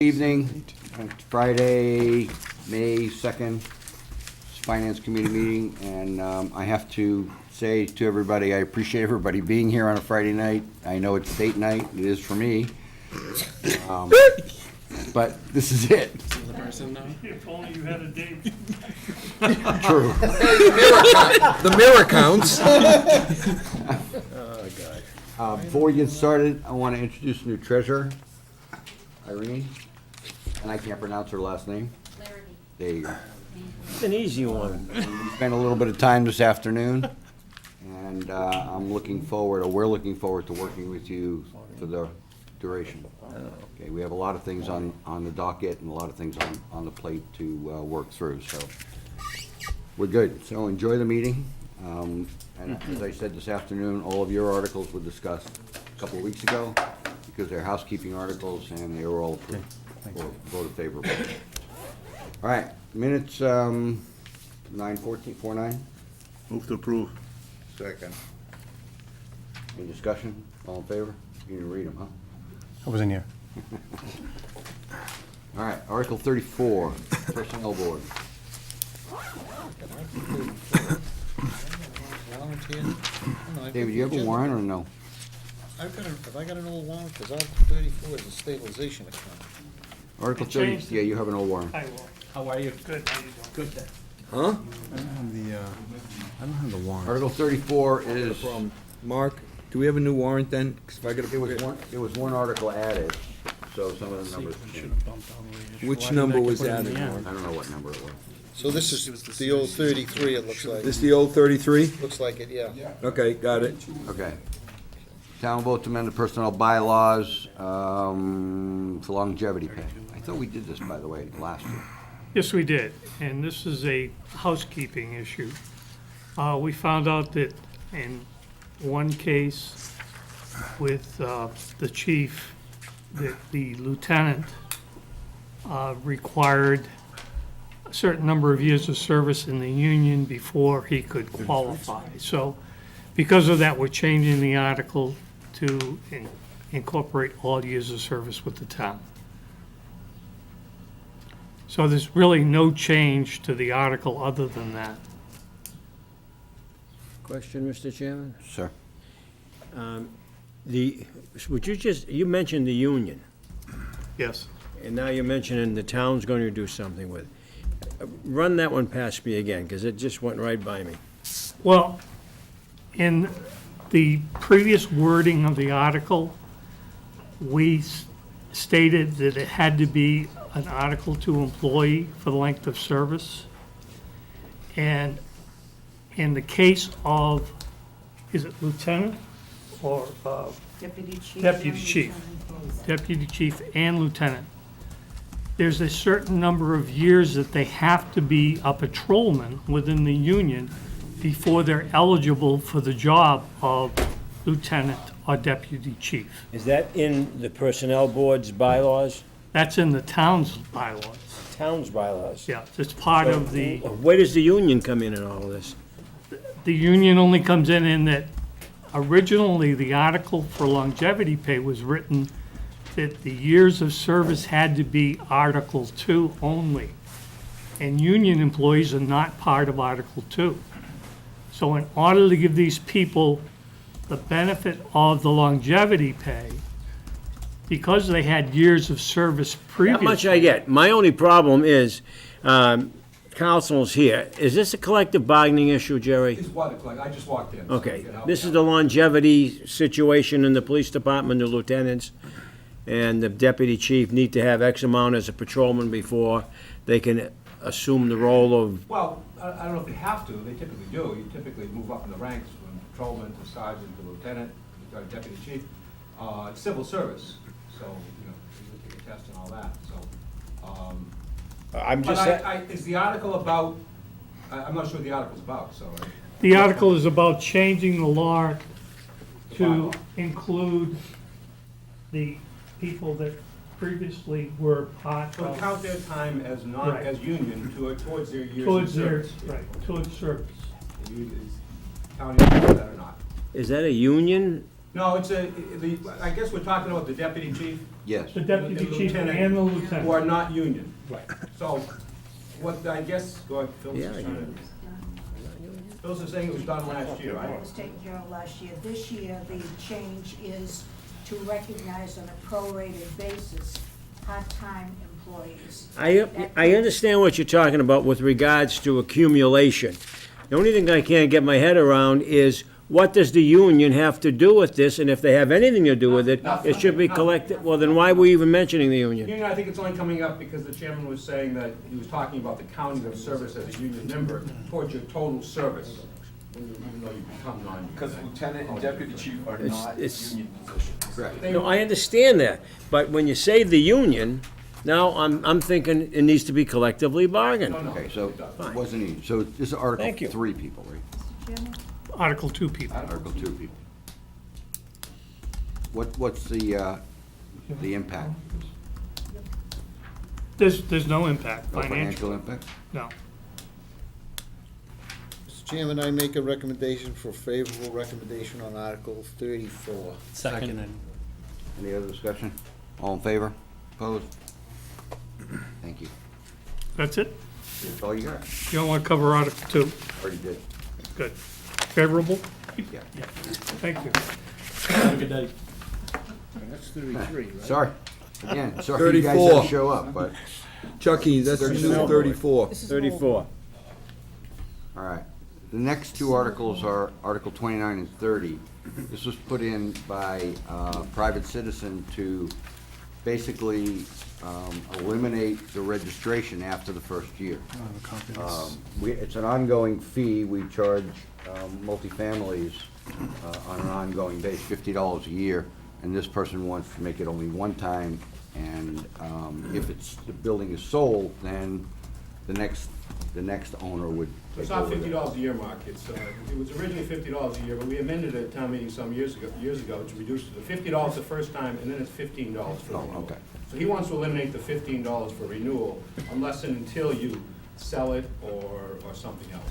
Evening, Friday, May 2nd, Finance Committee meeting, and I have to say to everybody, I appreciate everybody being here on a Friday night. I know it's date night, it is for me, but this is it. If only you had a date. True. The mirror counts. Before we get started, I want to introduce a new treasurer, Irene, and I can't pronounce her last name. There you go. It's an easy one. We spent a little bit of time this afternoon, and I'm looking forward, or we're looking forward to working with you for the duration. Okay, we have a lot of things on the docket and a lot of things on the plate to work through, so we're good. So enjoy the meeting. And as I said this afternoon, all of your articles were discussed a couple of weeks ago because they're housekeeping articles and they were all approved or voted favorable. All right, minutes, 9/14/49. Move to approve. Second. Any discussion? All in favor? You didn't read them, huh? I wasn't here. All right, Article 34, Personnel Board. David, you have a warrant or no? Have I got an old warrant? Because Article 34 is a stabilization account. Article It 30, changed. yeah, you have an old warrant. I will. How are you? Good, how you doing? Good. Huh? I don't have the warrant. Article 34 is, Mark, do we have a new warrant then? 'Cause if I gotta there was one article added, so some of the numbers changed. Which number was added, I Mark? don't know what number it was. So this is the old 33, it looks like. This the old 33? Looks like it, yeah. Okay, got it. Okay. Town vote to amend the personnel bylaws for longevity pay. I thought we did this, by the way, last year. Yes, we did, and this is a housekeeping issue. We found out that in one case with the chief, that the lieutenant required a certain number of years of service in the union before he could qualify. So because of that, we're changing the article to incorporate all years of service with the town. So there's really no change to the article other than that. Question, Mr. Chairman? Sir? You mentioned the union, Yes. and now you're mentioning the town's going to do something with it. Run that one past me again, because it just went right by me. Well, in the previous wording of the article, we stated that it had to be an Article 2 employee for the length of service. And in the case of, is it lieutenant or Deputy Chief. Deputy Chief. Deputy Chief and Lieutenant, there's a certain number of years that they have to be a patrolman within the union before they're eligible for the job of lieutenant or deputy chief. Is that in the personnel board's bylaws? That's in the town's bylaws. Town's bylaws? Yeah, it's part of the, Where does the union come in all this? the union only comes in that originally the article for longevity pay was written that the years of service had to be Article 2 only. And union employees are not part of Article 2. So in order to give these people the benefit of the longevity pay, because they had years of service previously. That much I get. My only problem is, council's here. Is this a collective bargaining issue, Jerry? It's what it's like, I just walked in. so Okay, you can help this me is out. the longevity situation in the police department, the lieutenants and the deputy chief need to have X amount as a patrolman before they can assume the role of, Well, I don't know if they have to, they typically do. You typically move up in the ranks from patrolman to sergeant to lieutenant, to deputy chief. It's civil service, so, you take a test and all that, so. I'm But just, is the article about, I'm not sure what the article's about, so. The article is about changing the law to bylaw. include the people that previously were part So of, count their time as not, Right. as union towards their years of towards their, service. right, towards service. Is counting that or not? is that a union No, I guess we're talking about the deputy chief. Yes. The deputy And the chief lieutenant, and the who lieutenant. are not union. Right. So, what I guess, go ahead, Phil's Yeah, just I trying to. Phil's is saying it was done last year, It right? was taken care of last year. This year, the change is to recognize on a prorated basis part-time employees. I understand what you're talking about with regards to accumulation. The only thing I can't get my head around is, what does the union have to do with this? And if they have anything to do with it, it should be collected. Well, then why are we even mentioning the union? Union, I think it's only coming up because the chairman was saying that he was talking about the counting of service as a union member towards your total service, even though you become non-union. Because lieutenant and deputy chief are not it's- union positions. Correct. They- No, I understand that, but when you say the union, now I'm thinking it needs to be collectively bargained. No, no. Okay, so Fine. it wasn't even, so this is Article Thank you. 3 people, right? Chairman? Article 2 people. Article 2 people. What's the impact? There's no impact No financial. financial impact? No. Mr. Chairman, I make a recommendation for favorable recommendation on Article 34. Second. Any other discussion? All in favor? Opposed? Thank you. That's it? That's all you got. You don't want to cover Article 2? Already did. Good. Favorable? Yeah. Thank you. Have a good day. That's 33, right? Sorry. Again, sorry you guys 34. had to show up, but, Chucky, that's the new 34. 34. all right. The next two articles are Article 29 and 30. This was put in by a private citizen to basically eliminate the registration after the first year. It's an ongoing fee. We charge multifamilies on an ongoing base, $50 a year, and this person wants to make it only one time, and if the building is sold, then the next owner would So it's take not over that. $50 a year, Mark. It was originally $50 a year, but we amended it at town meeting some years ago to reduce it to $50 the first time, and then it's $15 for Oh, renewal. okay. So he wants to eliminate the $15 for renewal unless and until you sell it or something else.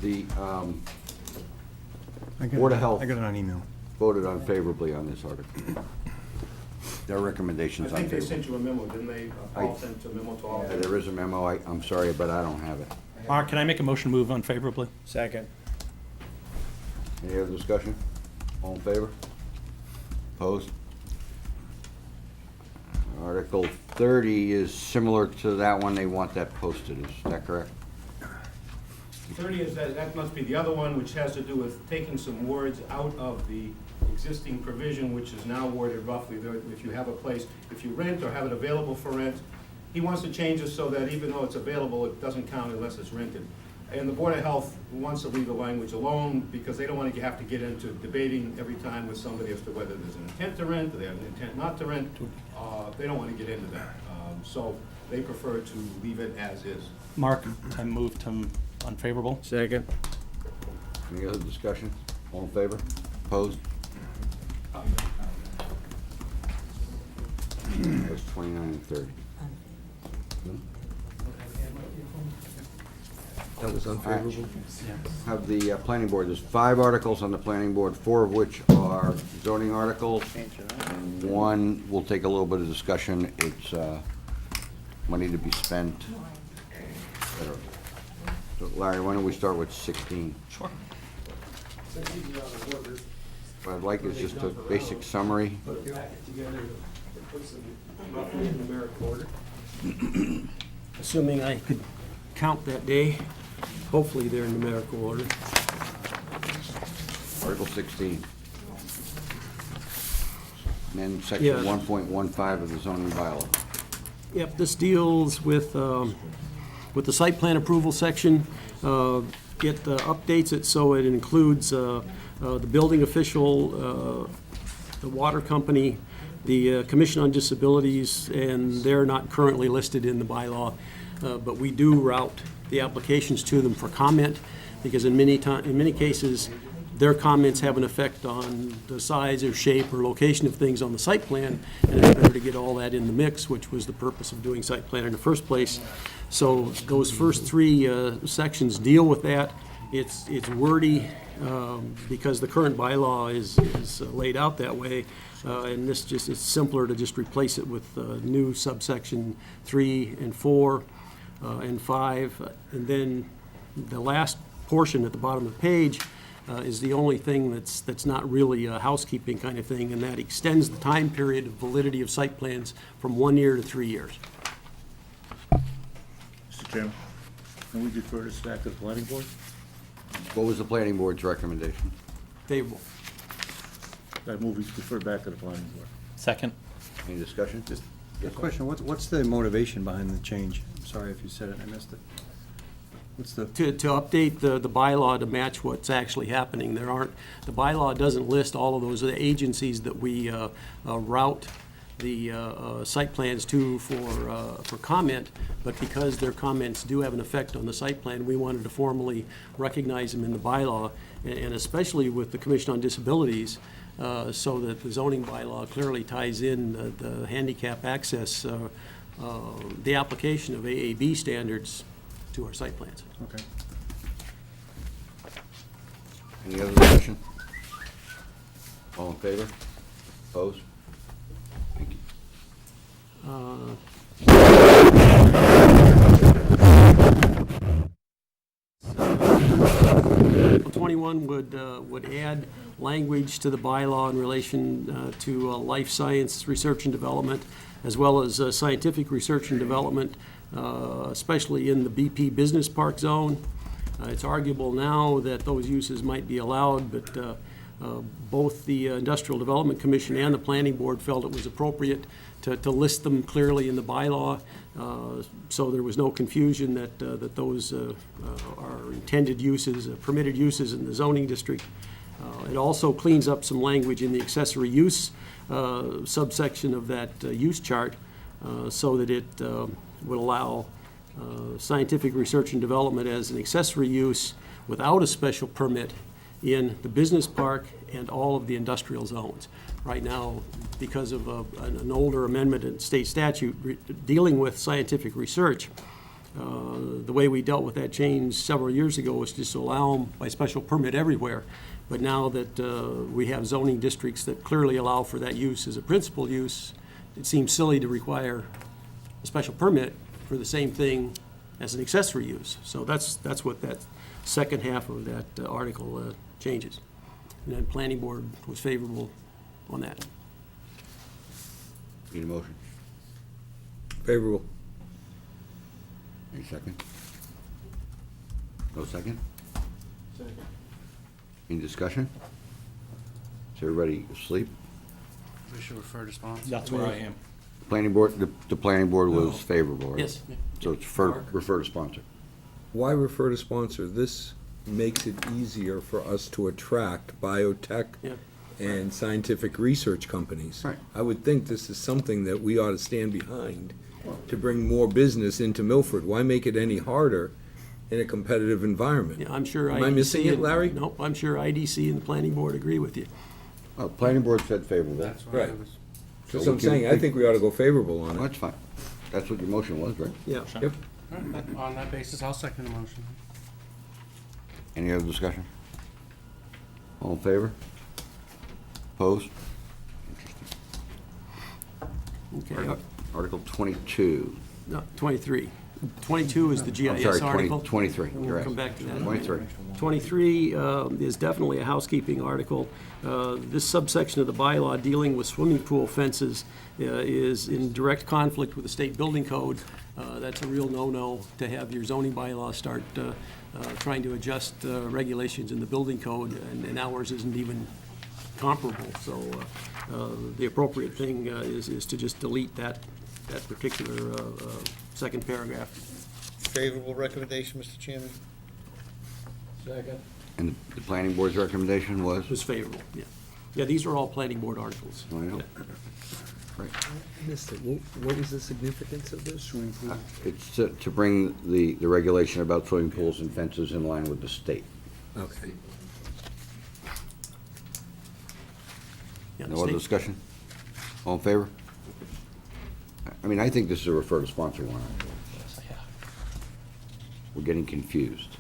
The Board of Health I got it on email. voted unfavorably on this article. Their I recommendation's think they unfavorable. sent you a memo, didn't they? Paul sent a memo to all of them. There is a memo, I'm sorry, but I don't have it. Mark, can I make a motion to move unfavorably? Second. Any other discussion? All in favor? Opposed? Article 30 is similar to that one, they want that posted, is that correct? 30 is, that must be the other one, which has to do with taking some words out of the existing provision, which is now worded roughly, that if you have a place, if you rent or have it available for rent, he wants to change it so that even though it's available, it doesn't count unless it's rented. And the Board of Health wants to leave the language alone, because they don't want to have to get into debating every time with somebody as to whether there's an intent to rent, or they have an intent not to rent. They don't want to get into that. So they prefer to leave it as is. Mark, I moved him unfavorable. Second. Any other discussion? All in favor? Opposed? That's 29 and 30. That was unfavorable. Have the planning board, there's 5 articles on the planning board, 4 of which are zoning articles. And 1 will take a little bit of discussion. It's money to be spent. So Larry, why don't we start with 16? Sure. What I'd like is just a basic summary. Assuming I could count that day, hopefully they're in numerical order. Article 16. And then section Yeah. 1.15 of the zoning bylaw. Yep, this deals with the site plan approval section. It updates it so it includes the building official, the water company, the Commission on Disabilities, and they're not currently listed in the bylaw, but we do route the applications to them for comment, because in many cases, their comments have an effect on the size or shape or location of things on the site plan, and it's better to get all that in the mix, which was the purpose of doing site plan in the first place. So those first 3 sections deal with that, It's wordy because the current bylaw is laid out that way, and this just, it's simpler to just replace it with new subsection 3 and 4 and 5. And then the last portion at the bottom of the page is the only thing that's not really a housekeeping kind of thing, and that extends the time period of validity of site plans from 1 year to 3 years. Mr. Chairman, can we defer this back to the planning board? What was the planning board's recommendation? Favorable. I move we defer back to the planning board. Second. Any discussion? A question, what's the motivation behind the change? I'm sorry if you said it, I missed it. What's the, To update the bylaw to match what's actually happening. There aren't, the bylaw doesn't list all of those agencies that we route the site plans to for comment, but because their comments do have an effect on the site plan, we wanted to formally recognize them in the bylaw, and especially with the Commission on Disabilities, so that the zoning bylaw clearly ties in the handicap access, the application of AAB standards to our site plans. okay. Any other discussion? All in favor? Opposed? Thank you. Article 21 would add language to the bylaw in relation to life science research and development, as well as scientific research and development, especially in the BP Business Park Zone. It's arguable now that those uses might be allowed, but both the Industrial Development Commission and the Planning Board felt it was appropriate to list them clearly in the bylaw, so there was no confusion that those are intended uses, permitted uses in the zoning district. It also cleans up some language in the accessory use subsection of that use chart, so that it would allow scientific research and development as an accessory use without a special permit in the business park and all of the industrial zones. Right now, because of an older amendment in state statute dealing with scientific research, the way we dealt with that change several years ago was just to allow them by special permit everywhere. But now that we have zoning districts that clearly allow for that use as a principal use, it seems silly to require a special permit for the same thing as an accessory use. So that's what that second half of that article changes. And then Planning Board was favorable on that. Need a motion? Favorable. Any second? No second? Second. Any discussion? Is everybody asleep? We should refer to sponsor. That's where I am. Planning board, the planning board was favorable, right? Yes. So it's refer to sponsor. Why refer to sponsor? This makes it easier for us to attract biotech Yeah. and scientific research companies. Right. I would think this is something that we ought to stand behind to bring more business into Milford. Why make it any harder in a competitive environment? Yeah, I'm sure IDC. Am I missing it, and- Larry? Nope, I'm sure IDC and the Planning Board agree with you. Oh, planning board said favorable. That's why I Right. was. That's what I'm saying, I think we ought to go favorable on Well, it. that's fine. That's what your motion was, right? Yeah. Yep. All right, on that basis, I'll second the motion. Any other discussion? All in favor? Opposed? Okay, Article 22. no, 23. 22 is the I'm GIS sorry, article. 23, We'll you're right. come back to that. 23. 23 is definitely a housekeeping article. This subsection of the bylaw dealing with swimming pool fences is in direct conflict with the state building code. That's a real no-no to have your zoning bylaw start trying to adjust regulations in the building code, and ours isn't even comparable. So the appropriate thing is to just delete that particular second paragraph. Favorable recommendation, Mr. Chairman? Second. And the planning board's recommendation was? It was favorable, yeah. Yeah, these are all planning board articles. I know. Right. Missed it. What was the significance of this? Swimming pool? It's to bring the regulation about swimming pools and fences in line with the state. Okay. Yeah, the No other state- discussion? All in favor? I mean, I think this is a refer to sponsor one. We're getting confused.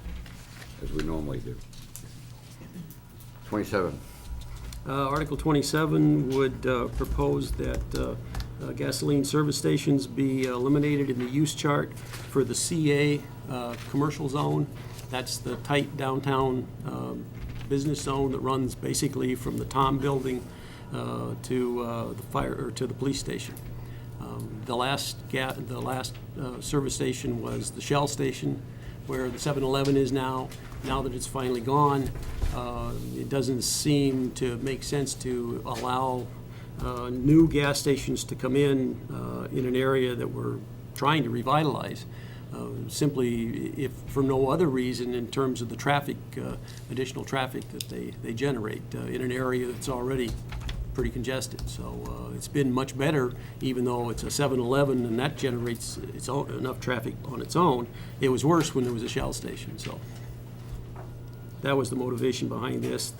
as we normally do. 27. Article 27 would propose that gasoline service stations be eliminated in the use chart for the CA commercial zone. That's the tight downtown business zone that runs basically from the Tom Building to the fire, or to the police station. The last service station was the Shell station, where the 7-Eleven is now. Now that it's finally gone, it doesn't seem to make sense to allow new gas stations to come in an area that we're trying to revitalize. Simply, if for no other reason, in terms of the traffic, additional traffic that they generate in an area that's already pretty congested. So it's been much better, even though it's a 7-Eleven and that generates its own, enough traffic on its own. It was worse when there was a Shell station. So that was the motivation behind this.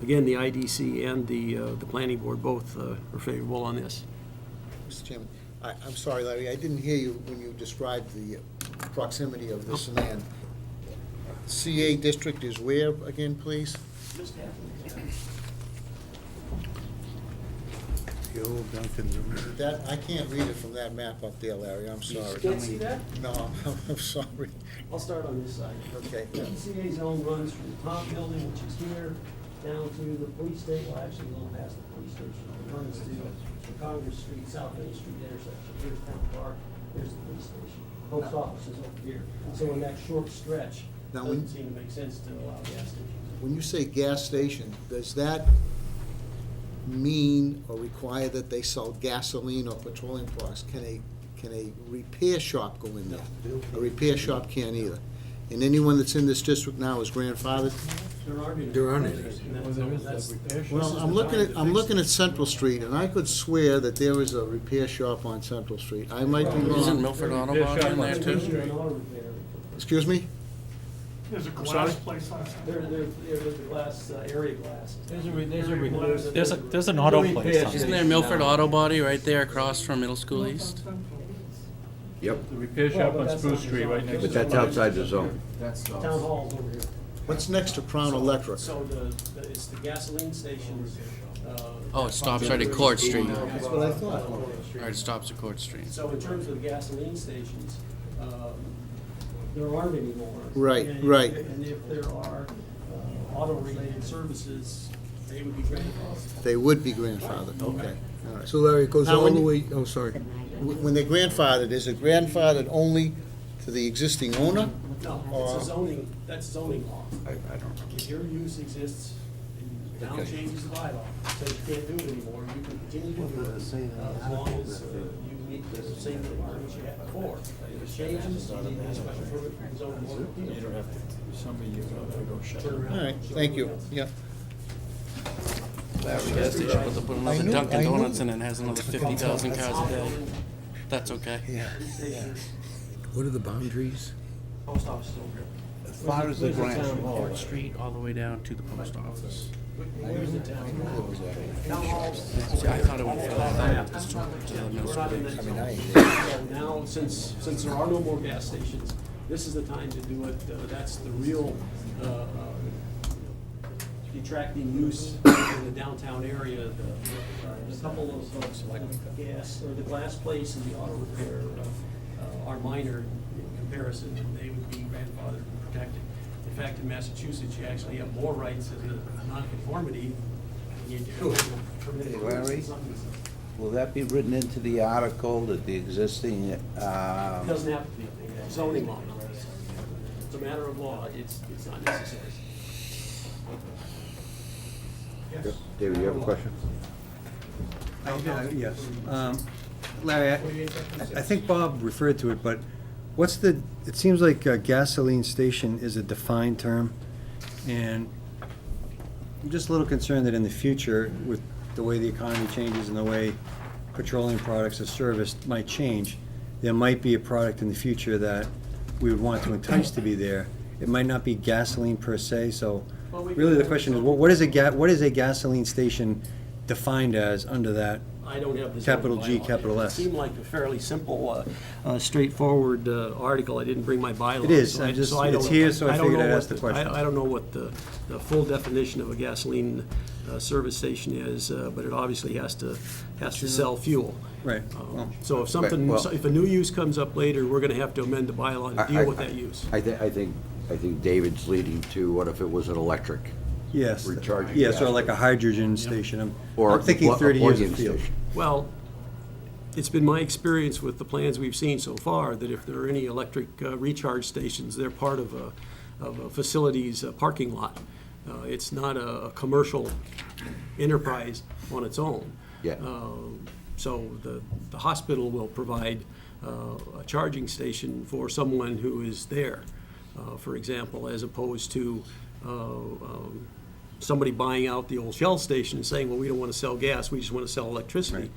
Again, the IDC and the planning board both are favorable on this. Mr. Chairman, I'm sorry, Larry, I didn't hear you when you described the proximity of this land. CA district is where again, please? The old Dunkin' Donuts. That, I can't read it from that map up there, Larry, I'm sorry. Can't see that? No, I'm sorry. I'll start on this side. Okay. The CA zone runs from the top building, which is here, down to the police station, well, actually, a little past the police station. It runs to the Congress Street, South Main Street intersection. Here's Town Park, here's the police station. Post office is over here. So in that short stretch, it Now, doesn't seem to make sense to allow gas stations. When you say gas station, does that mean or require that they sell gasoline or petroleum products? Can a repair shop go in there? A repair shop can't either. And anyone that's in this district now is grandfathered? There aren't any. Well, I'm looking at Central Street, and I could swear that there is a repair shop on Central Street. I might be Isn't wrong. Milford Auto Body in there too? Excuse me? There's a glass place on Central. There's the glass, area glass. There's an auto place on Isn't there Milford Auto Body right there across from Middle School East? Yep, The repair shop on Spruce Street, right next to. but that's outside the zone. That's, Town hall's over here. What's next to Crown Electric? So it's the gasoline stations. Oh, it stops right at Court Street. That's what I thought. Right, it stops at Court Street. So in terms of the gasoline stations, there aren't any more. Right, And- right. And if there are auto-related services, they would be grandfathered. They would be grandfathered, okay. All right. So Larry, it goes Now, all when the you- way, oh, sorry. When they're grandfathered, is it grandfathered only to the existing owner? No, it's a zoning, that's zoning law. I don't know. If your use exists, and the town changes the bylaw, says you can't do it anymore, you can continue to do it, as long as you meet the same requirements you had before. If it changes, you need a special permit from the zoning board of appeals. Turn around. All right, thank you, yeah. Larry gas station, but they'll put I another knew- Dunkin' I knew- Donuts in it and has another 50,000 cars a day. That's okay. What are the boundaries? Post office is over here. As far as the grant, Court Street all the way down to the post office. Where's the town? Town hall. See, I thought it would fill that up to the middle We're not in school. that zone. So now, since there are no more gas stations, this is the time to do it. That's the real detracting use in the downtown area. The couple of gas, or the glass place and the auto repair are minor in comparison, and they would be grandfathered and protected. In fact, in Massachusetts, you actually have more rights as a nonconformity. Hey, Larry? Will that be written into the article that the existing, It doesn't have to be zoning law. It's a matter of law, it's not necessary. David, you have a question? Yes. Larry, I think Bob referred to it, but what's the, it seems like a gasoline station is a defined term, and I'm just a little concerned that in the future, with the way the economy changes and the way petroleum products are serviced might change, there might be a product in the future that we would want to entice to be there. It might not be gasoline per se, so really the question is, what is a gasoline station defined as under that I don't have the. Capital G, bylaw. capital It S. seemed like a fairly simple, straightforward article. I didn't bring my bylaws. It is. so I'm just- so I it's don't- here, so I don't figured know I'd what ask the question. I don't know what the full definition of a gasoline service station is, but it obviously has to sell fuel. Right. So if something, well- if a new use comes up later, we're gonna have to amend the bylaw to deal with that use. I think David's leading to, what if it was an electric? Yes. Recharging Yeah, gas so like a hydrogen station. Or I'm thinking a 30 years plug-in of field. station? Well, it's been my experience with the plans we've seen so far that if there are any electric recharge stations, they're part of a facility's parking lot. It's not a commercial enterprise on its own. Yeah. So the hospital will provide a charging station for someone who is there, for example, as opposed to somebody buying out the old Shell station and saying, well, we don't want to sell gas, we just want to sell electricity.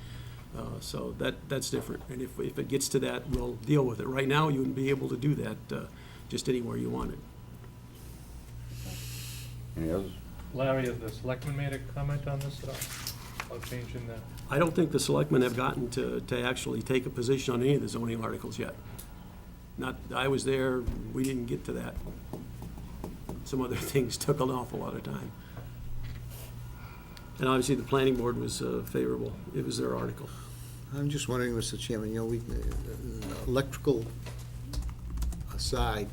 So that's different. And if it gets to that, we'll deal with it. Right now, you wouldn't be able to do that just anywhere you wanted. Any others? Larry, has the selectmen made a comment on this at all? About changing the? I don't think the selectmen have gotten to actually take a position on any of the zoning articles yet. Not, I was there, we didn't get to that. Some other things took an awful lot of time. And obviously, the planning board was favorable. It was their article. I'm just wondering, Mr. Chairman, electrical aside,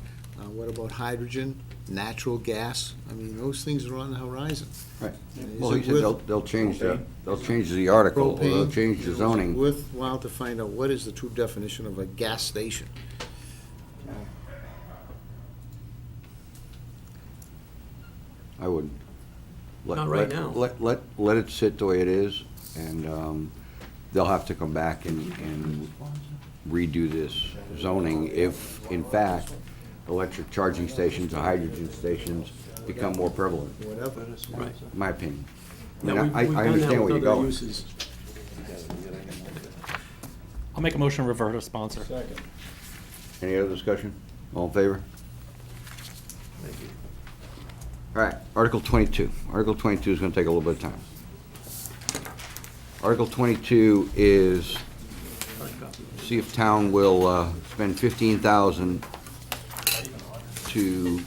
what about hydrogen, natural gas? I mean, those things are on the horizon. Right. Is Well, he it said with they'll change the article, or they'll propane? change the zoning. Worthwhile to find out what is the true definition of a gas station. I wouldn't. Not right now. Let it sit the way it is, and they'll have to come back and redo this zoning if, in fact, electric charging stations or hydrogen stations become more prevalent, Whatever. Right. in my opinion. I mean, Yeah, we've done that understand where with you're other going. uses. I'll make a motion to revert to sponsor. Any other discussion? All in favor? All right, Article 22. Article 22 is going to take a little bit of time. Article 22 is, see if town will spend $15,000 to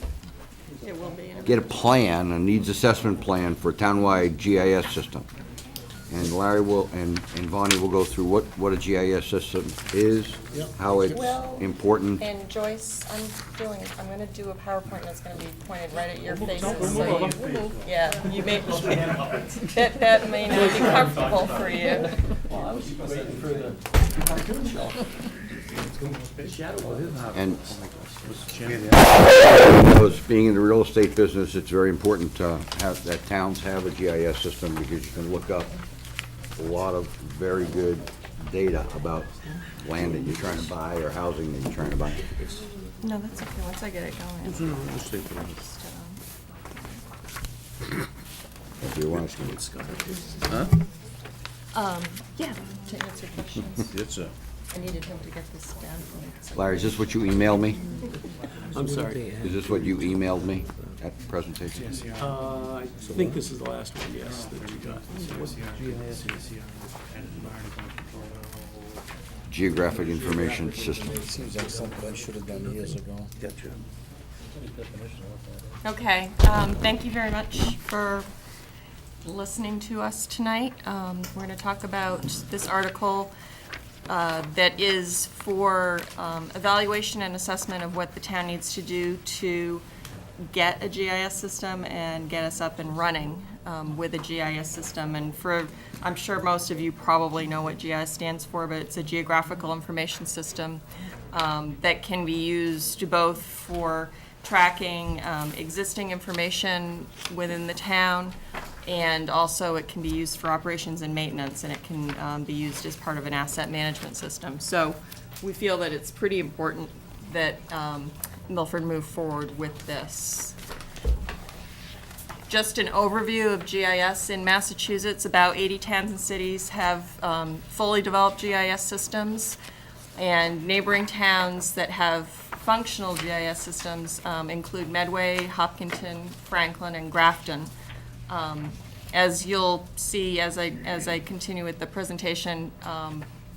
get a plan, a needs assessment plan for a townwide GIS system. And Larry will, and Vonnie will go through what a GIS system is, how it's Well, important. And Joyce, I'm gonna do a PowerPoint that's gonna be pointed right at your faces, Don't so move you, over. yeah, you may, that may not be comfortable for you. And because being in the real estate business, it's very important to have, that towns have a GIS system, because you can look up a lot of very good data about land that you're trying to buy or housing that you're trying to buy. No, that's okay, once I get it going. If you want. Yeah, to answer questions. It's a, I needed him to get this down for me. Larry, is this what you emailed me? I'm sorry. Is this what you emailed me at the presentation? I think this is the last one, yes, that you got. Geographic Information System. seems like something I should have done years ago. Gotcha. Okay, thank you very much for listening to us tonight. We're going to talk about this article that is for evaluation and assessment of what the town needs to do to get a GIS system and get us up and running with a GIS system. And I'm sure most of you probably know what GIS stands for, but it's a Geographical Information System that can be used both for tracking existing information within the town, and also it can be used for operations and maintenance, and it can be used as part of an asset management system. So we feel that it's pretty important that Milford move forward with this. Just an overview of GIS in Massachusetts, about 80 towns and cities have fully developed GIS systems, and neighboring towns that have functional GIS systems include Medway, Hopkinton, Franklin, and Grafton. As you'll see as I continue with the presentation,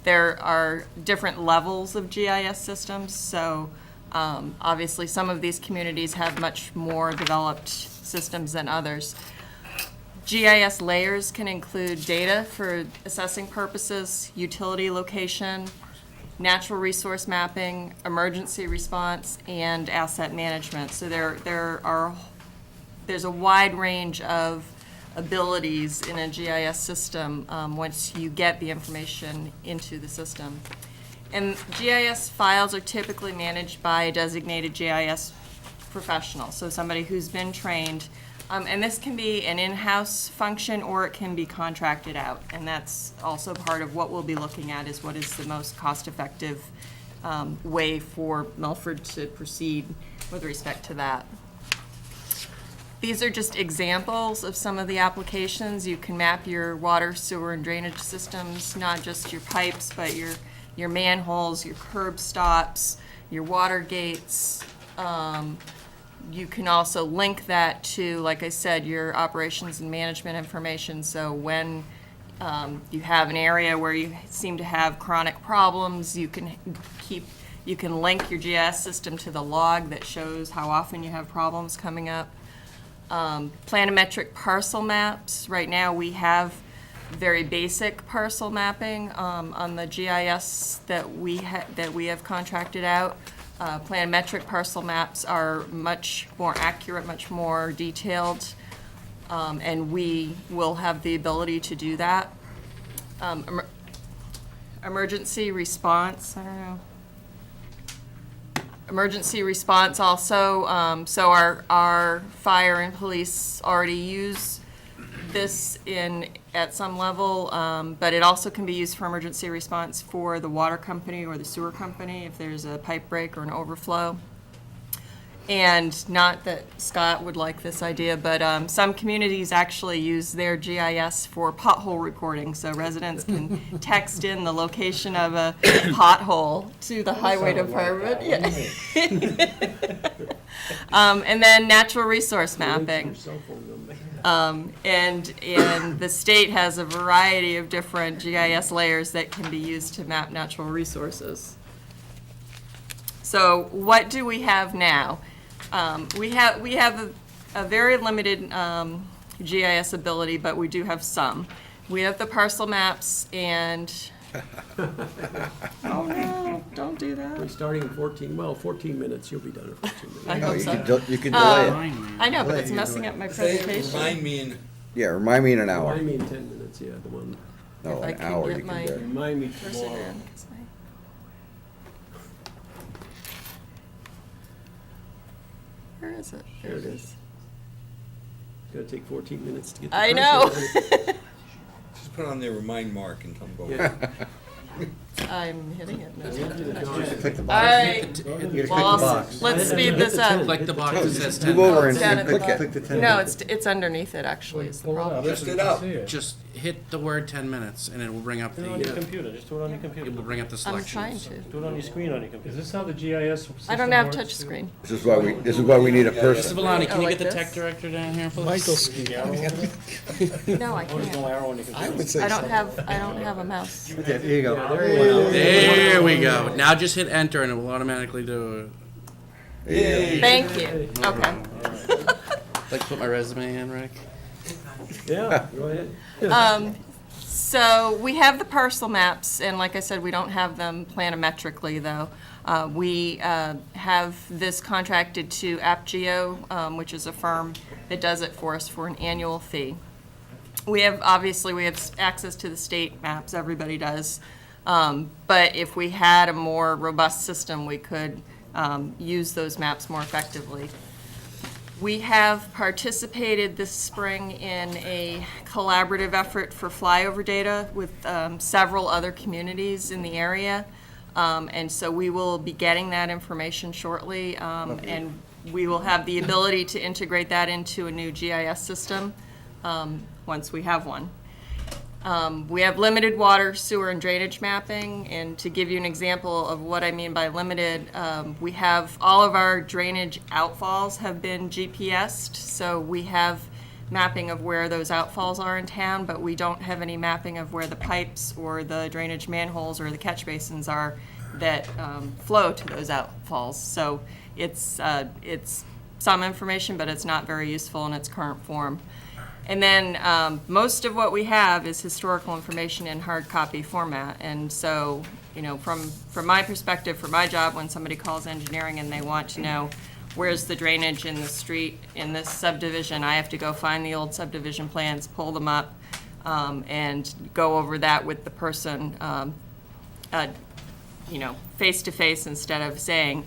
there are different levels of GIS systems. So obviously, some of these communities have much more developed systems than others. GIS layers can include data for assessing purposes, utility location, natural resource mapping, emergency response, and asset management. So there's a wide range of abilities in a GIS system once you get the information into the system. And GIS files are typically managed by a designated GIS professional, so somebody who's been trained. And this can be an in-house function or it can be contracted out. And that's also part of what we'll be looking at, is what is the most cost-effective way for Milford to proceed with respect to that. These are just examples of some of the applications. You can map your water, sewer, and drainage systems, not just your pipes, but your manholes, your curb stops, your water gates. You can also link that to, like I said, your operations and management information. So when you have an area where you seem to have chronic problems, you can link your GIS system to the log that shows how often you have problems coming up. Planimetric parcel maps. Right now we have very basic parcel mapping on the GIS that we have contracted out. Planimetric parcel maps are much more accurate, much more detailed, and we will have the ability to do that. Emergency response, I don't know. Emergency response also, so our fire and police already use this at some level, but it also can be used for emergency response for the water company or the sewer company if there's a pipe break or an overflow. And not that Scott would like this idea, but some communities actually use their GIS for pothole reporting, so residents can text in the location of a pothole to the highway department. And then natural resource mapping. And the state has a variety of different GIS layers that can be used to map natural resources. So what do we have now? We have a very limited GIS ability, but we do have some. We have the parcel maps and, oh no, don't do that. We're starting in 14 minutes, you'll be done in 14 minutes. I hope so. You can delay it. I know, but it's messing up my presentation. Remind me in. Yeah, remind me in an hour. I mean 10 minutes, yeah, the one. No, If I an can hour get you my- can do. Remind me Cursor tomorrow. down, 'cause my- Where is it? There it is. It's gonna take 14 minutes to get the I cursor know. down. Just put on there, remind Mark and tell him go. Yeah. I'm hitting it now. Click the All box. right. You gotta click the Well, box. let's speed this up. Click the box that says 10 Move over minutes. and Down click at it. Click the 10. No, it's underneath it, actually, is the problem. Lift it up. Just hit the word 10 minutes and it will bring up Do it on your the, computer, just do it on your it computer. will bring up the I'm trying selections. to. Do it on your screen on your Is computer. this how the GIS system I don't have works, touch too? screen. This is why we need a Mr. person. Valani, can Oh, you like get the this? tech director down here, please? No, I There's no can't. arrow on your computer. I would say I so. don't have a mouse. There you go. There we go. Now just hit enter and it will automatically do Thank you. Okay. like put my resume in, Rick. Yeah, go ahead. So we have the parcel maps, and like I said, we don't have them planimetrically, though. We have this contracted to AppGeo, which is a firm that does it for us for an annual fee. We have access to the state maps, everybody does. But if we had a more robust system, we could use those maps more effectively. We have participated this spring in a collaborative effort for flyover data with several other communities in the area. And so we will be getting that information shortly, and we will have the ability to integrate that into a new GIS system once we have one. We have limited water, sewer, and drainage mapping, and to give you an example of what I mean by limited, we have all of our drainage outfalls have been GPSed, so we have mapping of where those outfalls are in town, but we don't have any mapping of where the pipes or the drainage manholes or the catch basins are that flow to those outfalls. So it's some information, but it's not very useful in its current form. And then most of what we have is historical information in hard copy format. And so, you know, from my perspective, for my job, when somebody calls engineering and they want to know where's the drainage in the street in this subdivision, I have to go find the old subdivision plans, pull them up, and go over that with the person, you know, face to face, instead of saying,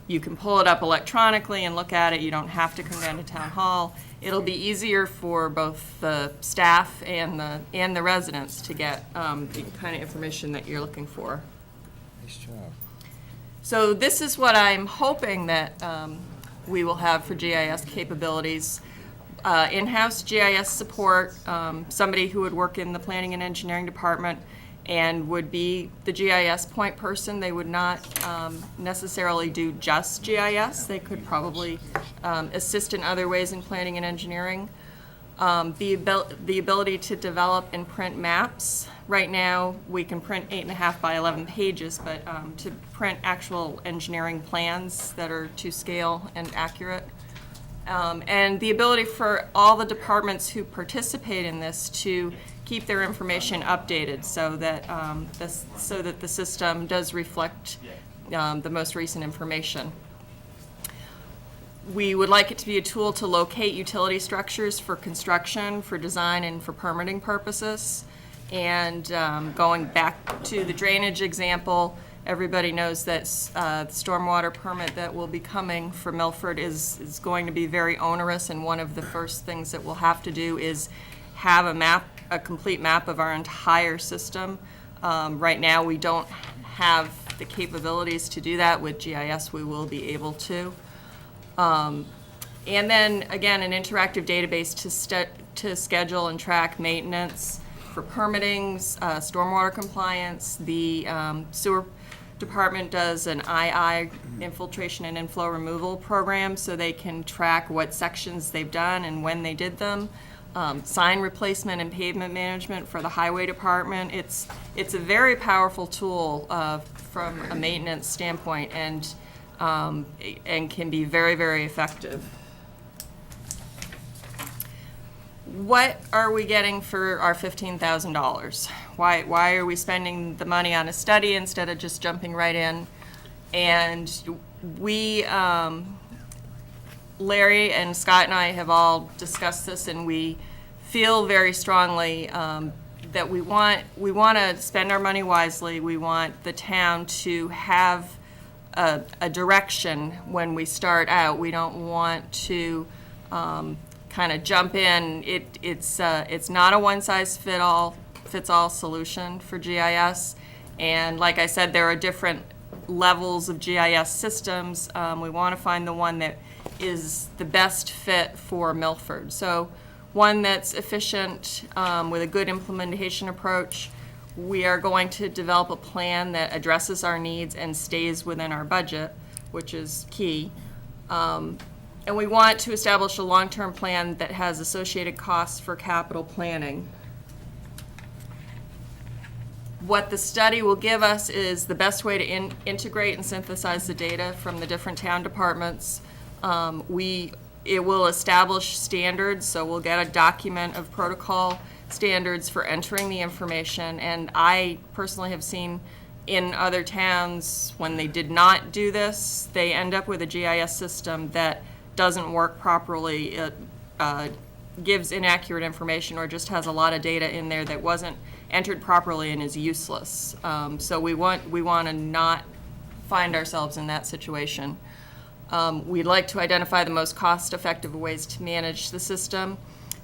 you can pull it up electronically and look at it, you don't have to come down to town hall. It'll be easier for both the staff and the residents to get the kind of information that you're looking for. Nice job. So this is what I'm hoping that we will have for GIS capabilities. In-house GIS support, somebody who would work in the planning and engineering department and would be the GIS point person. They would not necessarily do just GIS. They could probably assist in other ways in planning and engineering. The ability to develop and print maps. Right now, we can print 8.5 by 11 pages, but to print actual engineering plans that are to scale and accurate. And the ability for all the departments who participate in this to keep their information updated so that the system does reflect the most recent information. We would like it to be a tool to locate utility structures for construction, for design, and for permitting purposes. And going back to the drainage example, everybody knows that the stormwater permit that will be coming for Milford is going to be very onerous, and one of the first things that we'll have to do is have a complete map of our entire system. Right now, we don't have the capabilities to do that. With GIS, we will be able to. And then, again, an interactive database to schedule and track maintenance for permitting, stormwater compliance. The sewer department does an II, infiltration and inflow removal program, so they can track what sections they've done and when they did them. Sign replacement and pavement management for the highway department. It's a very powerful tool from a maintenance standpoint, and can be very, very effective. What are we getting for our $15,000? Why are we spending the money on a study instead of just jumping right in? And we, Larry and Scott and I have all discussed this, and we feel very strongly that we want to spend our money wisely. We want the town to have a direction when we start out. We don't want to kind of jump in. It's not a one-size-fits-all solution for GIS. And like I said, there are different levels of GIS systems. We want to find the one that is the best fit for Milford. So one that's efficient with a good implementation approach. We are going to develop a plan that addresses our needs and stays within our budget, which is key. And we want to establish a long-term plan that has associated costs for capital planning. What the study will give us is the best way to integrate and synthesize the data from the different town departments. It will establish standards, so we'll get a document of protocol standards for entering the information. And I personally have seen in other towns, when they did not do this, they end up with a GIS system that doesn't work properly. It gives inaccurate information or just has a lot of data in there that wasn't entered properly and is useless. So we want to not find ourselves in that situation. We'd like to identify the most cost-effective ways to manage the system,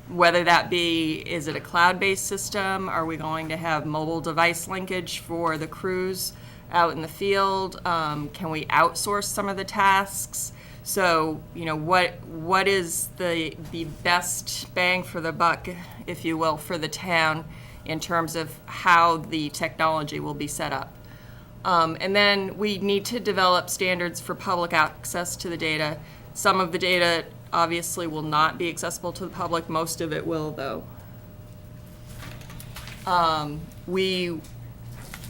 whether that be, is it a cloud-based system? Are we going to have mobile device linkage for the crews out in the field? Can we outsource some of the tasks? So, you know, what is the best bang for the buck, if you will, for the town in terms of how the technology will be set up? And then we need to develop standards for public access to the data. Some of the data obviously will not be accessible to the public. Most of it will, though.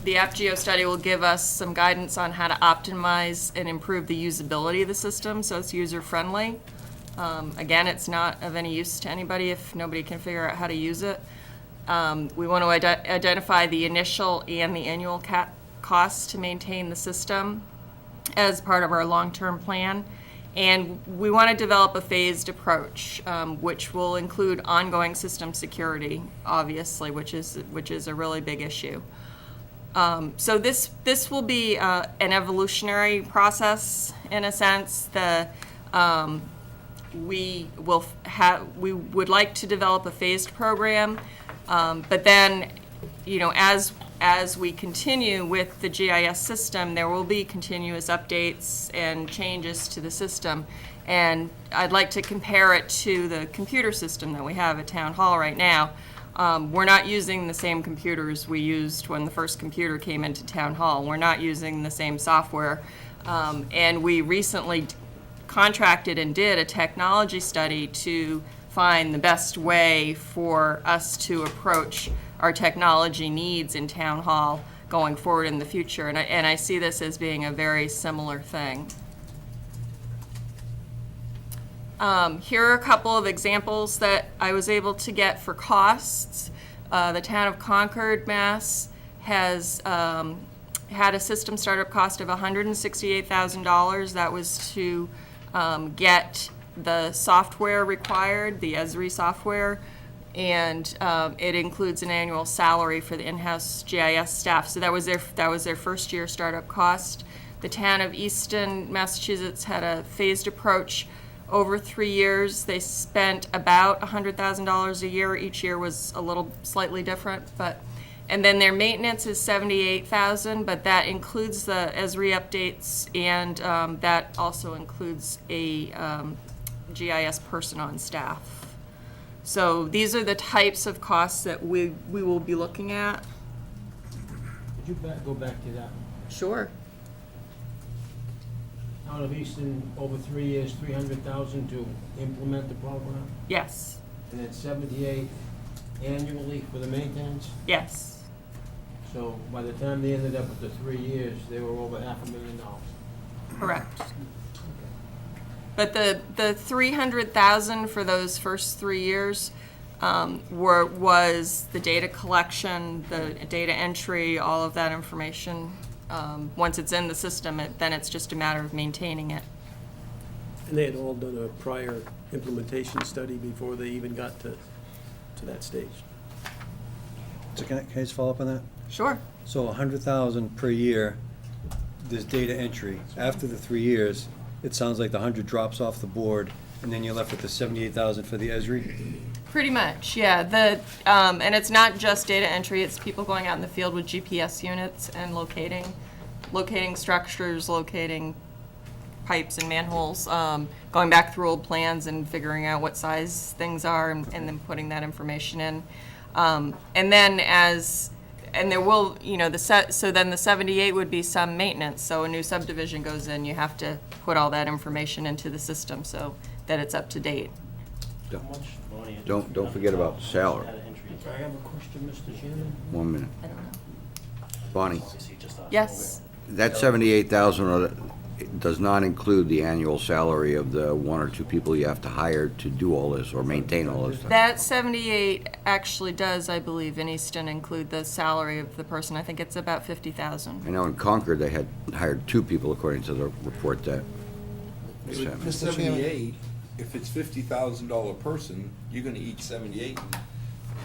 The AppGeo study will give us some guidance on how to optimize and improve the usability of the system, so it's user-friendly. Again, it's not of any use to anybody if nobody can figure out how to use it. We want to identify the initial and the annual costs to maintain the system as part of our long-term plan. And we want to develop a phased approach, which will include ongoing system security, obviously, which is a really big issue. So this will be an evolutionary process in a sense. We would like to develop a phased program, but then, as we continue with the GIS system, there will be continuous updates and changes to the system. And I'd like to compare it to the computer system that we have at Town Hall right now. We're not using the same computers we used when the first computer came into Town Hall. We're not using the same software. And we recently contracted and did a technology study to find the best way for us to approach our technology needs in Town Hall going forward in the future. And I see this as being a very similar thing. Here are a couple of examples that I was able to get for costs. The town of Concord, Mass. has had a system startup cost of $168,000. That was to get the software required, the Esri software, and it includes an annual salary for the in-house GIS staff. So that was their first year startup cost. The town of Easton, Massachusetts had a phased approach. Over 3 years, they spent about $100,000 a year. Each year was a little slightly different, and then their maintenance is $78,000, but that includes the Esri updates, and that also includes a GIS person on staff. So these are the types of costs that we will be looking at. Could you go back to that? Sure. Town of Easton, over 3 years, $300,000 to implement the program, Yes. and then 78 annually for the maintenance. Yes. So by the time they ended up with the 3 years, they were over $500,000. Correct. But the $300,000 for those first 3 years was the data collection, the data entry, all of that information. Once it's in the system, then it's just a matter of maintaining it. And they had all done a prior implementation study before they even got to that stage. So can I just follow up on that? Sure. So 100,000 per year, there's data entry. After the 3 years, it sounds like the 100 drops off the board, and then you're left with the 78,000 for the Esri? Pretty much, yeah. And it's not just data entry, it's people going out in the field with GPS units and locating structures, locating pipes and manholes, going back through old plans and figuring out what size things are and then putting that information in. And there will, so then the 78 would be some maintenance. So a new subdivision goes in, you have to put all that information into the system so that it's up to date. Don't forget about the salary. I have a question, Mr. Chairman. 1 minute. I don't know. Bonnie, Yes, that 78,000 does not include the annual salary of the 1 or 2 people you have to hire to do all this or maintain all this stuff. that 78 actually does, I believe, in Easton include the salary of the person. I think it's about I $50,000. know in Concord, they had hired 2 people according to the report that they sent me. 78, if it's $50,000 person, you're gonna eat 78.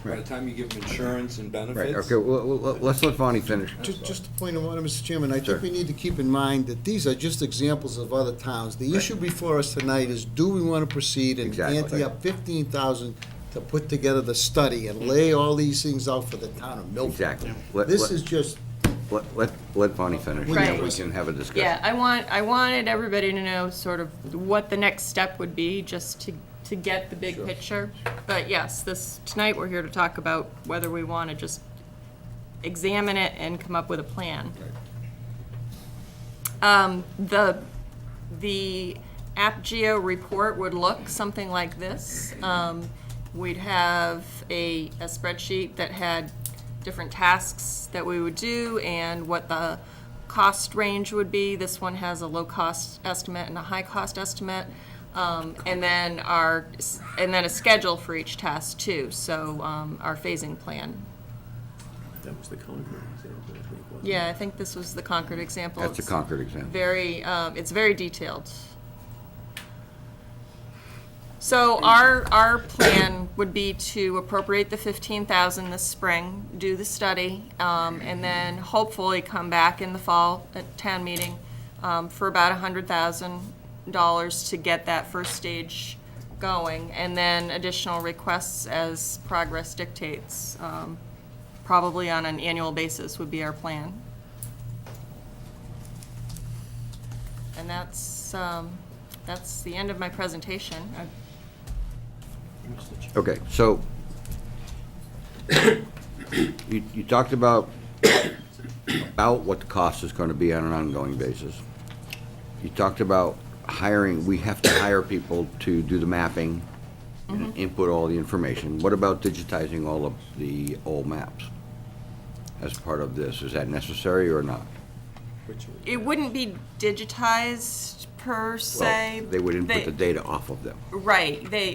By the time you give them insurance and Right, benefits. okay, well, let's let Bonnie finish. Just a point of order, Mr. Chairman, I Sure. think we need to keep in mind that these are just examples of other towns. The issue before us tonight is, do we want to proceed and Exactly. ante up $15,000 to put together the study and lay all these things out for the town of Milford? Exactly. This is just, Let Bonnie finish, and then we can have a discussion. Yeah, I wanted everybody to know sort of what the next step would be, just to get the big picture. But yes, tonight we're here to talk about whether we want to just examine it and come up with a plan. The AppGeo report would look something like this. We'd have a spreadsheet that had different tasks that we would do and what the cost range would be. This one has a low-cost estimate and a high-cost estimate. And then a schedule for each task too, so our phasing plan. That was the Concord example, I think, wasn't it? Yeah, I think this was the Concord example. That's the It's Concord example. it's very detailed. So our plan would be to appropriate the 15,000 this spring, do the study, and then hopefully come back in the fall at town meeting for about $100,000 to get that first stage going, and then additional requests as progress dictates. Probably on an annual basis would be our plan. And that's the end of my presentation. Okay, so you talked about what the cost is going to be on an ongoing basis. You talked about hiring, we have to hire people to do the mapping and input all the information. What about digitizing all of the old maps as part of this? Is that necessary or not? It wouldn't be digitized per se. Well, they would input the data off of them. Right, they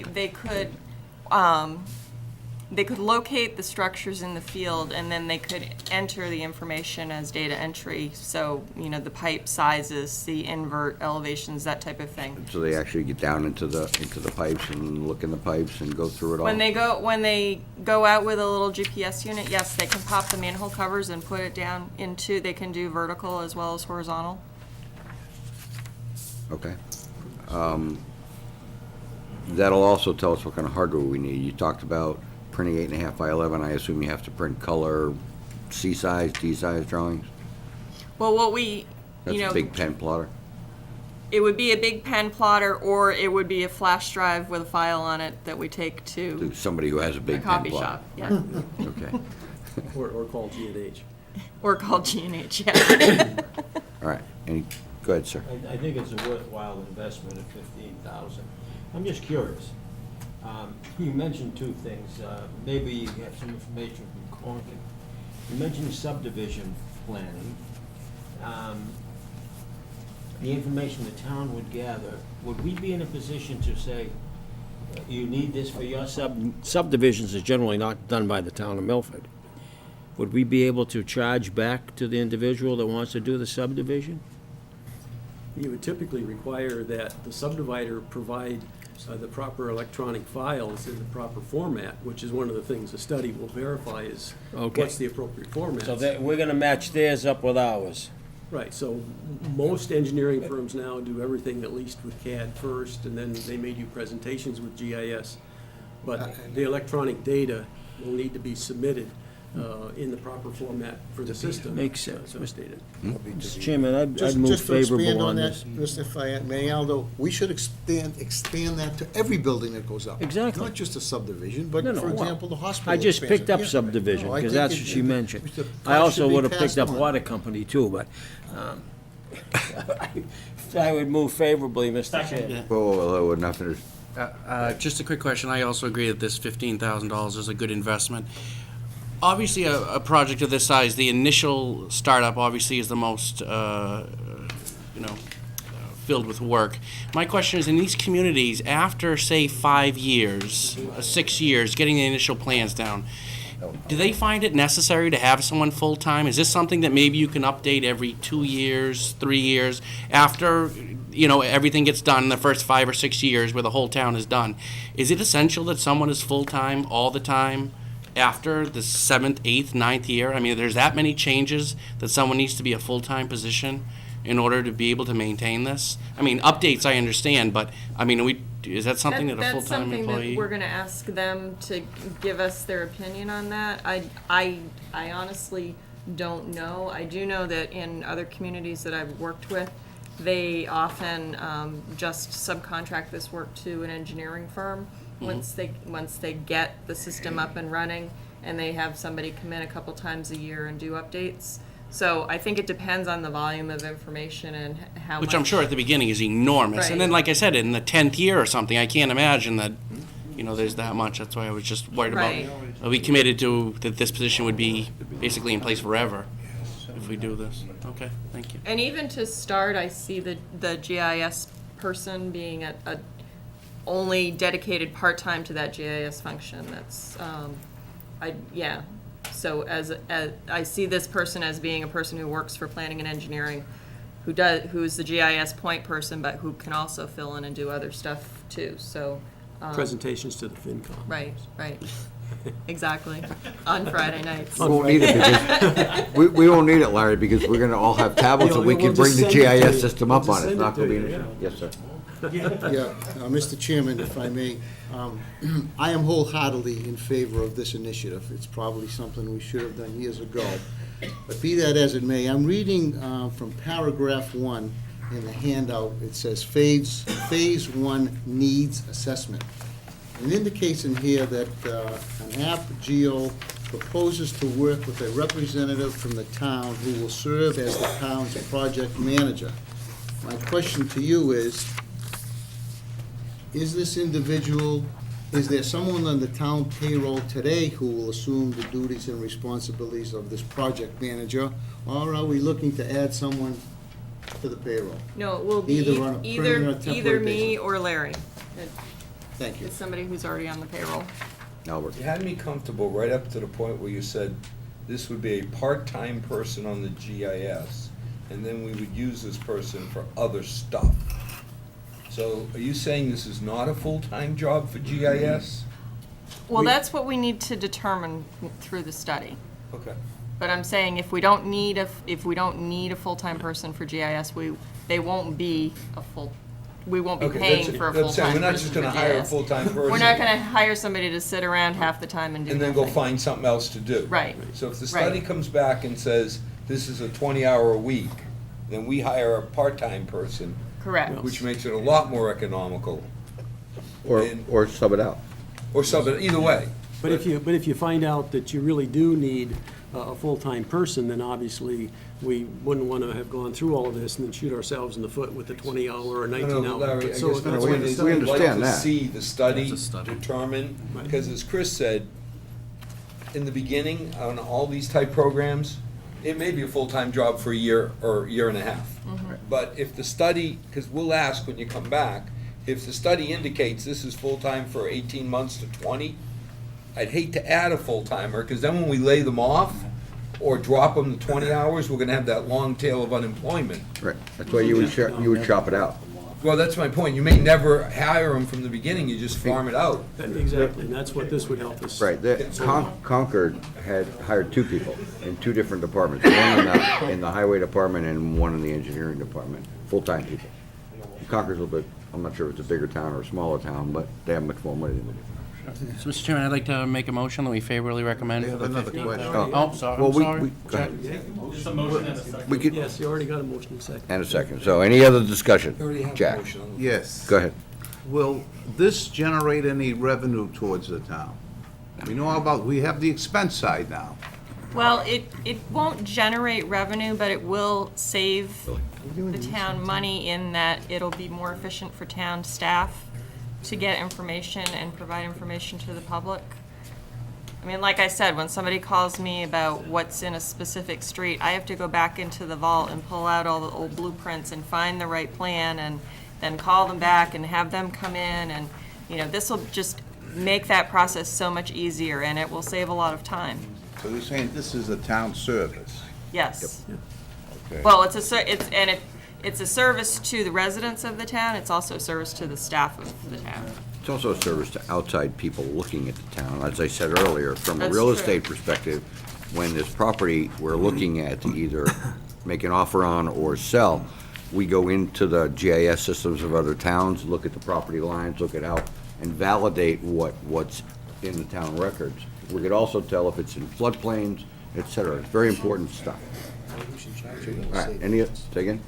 could locate the structures in the field, and then they could enter the information as data entry. So, you know, the pipe sizes, the invert elevations, that type of thing. So they actually get down into the pipes and look in the pipes and go through it all? When they go out with a little GPS unit, yes, they can pop the manhole covers and put it down into, they can do vertical as well as horizontal. Okay. That'll also tell us what kind of hardware we need. You talked about printing 8.5 by 11. I assume you have to print color C-size, D-size drawings? Well, what we, That's a big pen plotter? it would be a big pen plotter, or it would be a flash drive with a file on it that we take to To somebody who has a a big pen copy plotter? shop. Yeah. Okay. Or called G&H. Or called G&H, yeah. All right. Go ahead, sir. I think it's a worthwhile investment of 15,000. I'm just curious. You mentioned two things. Maybe you have some information from Concord. You mentioned subdivision planning. The information the town would gather, would we be in a position to say, you need this for your subdivisions is generally not done by the town of Milford. Would we be able to charge back to the individual that wants to do the subdivision? You would typically require that the subdivider provide the proper electronic files in the proper format, which is one of the things the study will verify is Okay. what's the appropriate format. So that, we're gonna match theirs up with ours. Right, so most engineering firms now do everything at least with CAD first, and then they may do presentations with GIS. But the electronic data will need to be submitted in the proper format for the system. Makes sense. So stated. Mr. Chairman, I'd Just move to expand favorable on on that, this. Mr. Fayette, may Aldo, we should expand that to every building that goes up. Exactly. Not just a subdivision, but No, for well, example, the hospital. I just expansion. picked up Yeah. subdivision, No, I because think that's it- what she mentioned. the I cost also should be would have picked passed up on. water company too, but I would move favorably, Mr. Chairman. Whoa, nothing is, Just a quick question. I also agree that this $15,000 is a good investment. Obviously, a project of this size, the initial startup obviously is the most, filled with work. My question is, in these communities, after, say, 5 years, 6 years, getting the initial plans down, do they find it necessary to have someone full-time? Is this something that maybe you can update every 2 years, 3 years, after, everything gets done in the first 5 or 6 years where the whole town is done? Is it essential that someone is full-time all the time after the 7th, 8th, 9th year? I mean, there's that many changes that someone needs to be a full-time position in order to be able to maintain this? I mean, updates I understand, but, is that something that a That's full-time something employee? that we're gonna ask them to give us their opinion on that. I honestly don't know. I do know that in other communities that I've worked with, they often just subcontract this work to an engineering firm. Once they get the system up and running, and they have somebody come in a couple times a year and do updates. So I think it depends on the volume of information and how much. Which I'm sure at the beginning is enormous. And then, Right. like I said, in the 10th year or something, I can't imagine that, there's that much. That's why I was just worried about, Right. are we committed to, that this position would be basically in place forever if we do this? Okay, thank you. And even to start, I see the GIS person being a only dedicated part-time to that GIS function. That's, So as I see this person as being a person who works for planning and engineering, who's the GIS point person, but who can also fill in and do other stuff too, so. Presentations to the FinCom. Right, exactly, on Friday nights. We won't need it because, we won't need it, Larry, because we're gonna all have tablets and we We'll can bring just the send it to GIS you. system We'll up on just it. It's send it not gonna to be you, an yeah. issue. Yes, sir. Mr. Chairman, if I may, I am wholeheartedly in favor of this initiative. It's probably something we should have done years ago. But be that as it may, I'm reading from paragraph 1 in the handout. It says Phase 1 Needs Assessment. It indicates in here that an app geo proposes to work with a representative from the town who will serve as the town's project manager. My question to you is this individual, is there someone on the town payroll today who will assume the duties and responsibilities of this project manager? Or are we looking to add someone to the payroll? No, it will be Either on a permanent or temporary either me basis. or Larry. Thank you. It's somebody who's already on the payroll. Albert. You had me comfortable right up to the point where you said this would be a part-time person on the GIS, and then we would use this person for other stuff. So are you saying this is not a full-time job for GIS? Well, that's what we need to determine through the study. Okay. But I'm saying if we don't need a full-time person for GIS, they won't be we won't be Okay, paying that's- for a that's saying full-time we're not person just for gonna hire a GIS. full-time person. We're not gonna hire somebody to sit around half the time and do And then nothing. go find something else to do. Right. So if the study Right. comes back and says, this is a 20-hour a week, then we hire a part-time person, Correct. which makes it a lot more economical. Or sub it out. Or sub it, either way. But if you find out that you really do need a full-time person, then obviously we wouldn't want to have gone through all of this and then shoot ourselves in the foot with a 20-hour or No, 19-hour. Larry, I guess So that's that's what why it the is. study- We'd like understand to that. see the study determine, because as Chris said, in the beginning, on all these type programs, it may be a full-time job for a year or year and a half. But if the study, because we'll ask when you come back, if the study indicates this is full-time for 18 months to 20, I'd hate to add a full-timer, because then when we lay them off or drop them to 20 hours, we're gonna have that long tail of unemployment. Right. That's why you would chop it out. Well, that's my point. You may never hire them from the beginning, you just farm it out. Exactly, and that's what this would help us. Right, Concord had hired 2 people in 2 different departments, one in the highway department and one in the engineering department, full-time people. Concord's a little bit, I'm not sure if it's a bigger town or a smaller town, but they have much more money than we do. So, Mr. Chairman, I'd like to make a motion that we favorably recommend. I have another question. Oh, sorry, Well, I'm sorry. go ahead. We could, Yes, you already got a motion in a second. and a second. So any other discussion? You already have a Jack, motion on the- Yes. go ahead. Will this generate any revenue towards the town? We know about, we have the expense side now. Well, it won't generate revenue, but it will save the town money in that it'll be more efficient for town staff to get information and provide information to the public. I mean, like I said, when somebody calls me about what's in a specific street, I have to go back into the vault and pull out all the old blueprints and find the right plan and then call them back and have them come in and, this will just make that process so much easier and it will save a lot of time. So you're saying this is a town service? Yes. Okay. Well, it's a service to the residents of the town, it's also a service to the staff of the town. It's also a service to outside people looking at the town. As I said earlier, from a That's real true. estate perspective, when this property we're looking at to either make an offer on or sell, we go into the GIS systems of other towns, look at the property lines, look at how, and validate what's in the town records. We could also tell if it's in floodplains, et cetera. It's very important stuff. All right, say again?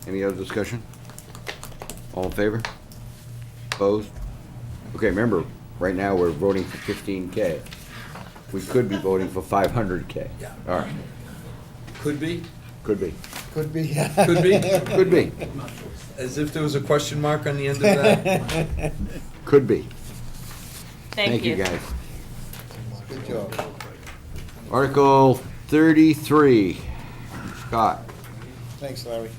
Any other discussion? All in favor? Opposed? Okay, remember, right now, we're voting for 15K. We could be voting for 500K. Yeah. All right. Could be, Could be. Could be. could be, Could be. as if there was a question mark on the end of that. Could be. Thank you. guys. Good job. Article 33. Scott. Thanks, Larry.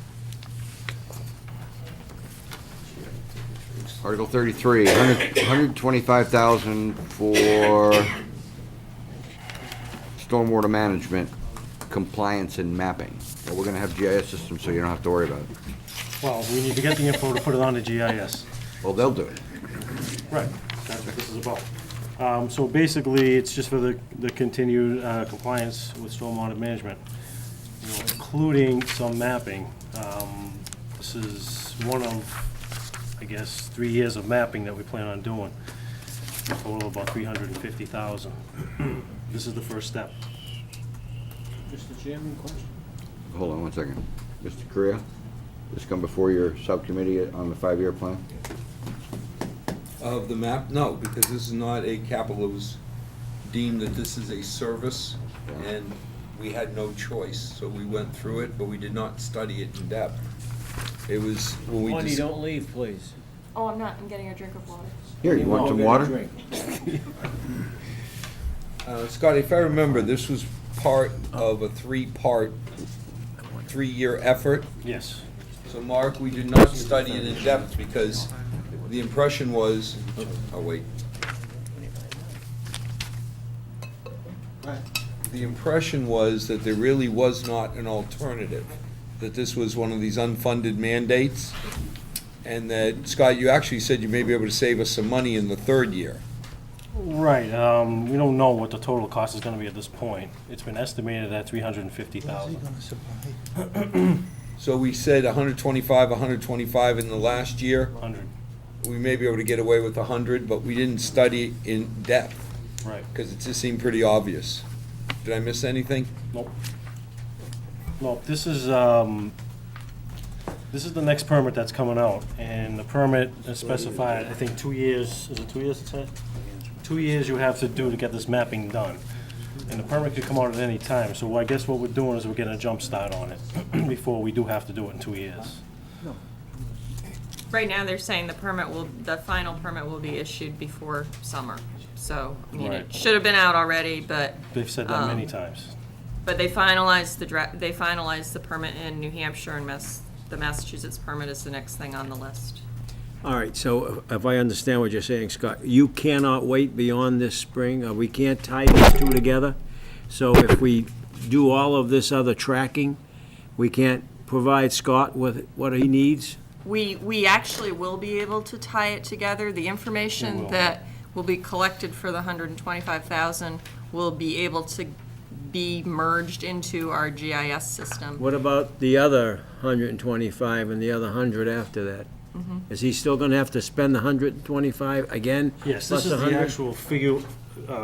Article 33, 125,000 for stormwater management, compliance and mapping. Well, we're gonna have GIS systems, so you don't have to worry about it. Well, we need to get the info to put it on the GIS. Well, they'll do it. Right, that's what this is about. So basically, it's just for the continued compliance with stormwater management, you know, including some mapping. This is one of, I guess, 3 years of mapping that we plan on doing. A total of about 350,000. This is the first step. Mr. Chairman, question? Hold on one second. Mr. Correa, this come before your subcommittee on the 5-year plan? Of the map, no, because this is not a capital, it was deemed that this is a service, and we had no choice, so we went through it, but we did not study it in depth. It was when we Bonnie, just. don't leave, please. Oh, I'm not, I'm getting a drink of water. Here, you want Oh, some get a water? drink. Scotty, if I remember, this was part of a three-year effort. Yes. So Mark, we did not study it in depth because the impression was, oh wait. The impression was that there really was not an alternative, that this was one of these unfunded mandates, and that, Scott, you actually said you may be able to save us some money in the third year. Right, we don't know what the total cost is gonna be at this point. It's been estimated at 350,000. So we said 125 in the last year. 100, We may be able to get away with 100, but we didn't study it in depth, right. because it just seemed pretty obvious. Did I miss anything? Nope. Nope, this is the next permit that's coming out, and the permit is specified, I think, 2 years, is it 2 years it said? 2 years you have to do to get this mapping done. And the permit could come out at any time, so I guess what we're doing is we're getting a jump start on it before we do have to do it in 2 years. Right now, they're saying the final permit will be issued before summer. So, I mean, it Right. should have been out already, but. They've said that many times. But they finalized they finalized the permit in New Hampshire, and the Massachusetts permit is the next thing on the list. All right, so if I understand what you're saying, Scott, you cannot wait beyond this spring? We can't tie these two together? So if we do all of this other tracking, we can't provide Scott with what he needs? We actually will be able to tie it together. The information that will be collected for the 125,000 will be able to be merged into our GIS system. What about the other 125 and the other 100 after that? Is he still gonna have to spend the 125 again? Yes, plus this is the 100? actual figure,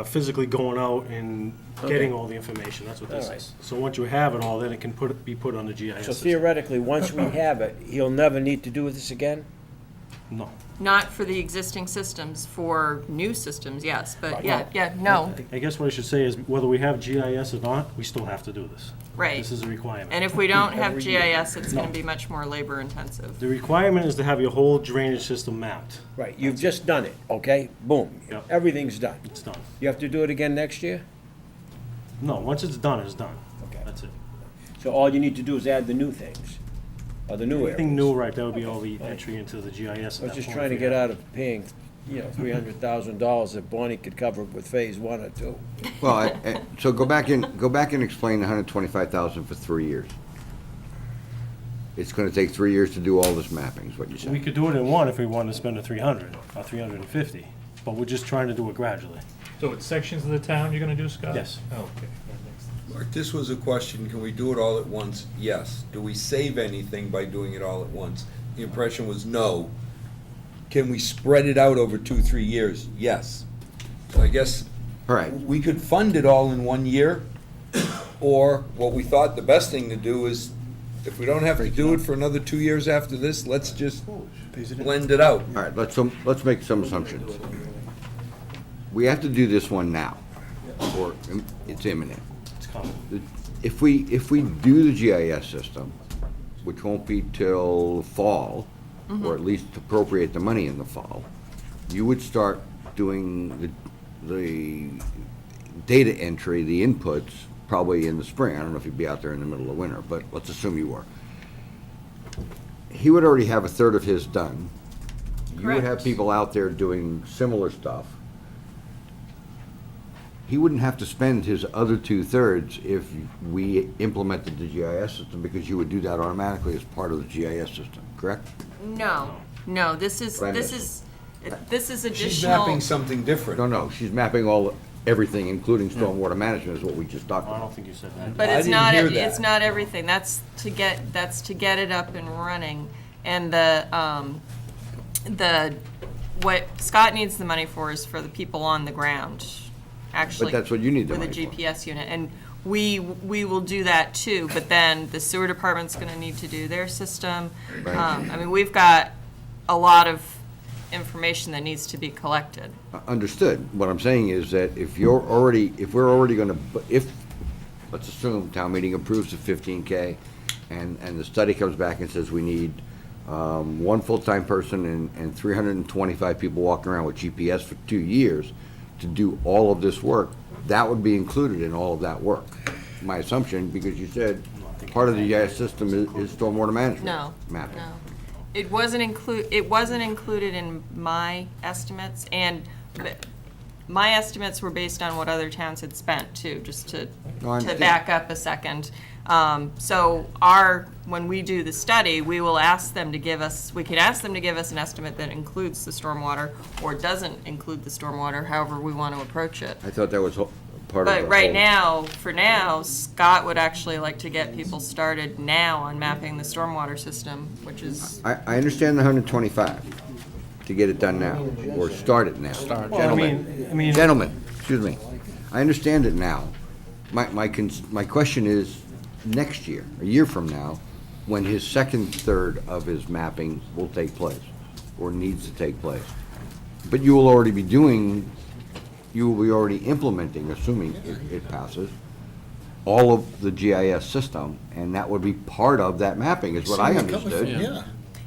physically going out and getting all the information, that's what this All right. is. So once you have it all, then it can be put on the GIS So system. theoretically, once we have it, he'll never need to do this again? No. Not for the existing systems, for new systems, yes, but no, I guess what I should say is whether we have GIS or not, we still have to do this. right. This is a requirement. And if we don't have GIS, it's gonna be much more labor intensive. The requirement is to have your whole drainage system mapped. Right, you've just done it, okay? Boom, Yep. everything's done. It's done. You have to do it again next year? No, once it's done, it's done. Okay. That's it. So all you need to do is add the new things, or the new areas? Anything new, right, that would be all the entry into the GIS. I was just trying to get out of paying, $300,000 if Bonnie could cover it with phase 1 or 2. Well, so go back and explain the 125,000 for 3 years. It's gonna take 3 years to do all this mapping, is what you We said. could do it in one if we wanted to spend the 300 or 350, but we're just trying to do it gradually. So it's sections of the town you're gonna do, Scott? Yes. Oh, okay. That makes sense. Mark, this was a question, can we do it all at once? Yes. Do we save anything by doing it all at once? The impression was no. Can we spread it out over 2-3 years? Yes. So I guess All right, we could fund it all in 1 year, or what we thought the best thing to do is, if we don't have to do it for another 2 years after this, let's just blend it out. all right, let's make some assumptions. We have to do this one now, or it's imminent. It's coming. if we do the GIS system, which won't be till fall, or at least appropriate the money in the fall, you would start doing the data entry, the inputs, probably in the spring. I don't know if you'd be out there in the middle of winter, but let's assume you were. He would already have a third of his done. You would have Correct. people out there doing similar stuff. He wouldn't have to spend his other 2/3 if we implemented the GIS system, because you would do that automatically as part of the GIS system, correct? No, this is, Right. this is She's additional. mapping something different. No, she's mapping everything, including stormwater management, is what we just talked I don't about. think you said that. But I it's didn't not, hear it's that. not everything, that's to get it up and running. And what Scott needs the money for is for the people on the ground, actually. But that's what you need the with a money for. GPS unit, and we will do that too, but then the sewer department's gonna need to do their system. Right. I mean, we've got a lot of information that needs to be collected. Understood. What I'm saying is that if we're already gonna, let's assume town meeting approves the 15K, and the study comes back and says we need one full-time person and 325 people walking around with GPS for 2 years to do all of this work, that would be included in all of that work. My assumption, because you said part of the GIS system is stormwater management. No, Mapping. no. It wasn't included in my estimates, and my estimates were based on what other towns had spent too, just to No, I understand. back up a second. So when we do the study, we can ask them to give us an estimate that includes the stormwater or doesn't include the stormwater, however we want to approach it. I thought that was part of the But right whole- now, for now, Scott would actually like to get people started now on mapping the stormwater system, which is, I understand the 125 to get it done now, or start it now. Gentlemen, excuse me. I understand it now. My question is, next year, a year from now, when his second third of his mapping will take place, or needs to take place. But you will already be implementing, assuming it passes, all of the GIS system, and that would be part of that mapping, is what I understood. Yeah.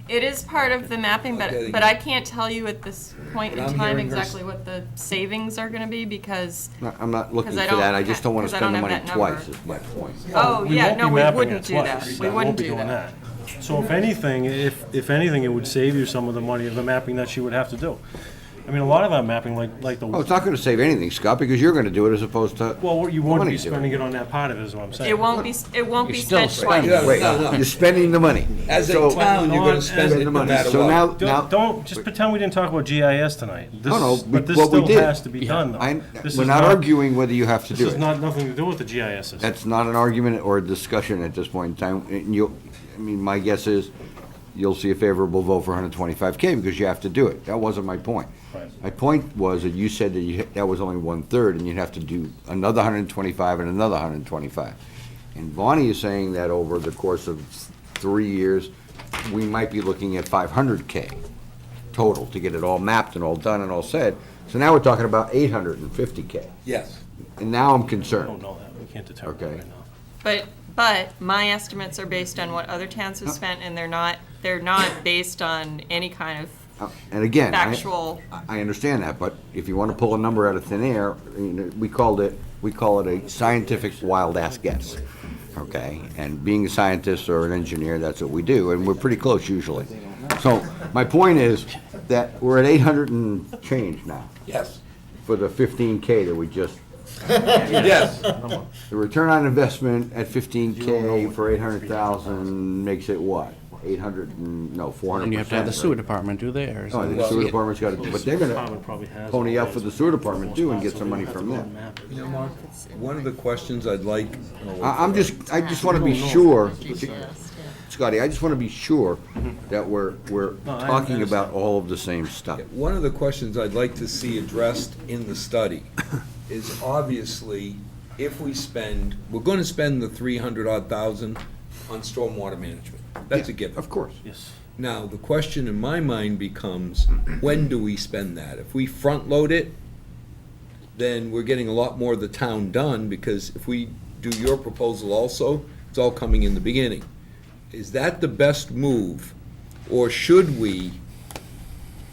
it is part of the mapping, Okay. but I can't tell you at this point in But I'm time hearing her exactly what the savings are gonna be, because, I'm not looking for Because I don't that, I just don't want to because I spend the don't money have that number. twice, is my point. oh, We yeah, won't no, be we mapping wouldn't it do twice. that. We won't wouldn't be do doing that. So if anything, if anything, it would save you some of the money of the mapping that she would have to do. I mean, a lot of that mapping, like the, Oh, it's not going to save anything, Scott, because you're going to do it as opposed to. well, you won't money be to do it. spending it on that part of it, is what I'm saying. It won't be You're still spent spending. twice. Wait, No. you're spending the money. As a So- town, you're gonna spend it no money. matter So now, what. Don't, just pretend we didn't talk about GIS tonight. This- No, But this what we still did. has to be done, though. This We're is not arguing whether you have to This do has it. not, nothing to do with the GIS system. That's not an argument or a discussion at this point in time. And my guess is you'll see a favorable vote for 125K because you have to do it. That wasn't my point. Right. My point was that you said that that was only 1/3 and you'd have to do another 125 and another 125. And Bonnie is saying that over the course of 3 years, we might be looking at 500K total to get it all mapped and all done and all said. So now we're talking about 850K. Yes. And now I'm I concerned. don't know that. We can't determine that Okay. right now. But my estimates are based on what other towns have spent, and they're not based on any kind of And again, factual. I understand that, but if you want to pull a number out of thin air, we call it a scientific wild ass guess, okay? And being a scientist or an engineer, that's what we do, and we're pretty close usually. So my point is that we're at 800 and change now Yes. for the 15K that we just, Yes. the return on investment at 15K for 800,000 makes it what? 400%. And you have to have the sewer right? department do theirs. Oh, the sewer department's got to, but they're gonna Department probably has pony all up for those the sewer department too and get some money from them. You know, Mark, one of the questions I'd like. I just want to be sure, Scotty, I just want to be sure that we're talking about all of the same stuff. One of the questions I'd like to see addressed in the study is obviously, if we're gonna spend the 300-odd thousand on stormwater management. That's a given. Of course. Yes. Now, the question in my mind becomes, when do we spend that? If we front-load it, then we're getting a lot more of the town done, because if we do your proposal also, it's all coming in the beginning. Is that the best move, or should we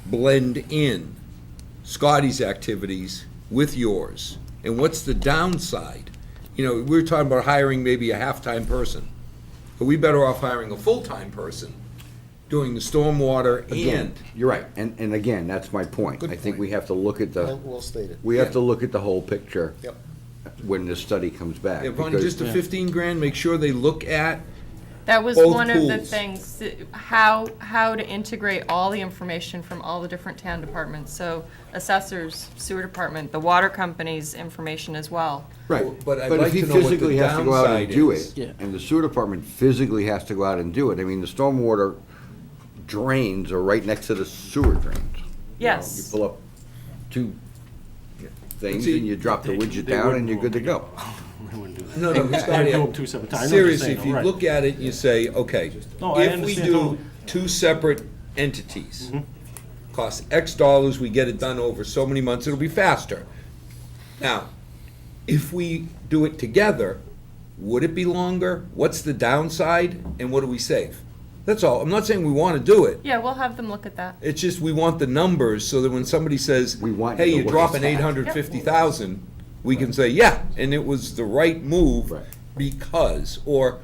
blend in Scotty's activities with yours? And what's the downside? You know, we were talking about hiring maybe a half-time person. Are we better off hiring a full-time person doing the stormwater Again, and? you're right, and again, that's my point. I think we have to look at the, Well stated. we have to look at the whole picture Yep. when this study comes back. If on because- just a 15 grand, make sure they look at, That was Both one of the pools. things, how to integrate all the information from all the different town departments. So assessors, sewer department, the water company's information as well. Right, But I'd but like if he to know what the physically has to go out and downside do is. it, and the sewer department physically has to go out and do it, I mean, the stormwater drains are right next to the sewer drains. You know, Yes. You pull up two things See, and you drop the widget they down wouldn't and you're do good to it. go. I wouldn't do that. No, no, They'd Scotty, do them two separate times. I know what you're seriously, saying, if you right. look at it and you say, okay, No, I if we understand do totally. two separate entities, Mm-hmm. costs X dollars, we get it done over so many months, it'll be faster. Now, if we do it together, would it be longer? What's the downside, and what do we save? That's all. I'm not saying we want to do it. Yeah, we'll have them look at that. It's just we want the numbers so that when somebody says, We want you hey, to you're look dropping at that. 850,000, we can say, yeah, and it was the right move Right. because, or,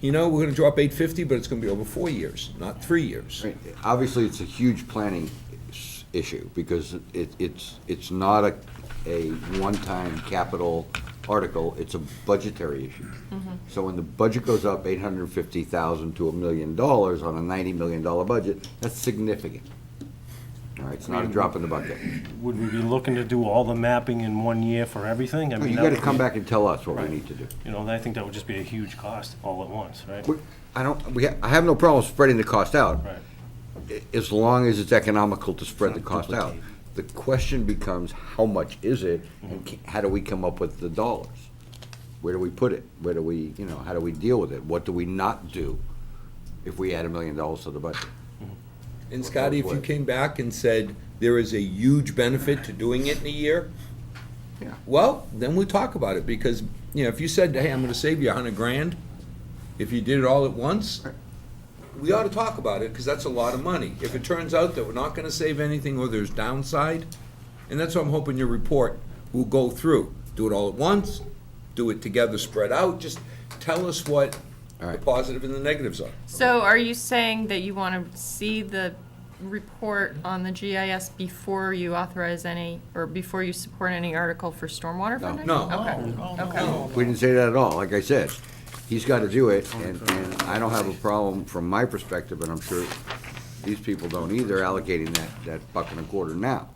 you know, we're gonna drop 850, but it's gonna be over 4 years, not 3 years. Right. Obviously, it's a huge planning issue, because it's not a one-time capital article, it's a budgetary issue. So when the budget goes up $850,000 to $1 million on a $90 million budget, that's significant. All right, it's not a drop in the bucket. Would we be looking to do all the mapping in 1 year for everything? I mean, You that gotta would come be- back and tell us what we Right. need to do. You know, I think that would just be a huge cost all at once, right? I have no problem spreading the cost out, Right. as long as it's economical to spread the cost out. The question becomes, how much is it, and how do we come up with the dollars? Where do we put it? Where do we, you know, how do we deal with it? What do we not do if we add $1 million to the budget? And Scotty, if you came back and said there is a huge benefit to doing it in a year, Yeah. well, then we'll talk about it, because, you know, if you said, hey, I'm gonna save you 100 grand, if you did it all at once, we ought to talk about it, because that's a lot of money. If it turns out that we're not gonna save anything, or there's downside, and that's what I'm hoping your report will go through. Do it all at once, do it together, spread out, just tell us what All the right. positive and the negatives are. So are you saying that you want to see the report on the GIS before you authorize any, or before you support any article for stormwater funding? No. Okay, okay. We didn't say that at all. Like I said, he's got to do it, and I don't have a problem from my perspective, and I'm sure these people don't either, allocating that $1.25 now.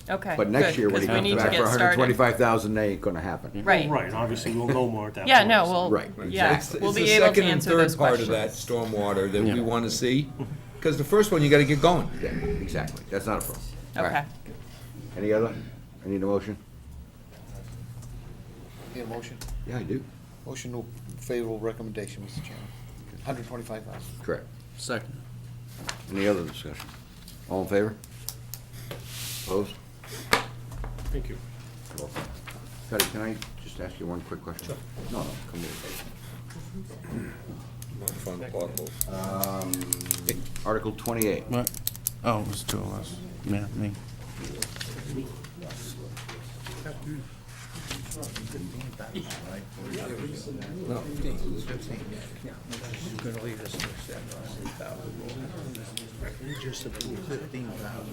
Okay, But next good, year, when he 'cause we comes need to back for get started. $125,000, that ain't gonna happen. Right. Right, obviously, we'll know more at that point. Yeah, no, we'll, Right, yeah, It's we'll be able to answer those the second and third part of questions. that stormwater that we want to see, because the first one, you got to get going. Yeah, exactly. That's not a problem. All right. Okay. Any other? I need a motion? Need a motion? Yeah, I do. Motion to favorable recommendation, Mr. Chairman. 125,000. Correct. Second. Any other discussion? All in favor? Opposed? Thank you. Patty, can I just ask you one quick question? No, no, come here. Not fun, potholes. Article 28. What? Oh, it was two of us. Yeah, me.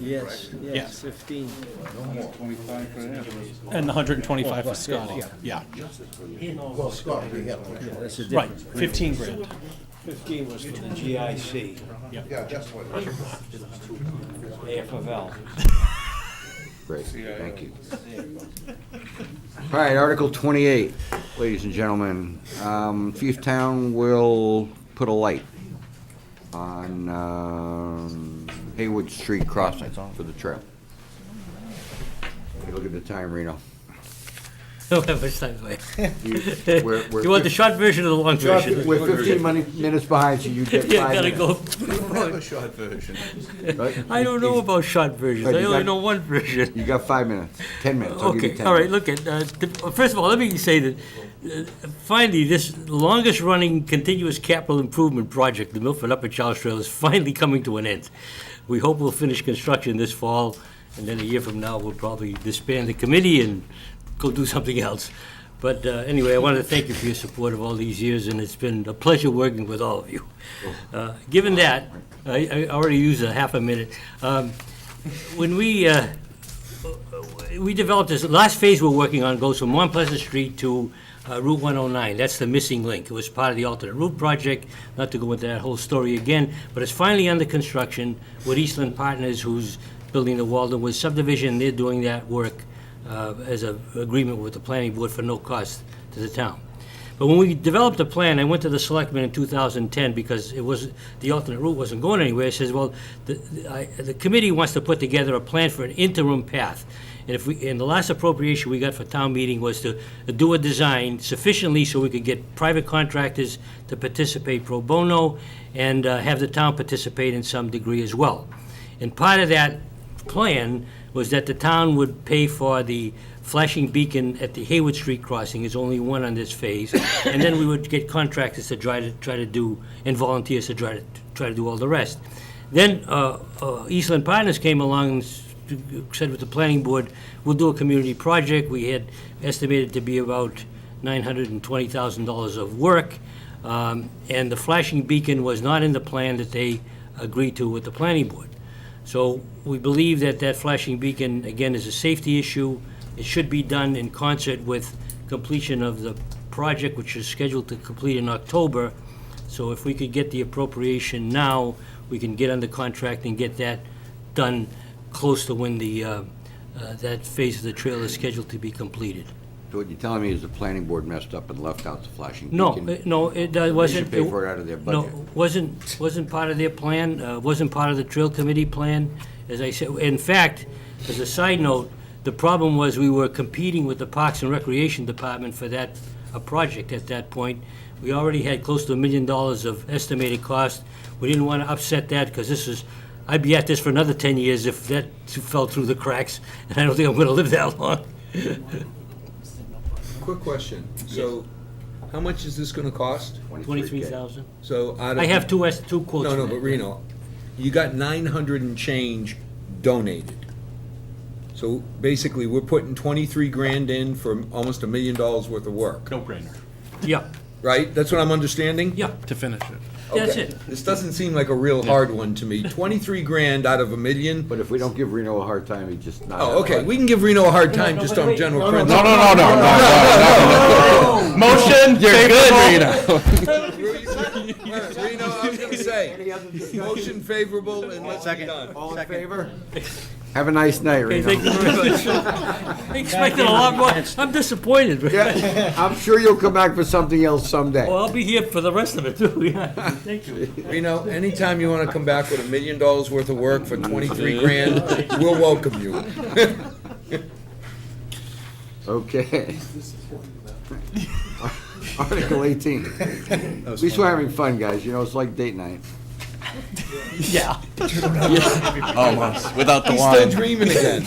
Yes, yes, 15. And the 125 for Scotty. Yeah, Well, Scott, we have. That's a right, different. 15 grand. 15 was for the GIC, Yeah, that's what. AFFL. Great, thank you. All right, Article 28, ladies and gentlemen. Town will put a light on Haywood Street crossing for the trail. Hey, look at the time, Reno. don't have much time left. We're You want the short version or the long version? We're 15 minutes behind, so you get 5 Yeah, gotta minutes. go. Have a short version. Right? I don't know about short versions, Right, I you only got- know one version. You got 5 minutes, 10 minutes, I'll give you Okay, 10 all right, minutes. look at, first of all, let me say that finally, this longest-running continuous capital improvement project, the Milford Upper Charles Trail, is finally coming to an end. We hope we'll finish construction this fall, and then a year from now, we'll probably disband the committee and go do something else. But anyway, I wanted to thank you for your support of all these years, and it's been a pleasure working with all of you. Given that, I already used a half a minute. When we developed this, last phase we're working on goes from Mont Pleasant Street to Route 109. That's the missing link. It was part of the alternate route project, not to go into that whole story again, but it's finally under construction with Eastland Partners, who's building the Waldenwood subdivision. They're doing that work as an agreement with the planning board for no cost to the town. But when we developed the plan, I went to the selectmen in 2010 because it was, the alternate route wasn't going anywhere. I says, well, the committee wants to put together a plan for an interim path. And if we, in the last appropriation we got for town meeting was to do a design sufficiently so we could get private contractors to participate pro bono and have the town participate in some degree as well. And part of that plan was that the town would pay for the flashing beacon at the Hayward Street crossing. Is only one on this phase. And then we would get contractors to try to do, and volunteers to try to do all the rest. Then Eastland Partners came along and said with the planning board, we'll do a community project. We had estimated to be about $920,000 of work. And the flashing beacon was not in the plan that they agreed to with the planning board. So we believe that that flashing beacon, again, is a safety issue. It should be done in concert with completion of the project, which is scheduled to complete in October. So if we could get the appropriation now, we can get under contract and get that done close to when the that phase of the trail is scheduled to be completed. So what you're telling me is the planning board messed up and left out the flashing No, beacon? no, it They wasn't. should pay for it out of their budget. No, wasn't part of their plan, wasn't part of the trail committee plan. As I said, in fact, as a side note, the problem was we were competing with the Parks and Recreation Department for that, a project at that point. We already had close to $1 million of estimated cost. We didn't want to upset that because this is, I'd be at this for another 10 years if that fell through the cracks, and I don't think I'm going to live that long. Quick question. So, how much is this gonna cost? 23,000. So out of. I have two quotes. No, for no, that. but Reno, you got 900 and change donated. So basically, we're putting 23 grand in for almost $1 million worth of work, No brainer. Yeah, right? That's what I'm understanding? yeah, To finish it. that's Okay. it. This doesn't seem like a real hard one to me. 23 grand out of $1 million. But if we don't give Reno a hard time, he just not. Oh, okay, we can give Reno a hard time just on general principle. Motion, Reno, I was gonna say, motion favorable and let's be done. All in favor? Have a nice night, Okay, Reno. thank you very much. I expected a lot more. I'm disappointed. Yeah, I'm sure you'll come back for something else someday. Well, I'll be here for the rest of it, too, yeah. Thank you. Reno, anytime you wanna come back with $1 million worth of work for 23 grand, we'll welcome you. Okay. Article 18. At least we're having fun, guys. You know, it's like date night. Yeah. Almost, without the He's still dreaming again.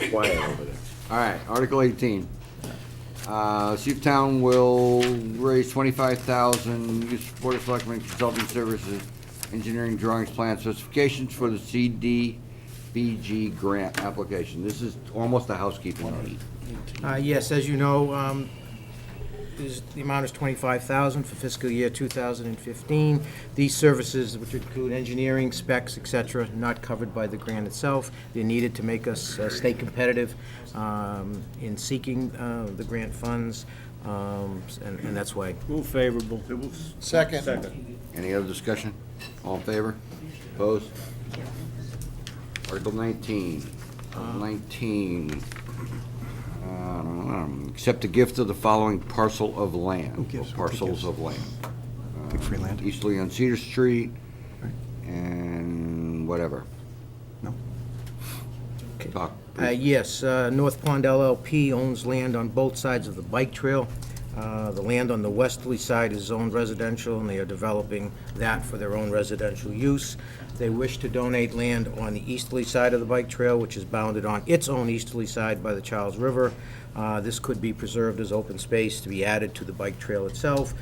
Quiet over there. All right, Article 18. See if town will raise 25,000, use Board of Selectmen consulting services, engineering drawings, plan specifications for the CDBG grant application. This is almost a housekeeping note. Yes, as you know, the amount is $25,000 for fiscal year 2015. These services, which include engineering, specs, et cetera, not covered by the grant itself. They're needed to make us stay competitive in seeking the grant funds, and that's why. Move favorable. Second. Any other discussion? All in favor? Opposed? Article 19. Accept a gift of the following parcel of land, or parcels of land. free land? Easterly on Cedar Street, and whatever. No. Talk Yes, North Pond LLP owns land on both sides of the bike trail. The land on the westerly side is zoned residential, and they are developing that for their own residential use. They wish to donate land on the easterly side of the bike trail, which is bounded on its own easterly side by the Charles River. This could be preserved as open space to be added to the bike trail itself.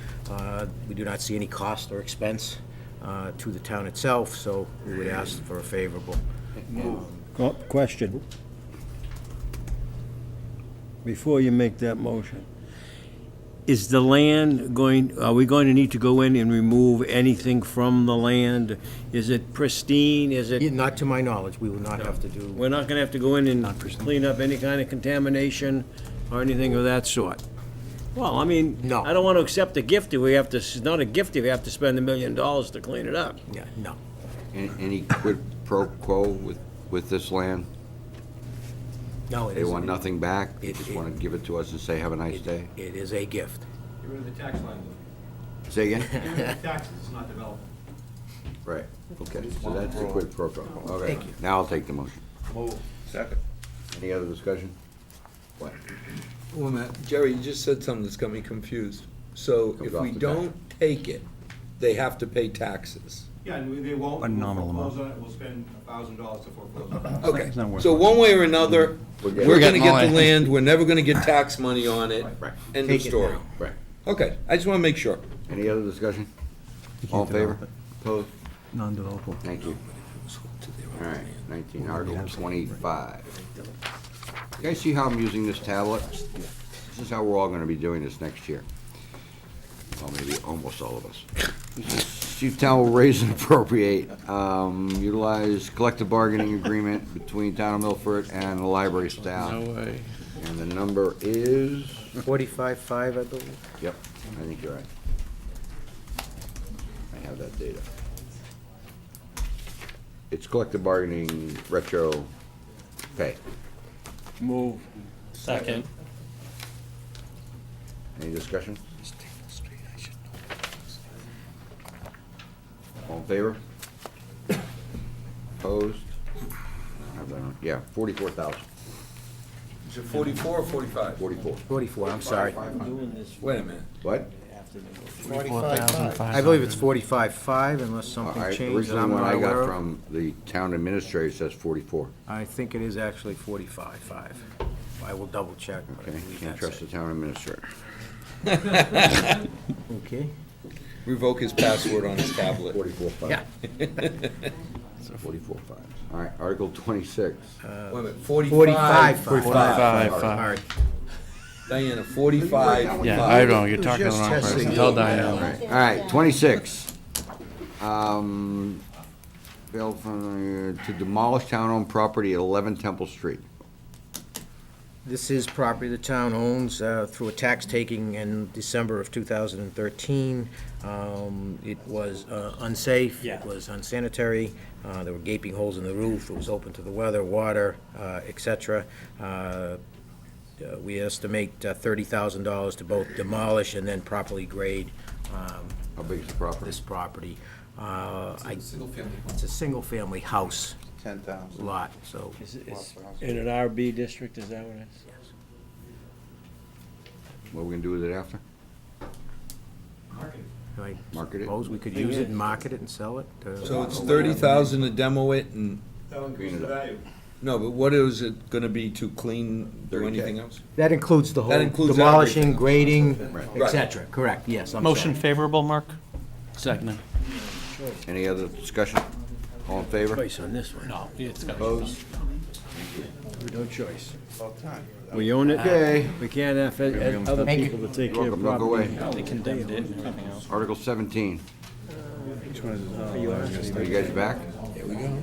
We do not see any cost or expense to the town itself, so we would ask for a favorable. Question. Before you make that motion, is the land are we going to need to go in and remove anything from the land? Is it pristine? Is it? Not to my knowledge, we will not have to do. We're not gonna have to go in and clean up any kind of contamination or anything of that sort? Well, I mean, No. I don't want to accept a gift if we have to, it's not a gift if we have to spend $1 million to clean it up. Yeah, no. Any quid pro quo with this land? No, it They isn't. want nothing back? They just want to give it to us and say, have a nice day? It is a gift. Get rid of the tax language. Say again? Get rid of the taxes, it's not development. Right, okay, so that's the quid pro quo. Okay, Thank you. now I'll take the motion. Move. Second. Any other discussion? What? Well, Matt, Jerry, you just said something that's got me confused. So Comes if off we the don't take it, they have to pay taxes. Yeah, and they won't. A nominal We'll amount. foreclose on it, we'll spend $1,000 to foreclose on it. Okay, It's not worth so it. one way or another, We're we're gonna getting get all the that. land, we're never gonna get tax money on it. Right. End of Take it story. now. Right. Okay, I just wanna make sure. Any other discussion? All in favor? Opposed? Non-developable. Thank you. All right, 19, Article 25. You guys see how I'm using this tablet? This is how we're all gonna be doing this next year. Well, maybe almost all of us. See if town will raise and appropriate, utilize collective bargaining agreement between town of Milford and the library staff. No way. And the number is, 45.5, I believe. yep, I think you're right. I have that data. It's collective bargaining retro pay. Move. Second. Any discussion? All in favor? Opposed? I have that on- Yeah, 44,000. Is it 44 or 45? 44. 44, I'm sorry. Wait a minute. What? 45.5. I believe it's 45.5 unless something changed that Originally, I'm when not I got aware of. from the town administrator, it says 44. I think it is actually 45.5. I will double check. but I Okay, believe can't that's trust the town administrator. it. Okay. Revoke his password on his tablet. 44.5. Yeah. So 44.5. All right, Article 26. Wait a minute, 45. 45. All right. Diana, 45. Yeah, I know, you're talking to the just wrong testing. person. Tell Diane. All right, 26. Bill to demolish town-owned property at 11 Temple Street. This is property the town owns through a tax taking in December of 2013. It was unsafe, it was unsanitary, there were gaping holes in the roof, it was open to the weather, water, et cetera. We estimate $30,000 to both demolish and then properly grade How big is the property? this property. Single family. It's a single-family house 10,000. lot, so. Is in an RB district, is that what it is? What are we gonna do with it after? I Market it? suppose we could use it and market it and sell it. So it's 30,000 to demo it and, That'll increase Clean the it up. value. no, but what is it gonna be to clean, do 30K. anything else? That includes the whole That includes demolishing, everything. grading, Right. et cetera. Correct, yes, I'm Motion sorry. favorable, Mark? Second. Any other discussion? All in favor? Choice on this one. No, it's got. Opposed? No choice. About time. We own it. Okay. We can't have other Thank you. people to take care You're of welcome, don't go property. away. They condemned it and everything else. Article 17. Which one is it? Are you guys back? There we go.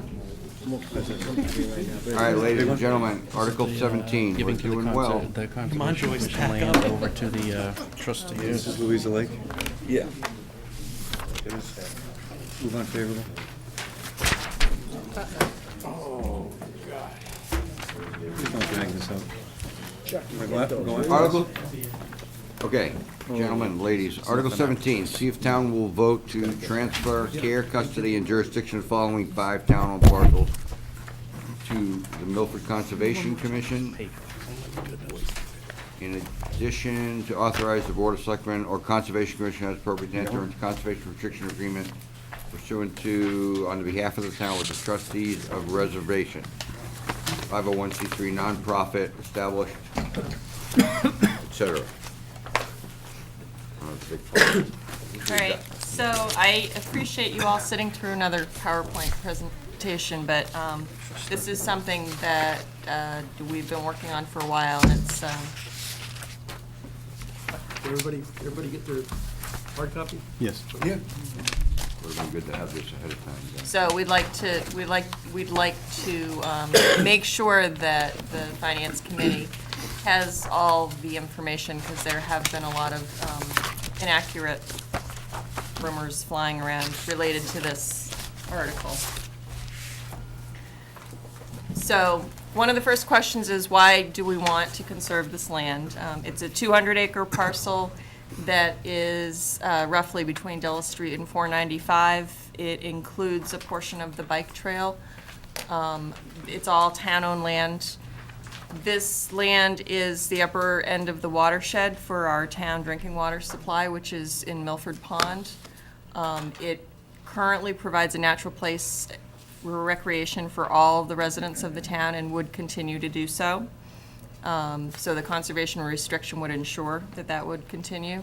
All right, ladies and gentlemen, Article 17, we're Giving to doing well. the Conservation Commission land over to the trustees. This is Louisa Lake. Yeah. Move on favorable. Please don't drag this out. Go on. Article, okay, gentlemen, ladies, Article 17, see if town will vote to transfer care, custody, and jurisdiction of the following 5 town-owned parcels to the Milford Conservation Commission. In addition, to authorize the Board of Selectmen or Conservation Commission as appropriate to enter into conservation restriction agreement pursuant to, on behalf of the town with the trustees of reservation. 501c3 nonprofit established, etc. All right, so I appreciate you all sitting through another PowerPoint presentation, but this is something that we've been working on for a while, and it's, Everybody get their hard copy? Yes. Yeah. Would have been good to have this ahead of time. then. so we'd like to make sure that the Finance Committee has all the information, because there have been a lot of inaccurate rumors flying around related to this article. So, one of the first questions is, why do we want to conserve this land? It's a 200-acre parcel that is roughly between Della Street and 495. It includes a portion of the bike trail. It's all town-owned land. This land is the upper end of the watershed for our town drinking water supply, which is in Milford Pond. It currently provides a natural place for recreation for all the residents of the town and would continue to do so. So the conservation restriction would ensure that that would continue.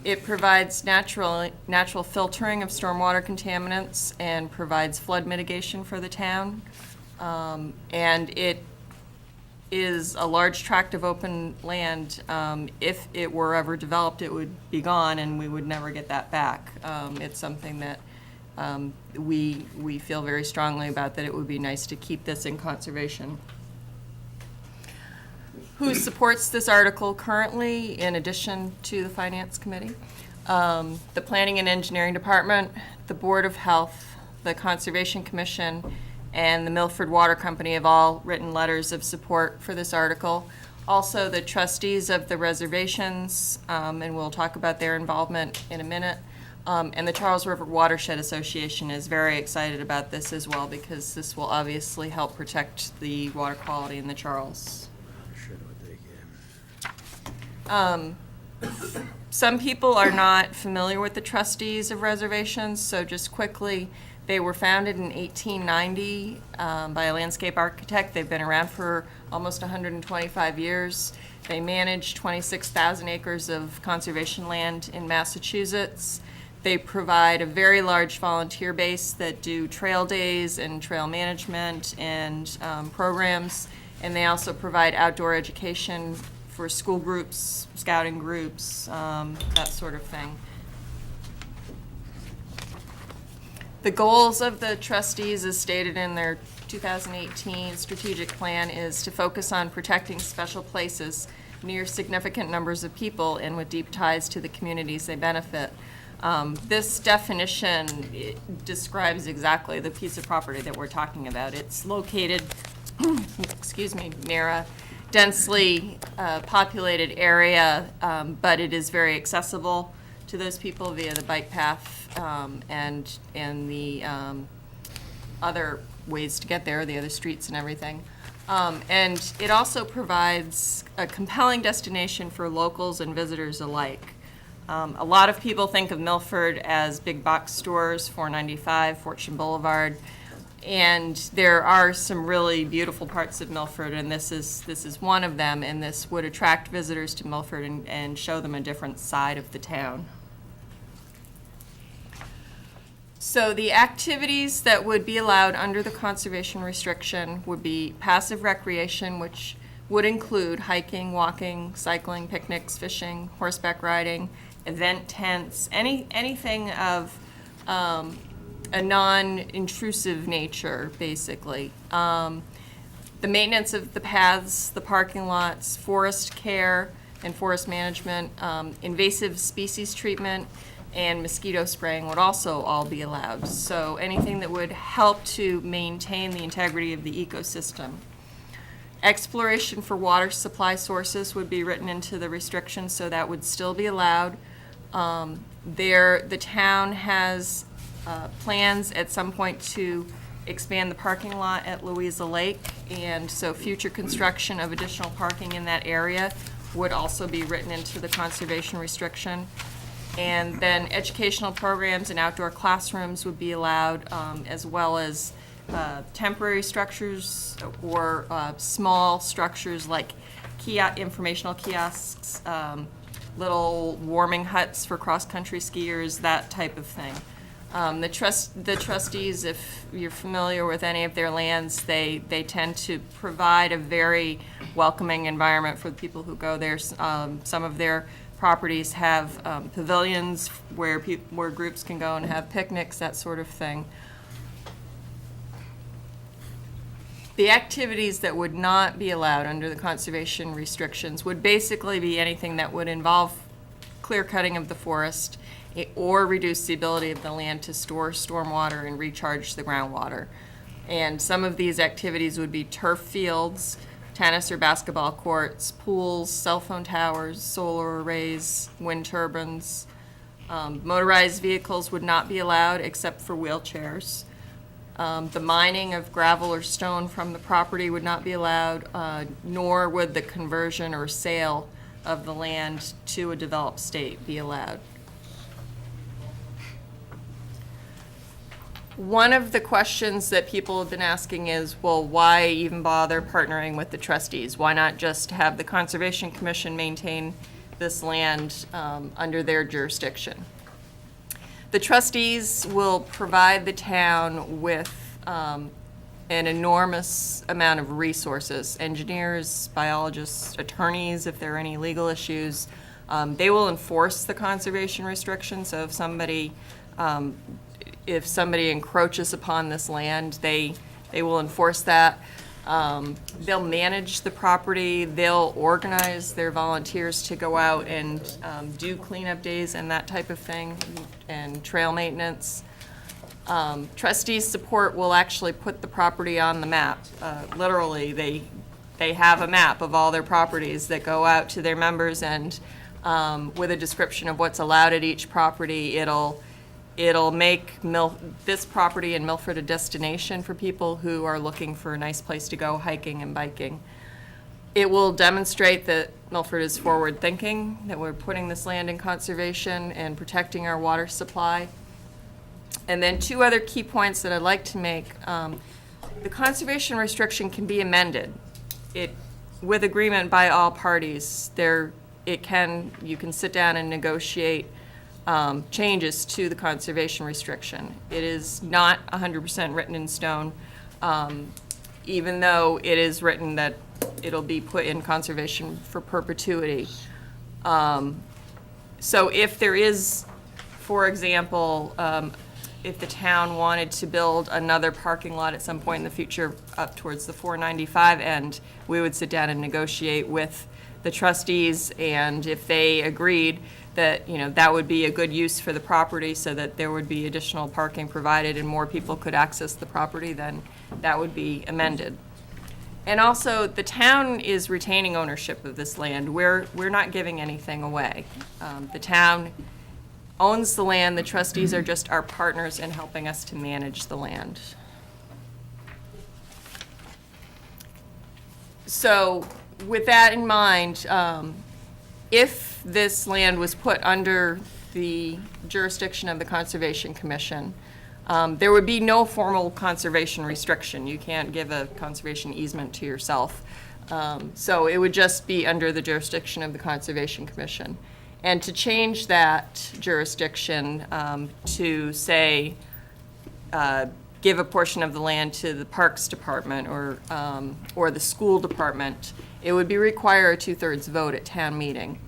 It provides natural filtering of stormwater contaminants and provides flood mitigation for the town. And it is a large tract of open land. If it were ever developed, it would be gone and we would never get that back. It's something that we feel very strongly about, that it would be nice to keep this in conservation. Who supports this article currently, in addition to the Finance Committee? The Planning and Engineering Department, the Board of Health, the Conservation Commission, and the Milford Water Company have all written letters of support for this article. Also, the trustees of the reservations, and we'll talk about their involvement in a minute. And the Charles River Watershed Association is very excited about this as well, because this will obviously help protect the water quality in the Charles. Some people are not familiar with the trustees of reservations, so just quickly, they were founded in 1890 by a landscape architect. They've been around for almost 125 years. They manage 26,000 acres of conservation land in Massachusetts. They provide a very large volunteer base that do trail days and trail management and programs. And they also provide outdoor education for school groups, scouting groups, that sort of thing. The goals of the trustees, as stated in their 2018 strategic plan, is to focus on protecting special places near significant numbers of people and with deep ties to the communities they benefit. This definition describes exactly the piece of property that we're talking about. It's located, near a densely populated area, but it is very accessible to those people via the bike path and the other ways to get there, the other streets and everything. And it also provides a compelling destination for locals and visitors alike. A lot of people think of Milford as big box stores, 495, Fortune Boulevard, and there are some really beautiful parts of Milford, and this is one of them, and this would attract visitors to Milford and show them a different side of the town. So the activities that would be allowed under the conservation restriction would be passive recreation, which would include hiking, walking, cycling, picnics, fishing, horseback riding, event tents, anything of a non-intrusive nature, basically. The maintenance of the paths, the parking lots, forest care and forest management, invasive species treatment, and mosquito spraying would also all be allowed. So anything that would help to maintain the integrity of the ecosystem. Exploration for water supply sources would be written into the restrictions, so that would still be allowed. The town has plans at some point to expand the parking lot at Louisa Lake, and so future construction of additional parking in that area would also be written into the conservation restriction. And then educational programs and outdoor classrooms would be allowed, as well as temporary structures or small structures like informational kiosks, little warming huts for cross-country skiers, that type of thing. The trustees, if you're familiar with any of their lands, they tend to provide a very welcoming environment for the people who go there. Some of their properties have pavilions where groups can go and have picnics, that sort of thing. The activities that would not be allowed under the conservation restrictions would basically be anything that would involve clear cutting of the forest or reduce the ability of the land to store stormwater and recharge the groundwater. And some of these activities would be turf fields, tennis or basketball courts, pools, cell phone towers, solar arrays, wind turbines. Motorized vehicles would not be allowed except for wheelchairs. The mining of gravel or stone from the property would not be allowed, nor would the conversion or sale of the land to a developed state be allowed. One of the questions that people have been asking is, well, why even bother partnering with the trustees? Why not just have the Conservation Commission maintain this land under their jurisdiction? The trustees will provide the town with an enormous amount of resources, engineers, biologists, attorneys, if there are any legal issues. They will enforce the conservation restrictions, so if somebody encroaches upon this land, they will enforce that. They'll manage the property, they'll organize their volunteers to go out and do cleanup days and that type of thing, and trail maintenance. Trustees' support will actually put the property on the map. Literally, they have a map of all their properties that go out to their members, and with a description of what's allowed at each property, it'll make this property in Milford a destination for people who are looking for a nice place to go hiking and biking. It will demonstrate that Milford is forward-thinking, that we're putting this land in conservation and protecting our water supply. And then two other key points that I'd like to make. The conservation restriction can be amended. With agreement by all parties, you can sit down and negotiate changes to the conservation restriction. It is not 100% written in stone, even though it is written that it'll be put in conservation for perpetuity. So if there is, for example, if the town wanted to build another parking lot at some point in the future up towards the 495 end, we would sit down and negotiate with the trustees, and if they agreed that, that would be a good use for the property so that there would be additional parking provided and more people could access the property, then that would be amended. And also, the town is retaining ownership of this land. We're not giving anything away. The town owns the land. The trustees are just our partners in helping us to manage the land. So with that in mind, if this land was put under the jurisdiction of the Conservation Commission, there would be no formal conservation restriction. You can't give a conservation easement to yourself. So it would just be under the jurisdiction of the Conservation Commission. And to change that jurisdiction to, say, give a portion of the land to the Parks Department or the School Department, it would require a 2/3 vote at town meeting.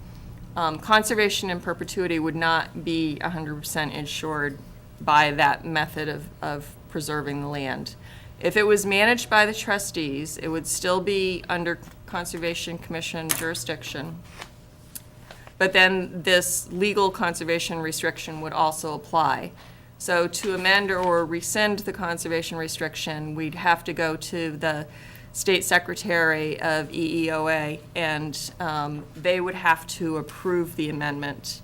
Conservation in perpetuity would not be 100% ensured by that method of preserving the land. If it was managed by the trustees, it would still be under Conservation Commission jurisdiction. But then this legal conservation restriction would also apply. So to amend or rescind the conservation restriction, we'd have to go to the State Secretary of EEOA, and they would have to approve the amendment.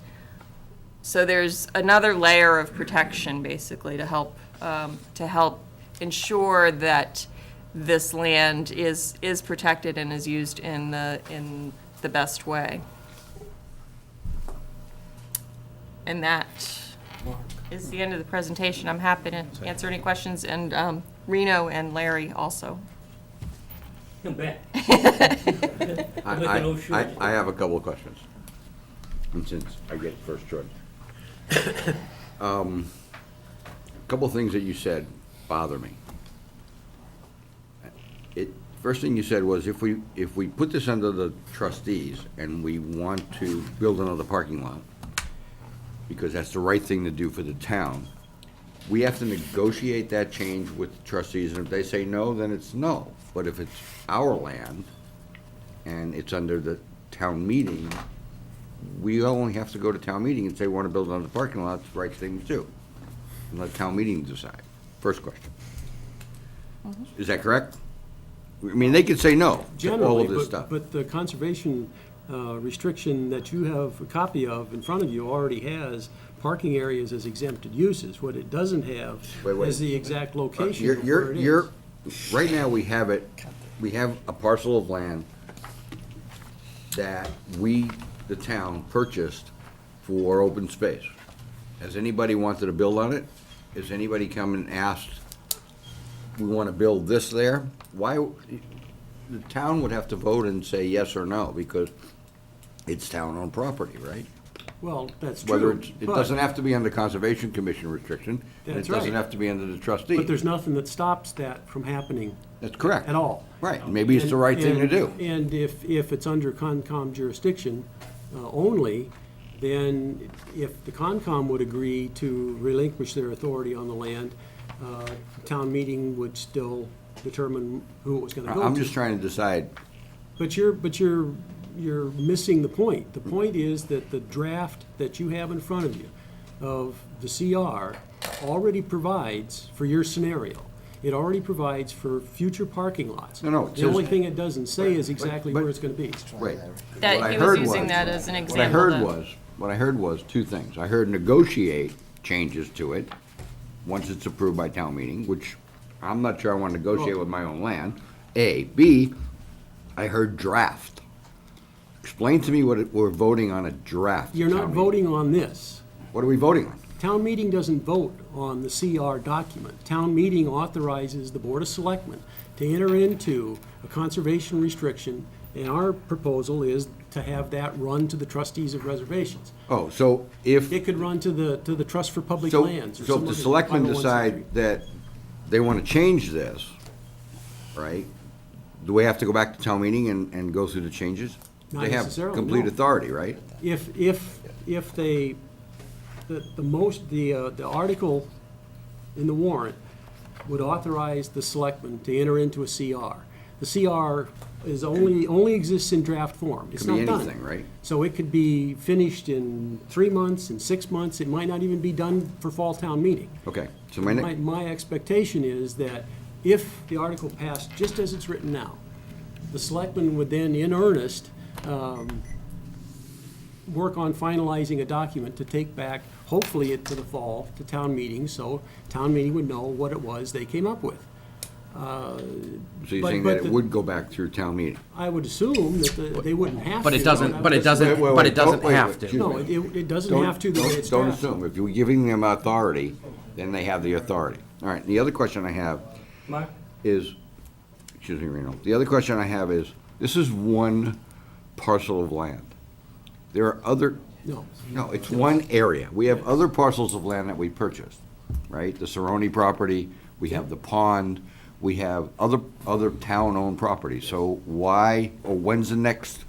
So there's another layer of protection, basically, to help ensure that this land is protected and is used in the best way. And that is the end of the presentation. I'm happy to answer any questions, and Reno and Larry also. I have a couple of questions, and since I get first choice. A couple of things that you said bother me. First thing you said was if we put this under the trustees and we want to build another parking lot, because that's the right thing to do for the town, we have to negotiate that change with the trustees, and if they say no, then it's no. But if it's our land and it's under the town meeting, we only have to go to town meeting and say we want to build another parking lot. It's the right thing to do, and let town meeting decide. First question. Is that correct? I mean, they could say no to all of this stuff. But the conservation restriction that you have a copy of in front of you already has parking areas as exempted uses. What it doesn't have is the exact location of where it is. Right now, we have a parcel of land that we, the town, purchased for open space. Has anybody wanted to build on it? Has anybody come and asked, we want to build this there? Why, the town would have to vote and say yes or no, because it's town-owned property, right? Well, that's Whether true. it doesn't have to be under Conservation Commission restriction, and it That's doesn't right. have to be under the trustee. But there's nothing that stops that from happening That's correct. at all. Right, maybe it's the right thing to do. And if it's under Concom jurisdiction only, then if the Concom would agree to relinquish their authority on the land, town meeting would still determine who it was gonna go to. I'm just trying to decide, But you're missing the point. The point is that the draft that you have in front of you of the CR already provides for your scenario. It already provides for future parking lots. No, it The only says- thing it doesn't say is exactly but- where it's gonna be. right. That What I he was heard using that as an example. What I heard was two things. I heard negotiate changes to it once it's approved by town meeting, which I'm not sure I want to negotiate with my own land. A. B, I heard draft. Explain to me what we're voting on a draft. You're town not meeting. voting on this. What are we voting on? Town meeting doesn't vote on the CR document. Town meeting authorizes the Board of Selectmen to enter into a conservation restriction, and our proposal is to have that run to the trustees of reservations. Oh, so if, It could run to the Trust for Public so Lands. or so some if the other selectmen 501c3. decide that they want to change this, right? Do we have to go back to town meeting and go through the changes? Not They have necessarily, complete no. authority, right? If they, the article in the warrant would authorize the selectmen to enter into a CR. The CR is only exists in draft form. It's Could be not done. anything, right? So it could be finished in 3 months, in 6 months. It might not even be done for fall town meeting. Okay, so My expectation is that if the article passed just as it's written now, the selectmen would then, in earnest, work on finalizing a document to take back, hopefully to the fall, to town meeting, so town meeting would know what it was they came up with. So you're But- saying but that it the- would go back through town meeting? I would assume that they wouldn't have to. But it doesn't, but it Wait, doesn't, wait, but it doesn't don't- wait, have wait, to. excuse No, me. it doesn't Don't- have to the way don't- it's Don't drafted. assume. If you're giving them authority, then they have the authority. All right, the other question I have Mark? is, excuse me, Reno, the other question I have is, this is one parcel of land. There are other, no, it's one area. We have other parcels of land that we purchased, right? The Cerrone property, we have the pond, we have other town-owned properties. So why, or when's the next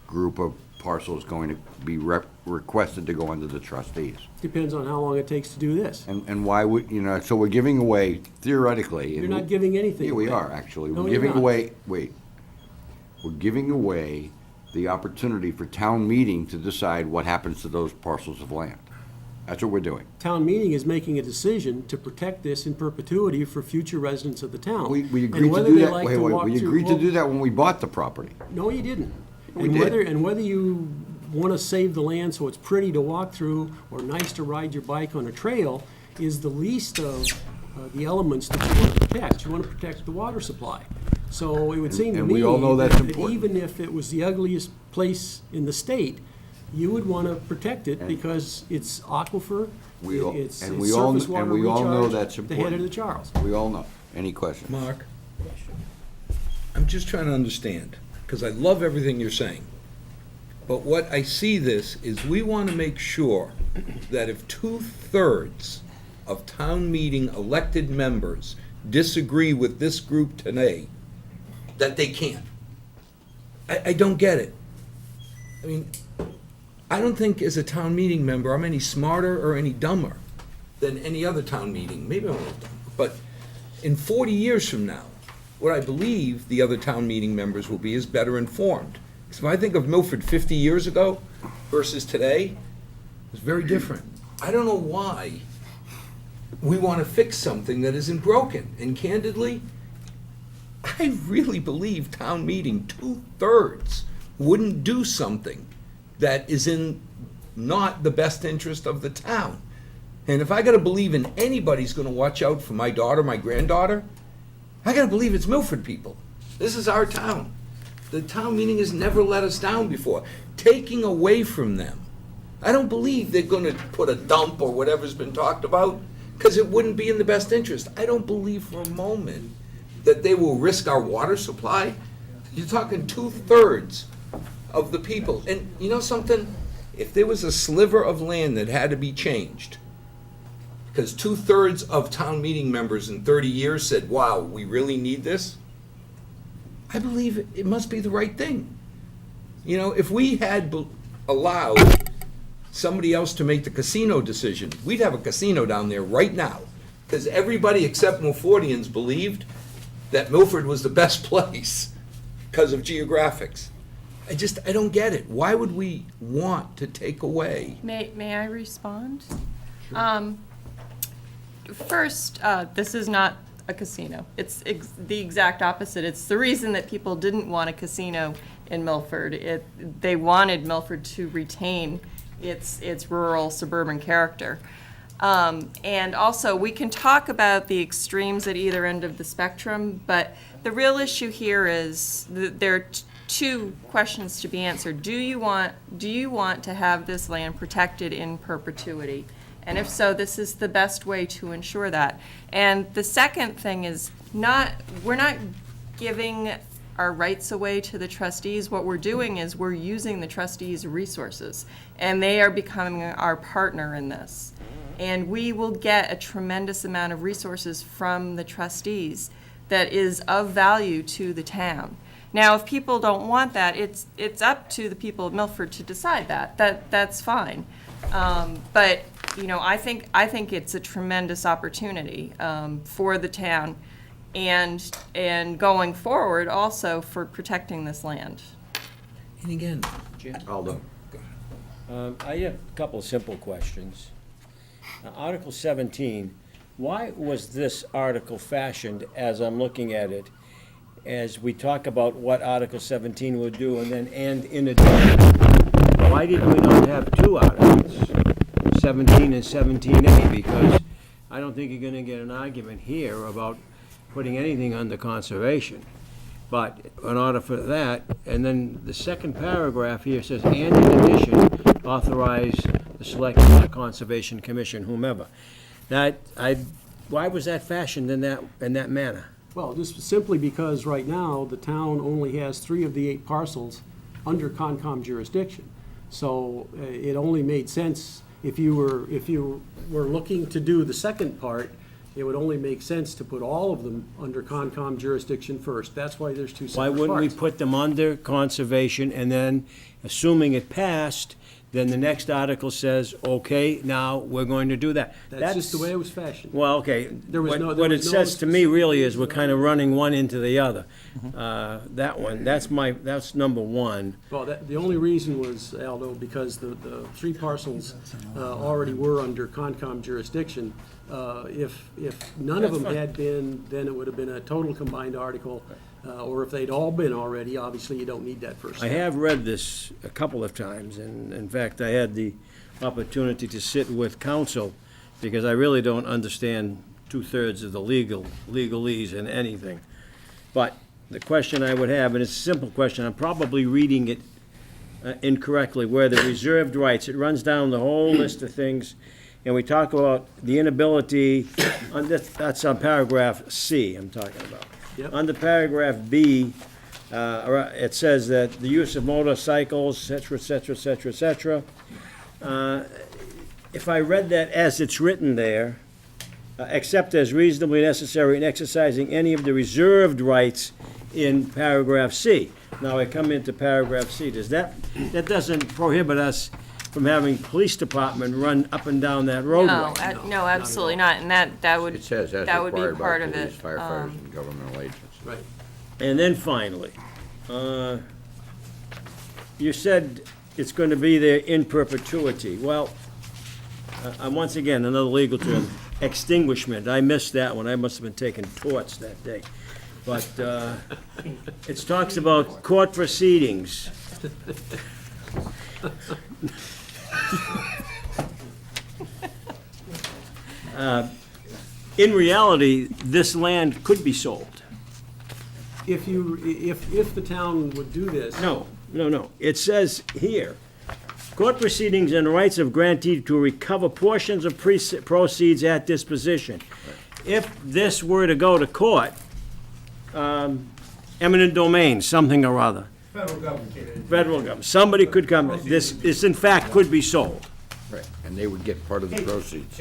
group of parcels going to be requested to go under the trustees? Depends on how long it takes to do this. And why would, so we're giving away, theoretically. You're not giving anything Yeah, we away. are, actually. No, We're you're giving not. away, wait. We're giving away the opportunity for town meeting to decide what happens to those parcels of land. That's what we're doing. Town meeting is making a decision to protect this in perpetuity for future residents of the town. We And agreed to whether do they that, like wait, to wait, walk we through- agreed to well, do that when we bought the property. No, you didn't. We And did. whether you want to save the land so it's pretty to walk through or nice to ride your bike on a trail is the least of the elements that you want to protect. You want to protect the water supply. So it would seem to And me we all know that's that important. even if it was the ugliest place in the state, you would want to protect it because it's aquifer, We all- it's and it's we all- surface and water we all know recharge that's at the head of important. the Charles. We all know. Any questions? Mark, I'm just trying to understand, because I love everything you're saying. But what I see this is we want to make sure that if 2/3 of town meeting elected members disagree with this group today, that they can't. I don't get it. I mean, I don't think as a town meeting member, I'm any smarter or any dumber than any other town meeting. Maybe I'm a little dumber, but in 40 years from now, what I believe the other town meeting members will be is better informed. Because if I think of Milford 50 years ago versus today, it's very different. I don't know why we want to fix something that isn't broken. And candidly, I really believe town meeting, 2/3, wouldn't do something that is in not the best interest of the town. And if I gotta believe in anybody's gonna watch out for my daughter, my granddaughter, I gotta believe it's Milford people. This is our town. The town meeting has never let us down before. Taking away from them, I don't believe they're gonna put a dump or whatever's been talked about, because it wouldn't be in the best interest. I don't believe for a moment that they will risk our water supply. You're talking 2/3 of the people. And you know something? If there was a sliver of land that had to be changed, because 2/3 of town meeting members in 30 years said, wow, we really need this, I believe it must be the right thing. You know, if we had allowed somebody else to make the casino decision, we'd have a casino down there right now. Because everybody except Milfordians believed that Milford was the best place because of geographics. I don't get it. Why would we want to take away? May I respond? First, this is not a casino. It's the exact opposite. It's the reason that people didn't want a casino in Milford. They wanted Milford to retain its rural suburban character. And also, we can talk about the extremes at either end of the spectrum, but the real issue here is there are two questions to be answered. Do you want to have this land protected in perpetuity? And if so, this is the best way to ensure that. And the second thing is we're not giving our rights away to the trustees. What we're doing is we're using the trustees' resources, and they are becoming our partner in this. And we will get a tremendous amount of resources from the trustees that is of value to the town. Now, if people don't want that, it's up to the people of Milford to decide that. That's fine. But you know, I think it's a tremendous opportunity for the town, and going forward also for protecting this land. And again, Aldo. I have a couple of simple questions. Article 17, why was this article fashioned, as I'm looking at it, as we talk about what Article 17 would do, and in addition, why did we not have two articles, 17 and 17A? Because I don't think you're going to get an argument here about putting anything under conservation. But in order for that, and then the second paragraph here says, and in addition, authorize the selection of the Conservation Commission, whomever. Why was that fashioned in that manner? Well, just simply because right now, the town only has 3 of the 8 parcels under Concom jurisdiction. So it only made sense if you were looking to do the second part, it would only make sense to put all of them under Concom jurisdiction first. That's why there's 2 separate Why parts. wouldn't we put them under conservation, and then, assuming it passed, then the next article says, okay, now we're going to do that? That's just the way it was fashioned. Well, okay. There was no- What there it was no says to me really is we're kind of running one into the other. That one, that's number one. Well, the only reason was, Aldo, because the 3 parcels already were under Concom jurisdiction. If none of That's them fine. had been, then it would have been a total combined article. Or if they'd all been already, obviously you don't need that first I step. have read this a couple of times, and in fact, I had the opportunity to sit with counsel, because I really don't understand 2/3 of the legalese in anything. But the question I would have, and it's a simple question, I'm probably reading it incorrectly, where the reserved rights, it runs down the whole list of things, and we talk about the inability, on this, that's on paragraph C I'm talking about. Yep. Under paragraph B, it says that the use of motorcycles, et cetera, et cetera, et cetera, et cetera. If I read that as it's written there, except as reasonably necessary in exercising any of the reserved rights in paragraph C. Now I come into paragraph C. That doesn't prohibit us from having police department run up and down that roadway? No, absolutely not, and that would, It says as that would be required by part of police, it. firefighters, and governmental agents. Right. And then finally, you said it's going to be there in perpetuity. Well, once again, another legal term, extinguishment. I missed that one. I must have been taking torts that day. But it talks about court proceedings. In reality, this land could be sold. If the town would do this. No. It says here, court proceedings and rights of grantee to recover portions of proceeds at disposition. If this were to go to court, eminent domain, something or other. Federal government. Federal government, somebody could come, this in fact could be sold. Right, and they would get part of the proceeds.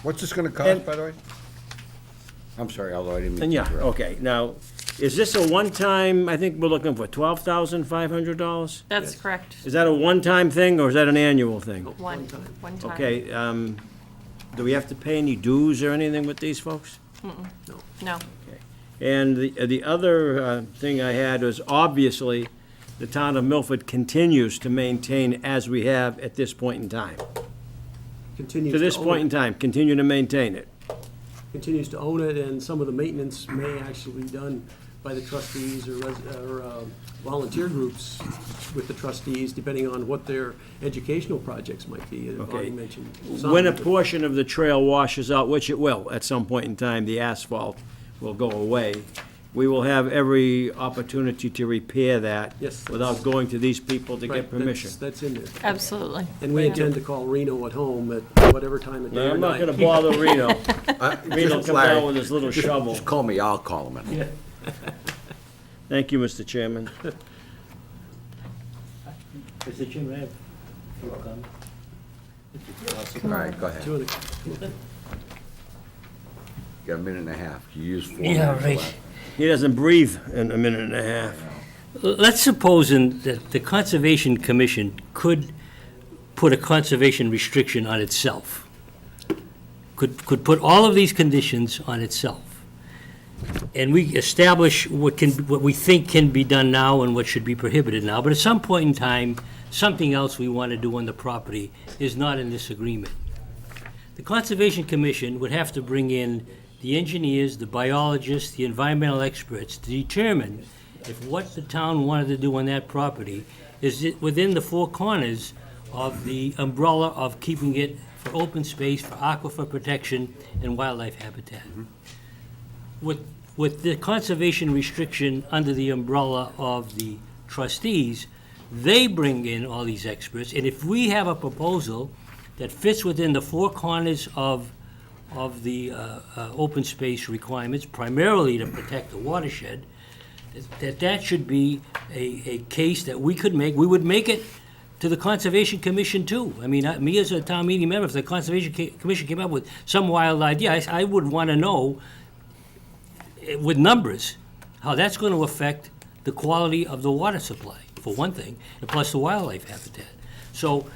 What's this gonna cost, by the way? I'm sorry, although I didn't mean And to yeah, interrupt. okay, now, is this a one-time, I think we're looking for $12,500? That's correct. Is that a one-time thing, or is that an annual thing? One time. Okay, do we have to pay any dues or anything with these folks? No. And the other thing I had was, obviously, the town of Milford continues to maintain as we have at this point in time. Continues To this own point in it. time, continue to maintain it. Continues to own it, and some of the maintenance may actually be done by the trustees or volunteer groups with the trustees, depending on what their educational projects might be. I've already Okay. mentioned When a some. portion of the trail washes out, which it will, at some point in time, the asphalt will go away, we will have every opportunity to repair that Yes. without going to these people to Right, get permission. That's in there. Absolutely. And we intend to call Reno at home at whatever time of day No, or I'm not night. gonna bother Reno. Reno Just come Larry, down with his little just- shovel. Just call me, I'll call him in. Thank you, Mr. Chairman. Mr. Chairman, I have a comment. All right, go ahead. Two of the- Got a minute and a half. You used 4 Yeah, minutes right. left. He doesn't breathe in a minute and a half. Let's suppose that the Conservation Commission could put a conservation restriction on itself. Could put all of these conditions on itself. And we establish what we think can be done now and what should be prohibited now. But at some point in time, something else we want to do on the property is not in this agreement. The Conservation Commission would have to bring in the engineers, the biologists, the environmental experts to determine if what the town wanted to do on that property is within the four corners of the umbrella of keeping it for open space, for aquifer protection, and wildlife habitat. With the conservation restriction under the umbrella of the trustees, they bring in all these experts, and if we have a proposal that fits within the four corners of the open space requirements, primarily to protect the watershed, that should be a case that we could make. We would make it to the Conservation Commission too. I mean, me as a town meeting member, if the Conservation Commission came up with some wild idea, I would want to know with numbers how that's going to affect the quality of the water supply, for one thing, and plus the wildlife habitat. So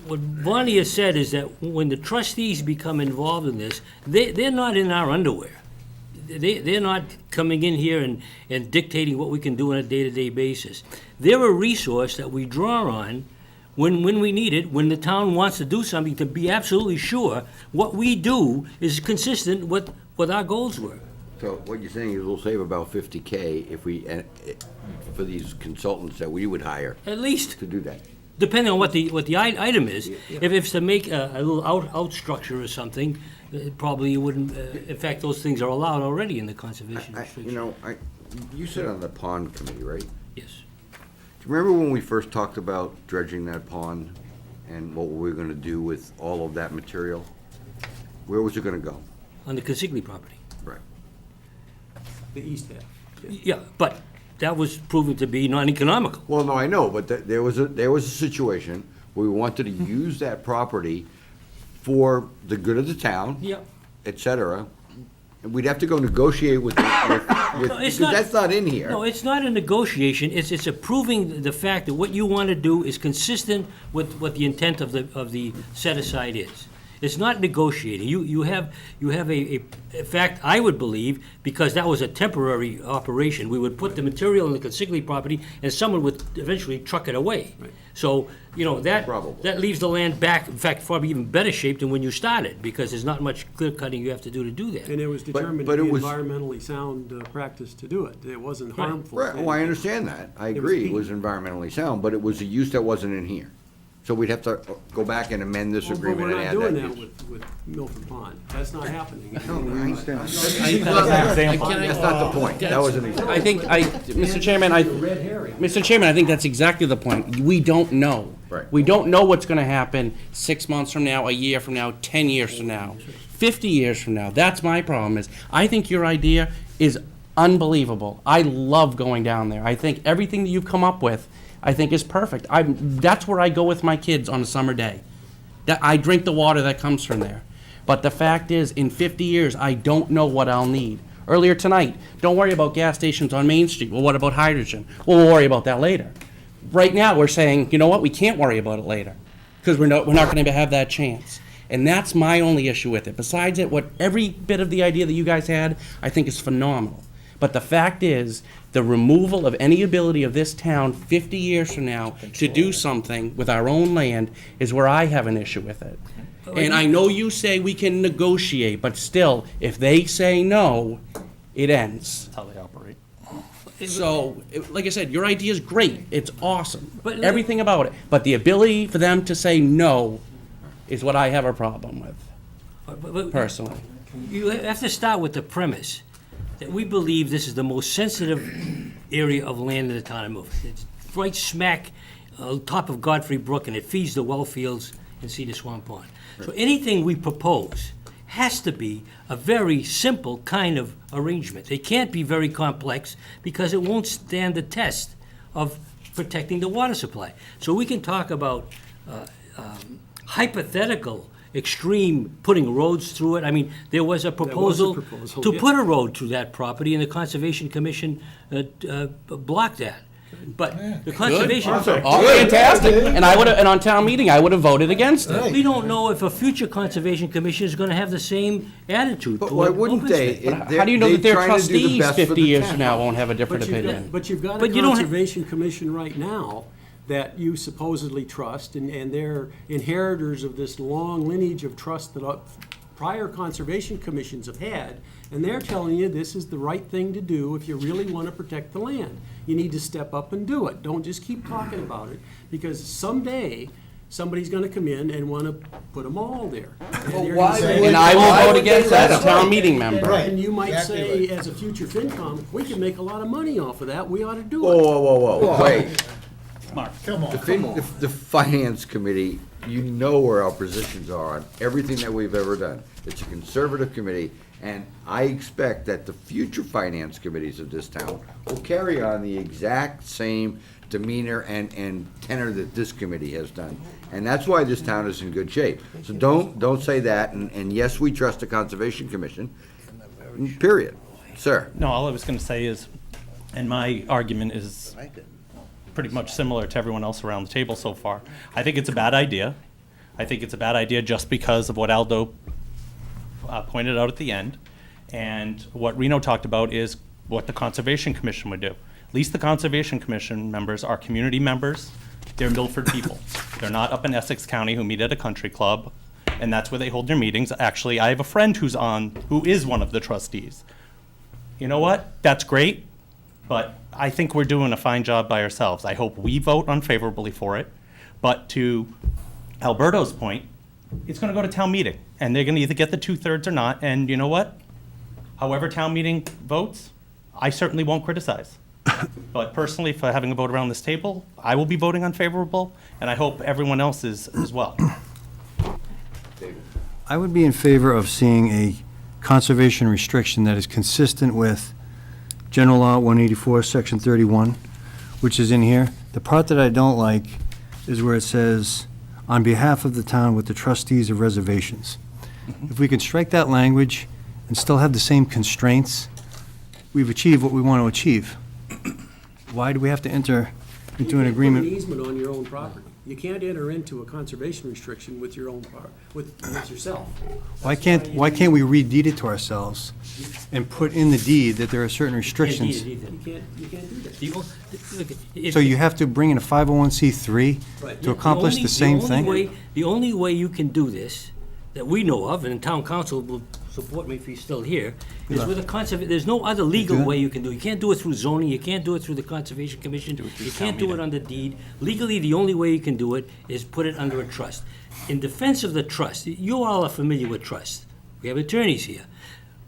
what Bonnie has said is that when the trustees become involved in this, they're not in our underwear. They're not coming in here and dictating what we can do on a day-to-day basis. They're a resource that we draw on when we need it, when the town wants to do something, to be absolutely sure what we do is consistent with what our goals were. So what you're saying is we'll save about 50K if we, for these consultants that we would hire At least. to do that. depending on what the item is. If it's to make a little out structure or something, probably you wouldn't, in fact, those things are allowed already in the conservation You restriction. know, you sit on the pond committee, right? Yes. Do you remember when we first talked about dredging that pond and what we were gonna do with all of that material? Where was it gonna go? On the Consigli property. Right. The east half. Yeah, but that was proven to be non-economical. Well, no, I know, but there was a situation where we wanted to use that property for the good of the town. Yeah. Et cetera. And we'd have to go negotiate with, because that's not in here. No, it's not a negotiation, it's approving the fact that what you want to do is consistent with what the intent of the set-aside is. It's not negotiating. You have in fact, I would believe, because that was a temporary operation, we would put the material in the Consigli property and someone would eventually truck it away. So, you know, that leaves the land back, in fact, probably even better shape than when you started, because there's not much clear cutting you have to do that. And it was determined but to be it was- environmentally sound practice to do it. It wasn't harmful. Right, well, I understand that. I agree, it was environmentally sound, but it was a use that wasn't in here. So we'd have to go back and amend this Well, but agreement and add we're that not doing use. that with Milford Pond. That's not happening. I understand. Well, That's not the point. That was an example. I think, Mr. Chairman, Mr. Chairman, I think that's exactly the point. We don't know. Right. We don't know what's gonna happen 6 months from now, a year from now, 10 years from now, 50 years from now. That's my problem is, I think your idea is unbelievable. I love going down there. I think everything that you've come up with, I think is perfect. That's where I go with my kids on a summer day. I drink the water that comes from there. But the fact is, in 50 years, I don't know what I'll need. Earlier tonight, don't worry about gas stations on Main Street. Well, what about hydrogen? Well, we'll worry about that later. Right now, we're saying, you know what, we can't worry about it later, because we're not going to have that chance. And that's my only issue with it. Besides it, every bit of the idea that you guys had, I think is phenomenal. But the fact is, the removal of any ability of this town 50 years from now to do something with our own land is where I have an issue with it. And I know you say we can negotiate, but still, if they say no, it ends. That's how they operate. So, like I said, your idea is great. It's awesome. But- Everything about it. But the ability for them to say no is what I have a problem with, personally. You have to start with the premise that we believe this is the most sensitive area of land in the town of Milford. It's right smack on top of Godfrey Brook, and it feeds the well fields and Cedar Swamp Pond. So anything we propose has to be a very simple kind of arrangement. It can't be very complex, because it won't stand the test of protecting the water supply. So we can talk about hypothetical extreme putting roads through it. I mean, there was a proposal to put a road through that property, and the Conservation Commission blocked that. But the Conservation... Oh, fantastic. And on town meeting, I would have voted against it. We don't know if a future Conservation Commission is gonna have the same attitude But toward why wouldn't open they? space. How do you know that their They're trying to do the trustees best for 50 the years town. from now won't have a different opinion? But you've got a But you don't ha- Conservation Commission right now that you supposedly trust, and they're inheritors of this long lineage of trust that prior Conservation Commissions have had, and they're telling you this is the right thing to do if you really want to protect the land. You need to step up and do it. Don't just keep talking about it, because someday, somebody's gonna come in and wanna put a mall there. And you're gonna say- And I will vote against that as a town meeting member. And you might Exactly say, as a future FinCom, we can make a lot of money off of that, we ought to do Whoa, it. whoa, wait. Come on, The Finance Committee, you know where our positions are on everything that we've ever done. It's a conservative committee, and I expect that the future finance committees of this town will carry on the exact same demeanor and tenor that this committee has done. And that's why this town is in good shape. So don't say that, and yes, we trust the Conservation Commission, period. Sir? No, all I was gonna say is, and my argument is pretty much similar to everyone else around the table so far. I think it's a bad idea. I think it's a bad idea just because of what Aldo pointed out at the end. And what Reno talked about is what the Conservation Commission would do. At least the Conservation Commission members are community members. They're Milford people. They're not up in Essex County who meet at a country club, and that's where they hold their meetings. Actually, I have a friend who is one of the trustees. You know what? That's great, but I think we're doing a fine job by ourselves. I hope we vote unfavorably for it, But to Alberto's point, it's gonna go to town meeting, and they're gonna either get the 2/3 or not, and you know what? However town meeting votes, I certainly won't criticize. But personally, for having a vote around this table, I will be voting unfavorable, and I hope everyone else is as well. I would be in favor of seeing a conservation restriction that is consistent with General Law 184, Section 31, which is in here. The part that I don't like is where it says, "On behalf of the town with the trustees of reservations." If we can strike that language and still have the same constraints, we've achieved what we want to achieve. Why do we have to enter into an agreement? You can't put an easement on your own property. You can't enter into a conservation restriction with your own with yourself. Why can't we redeed it to ourselves and put in the deed that there are certain restrictions? You can't do that. So you have to bring in a 501c3 Right. to accomplish the same thing? The only way you can do this, that we know of, and town council will support me if he's still here, is with a there's no other legal way you can do it. You can't do it through zoning, you can't do it through the Conservation Commission, you can't do it under deed. Legally, the only way you can do it is put it under a trust. In defense of the trust, you all are familiar with trust. We have attorneys here.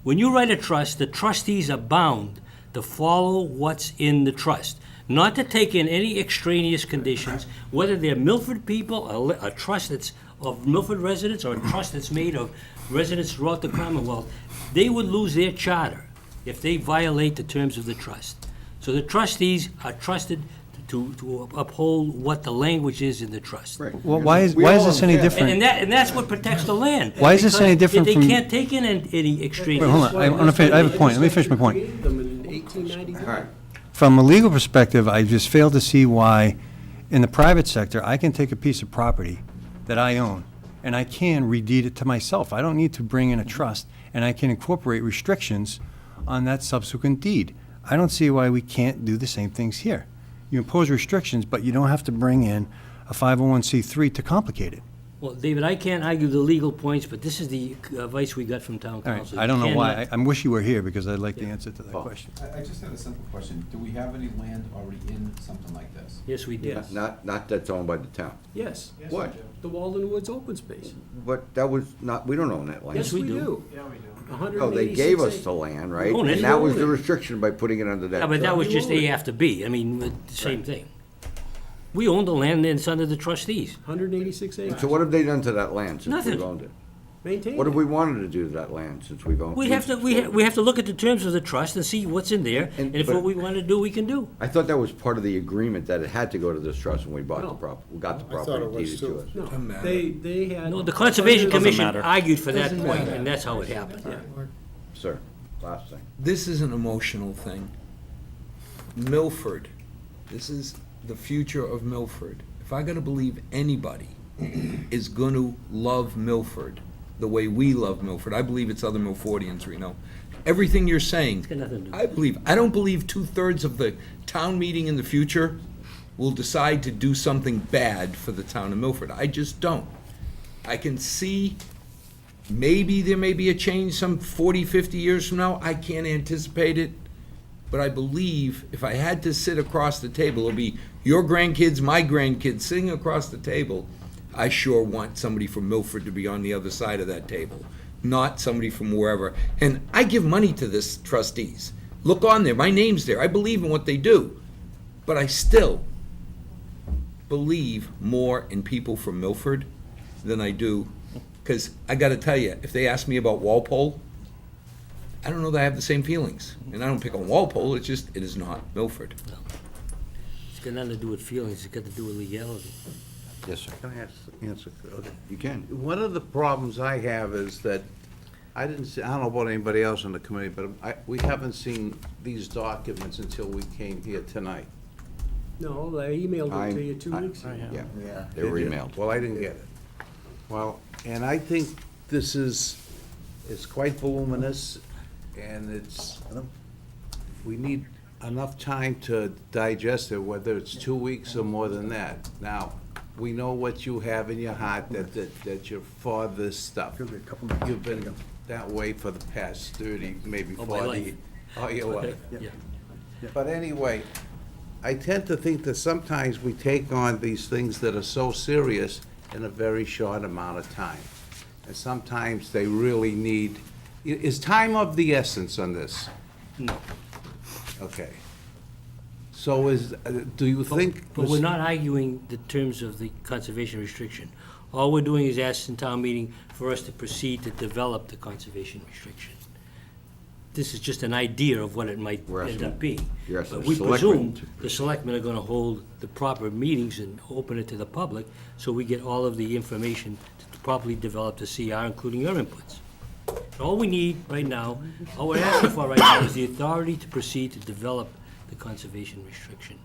When you write a trust, the trustees are bound to follow what's in the trust, not to take in any extraneous conditions, whether they're Milford people, a trust that's of Milford residents, or a trust that's made of residents throughout the Commonwealth. They would lose their charter if they violate the terms of the trust. So the trustees are trusted to uphold what the language is in the trust. Well, why is this any different? And that's what protects the land. Why is this any different Because from? they can't take in any extraneous. Wait, hold on, I have a point, let me finish my point. Created them in 1891. From a legal perspective, I just fail to see why, in the private sector, I can take a piece of property that I own, and I can redeed it to myself. I don't need to bring in a trust, and I can incorporate restrictions on that subsequent deed. I don't see why we can't do the same things here. You impose restrictions, but you don't have to bring in a 501c3 to complicate it. Well, David, I can't argue the legal points, but this is the advice we got from town All right, council. I don't know You why, cannot- I wish you were here, because I'd like the answer to that question. I just have a simple question. Do we have any land already in something like this? Yes, we do. Yes. Not that's owned by the town. Yes. What? The Walden Woods open space. But that was not, we don't own that land. Yes, we do. Yeah, we do. Oh, they gave us the land, right? own it. And that was We the own it. restriction by putting it under that. Yeah, but that was You just own A it. after B. I mean, the same thing. We own the land, and it's under the trustees. 186 acres. So what have they done to that land since Nothing. we've owned it? Maintain What have it. we wanted to do to that land since we've owned it? We have to look at the terms of the trust and see what's in there, And- and if but- what we want to do, we can do. I thought that was part of the agreement, that it had to go to this trust when we bought the No. prop, we got the I thought property it was deeded to too. us. No, Doesn't matter. they had. No, the Conservation Doesn't Commission matter. argued for that Doesn't point, matter. and that's how it happened. Sir, last thing. This is an emotional thing. Milford, this is the future of Milford. If I gotta believe anybody is gonna love Milford the way we love Milford, I believe it's other Milfordians, Reno. Everything you're saying, got nothing to do. I believe. I don't believe 2/3 of the town meeting in the future will decide to do something bad for the town of Milford. I just don't. I can see maybe there may be a change some 40, 50 years from now. I can't anticipate it. But I believe if I had to sit across the table, it'll be your grandkids, my grandkids sitting across the table. I sure want somebody from Milford to be on the other side of that table, not somebody from wherever. And I give money to this trustees. Look on there, my name's there. I believe in what they do. But I still believe more in people from Milford than I do. Because I got to tell you, if they ask me about Walpole, I don't know that I have the same feelings. And I don't pick on Walpole, it's just, it is not Milford. It's got nothing to do with feelings, it's got to do with legality. Yes, sir. Can I answer? Okay. You can. One of the problems I have is that I didn't see, I don't know about anybody else on the committee, but we haven't seen these documents until we came here tonight. No, I emailed it to you 2 weeks ago. Yeah, they were Did you? emailed. Well, I didn't get it. Well, and I think this is, it's quite voluminous, and we need enough time to digest it, whether it's 2 weeks or more than that. Now, we know what you have in your heart, that you're for this stuff. You've been that way for the past 30, maybe All 40. my life. All your life. Yeah. But anyway, I tend to think that sometimes we take on these things that are so serious in a very short amount of time. And sometimes they really need, is time of the essence on this? No. Okay. So do you think? But we're not arguing the terms of the conservation restriction. All we're doing is asking town meeting for us to proceed to develop the conservation restriction. This is just an idea of what it might end up being. you're asking But the we selectmen presume the selectmen are gonna hold the proper meetings and open it to the public, so we get all of the information to properly develop the CR, including your inputs. All we need right now, all we're asking for right now is the authority to proceed to develop the conservation restriction.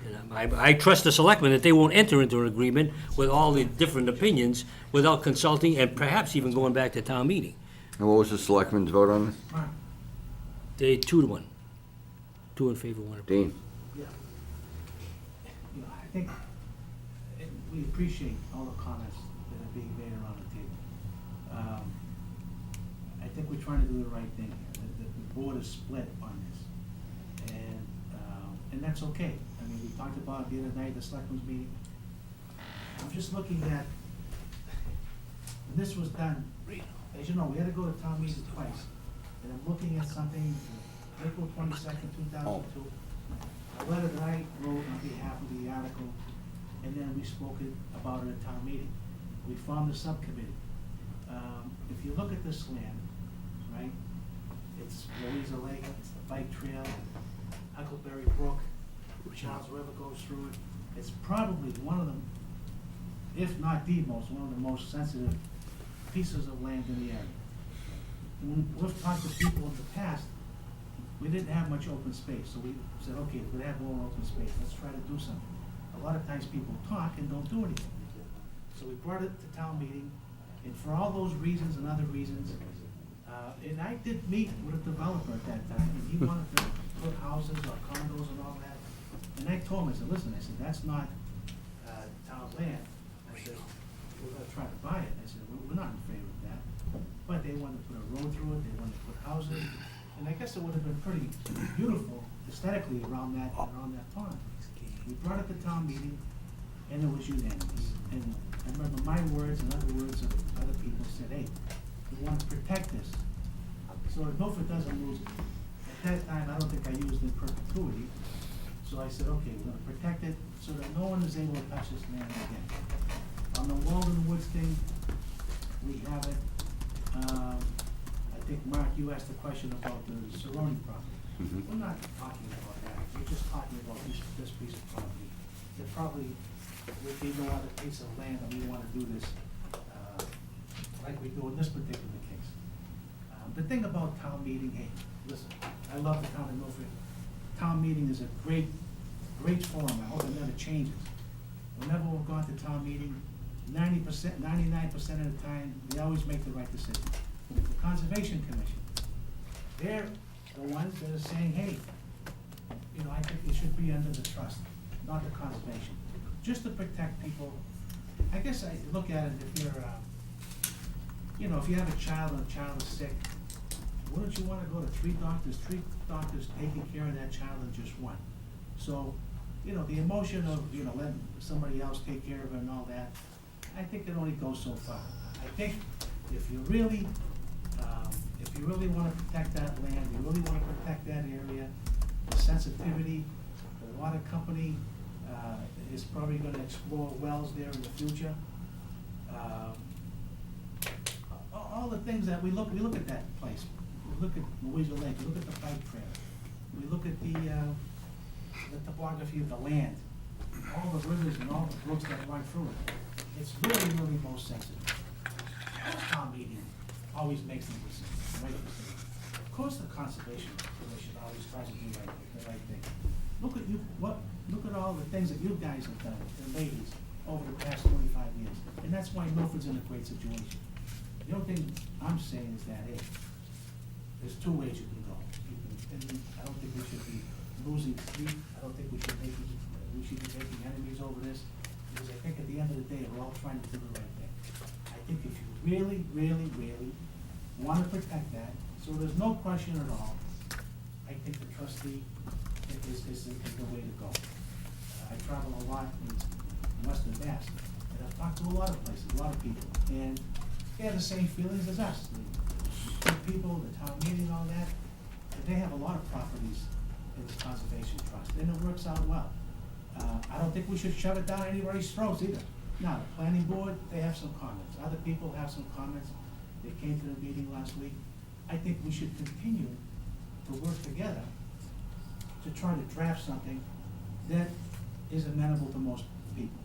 And I trust the selectmen that they won't enter into an agreement with all the different opinions without consulting and perhaps even going back to town meeting. And what was the selectmen's vote on this? They 2-1. 2 in favor, 1 opposed. Dean? You know, I think we appreciate all the comments that are being made around the table. I think we're trying to do the right thing here. The board is split on this. And that's okay. I mean, we talked about it the other night, the selectmen's meeting. I'm just looking at, when this was done, as you know, we had to go to town meeting twice. And I'm looking at something, April 22nd, 2002, a letter that I wrote on behalf of the article, and then we spoke about it at town meeting. We formed a subcommittee. If you look at this land, right, it's Louisa Lake, it's the bike trail, Huckleberry Brook, Charles River goes through it. It's probably one of them, if not the most, one of the most sensitive pieces of land in the area. When we've talked to people in the past, we didn't have much open space, so we said, okay, we're gonna have more open space, let's try to do something. A lot of times people talk and don't do anything. So we brought it to town meeting, and for all those reasons and other reasons, and I did meet with a developer at that time, and he wanted to put houses or condos and all that. And I told him, I said, listen, I said, that's not town land. I said, we're gonna try to buy it. I said, we're not in favor of that. But they wanted to put a road through it, they wanted to put houses, and I guess it would have been pretty beautiful aesthetically around that pond. We brought it to town meeting, and it was unanimous. And I remember my words and other words of other people said, hey, we want to protect this, so that Milford doesn't lose it. At that time, I don't think I used in perpetuity, so I said, okay, we're gonna protect it so that no one is able to touch this land again. On the Walden Woods thing, we have it. I think, Mark, you asked a question about the Cerrone property. We're not talking about that, we're just talking about this piece of property. There probably would be no other piece of land that we wanna do this, like we do in this particular case. The thing about town meeting, hey, listen, I love the town of Milford. Town meeting is a great forum, I hope it never changes. Whenever we've gone to town meeting, 99% of the time, we always make the right decision. The Conservation Commission, they're the ones that are saying, hey, you know, I think it should be under the trust, not the conservation, just to protect people. I guess I look at it, if you're, you know, if you have a child and a child is sick, wouldn't you wanna go to three doctors taking care of that child and just one? So, you know, the emotion of, you know, letting somebody else take care of it and all that, I think it only goes so far. I think if you really wanna protect that land, you really wanna protect that area, the sensitivity, the water company, is probably gonna explore wells there in the future. All the things that we look at that place, we look at Louisa Lake, we look at the bike trail, we look at the topography of the land, all the rivers and all the brooks that run through it. It's really, really most sensitive. Town meeting always makes the right decision. Of course, the Conservation Commission always tries to do the right thing. Look at all the things that you guys have done, and ladies, over the past 25 years. And that's why Milford's in a great situation. The only thing I'm saying is that, hey, there's two ways you can go. And I don't think we should be losing sleep. I don't think we should be making enemies over this. Because I think at the end of the day, we're all trying to do the right thing. I think if you really, really, really want to protect that, so there's no question at all, I think the trustee is the way to go. I travel a lot in Western Mass, and I've talked to a lot of places, a lot of people, and they have the same feelings as us. The people, the town meeting, all that, and they have a lot of properties in this conservation trust, and it works out well. I don't think we should shove it down anybody's throats either. Now, the planning board, they have some comments, other people have some comments, they came to the meeting last week. I think we should continue to work together to try to draft something that is amenable to most people.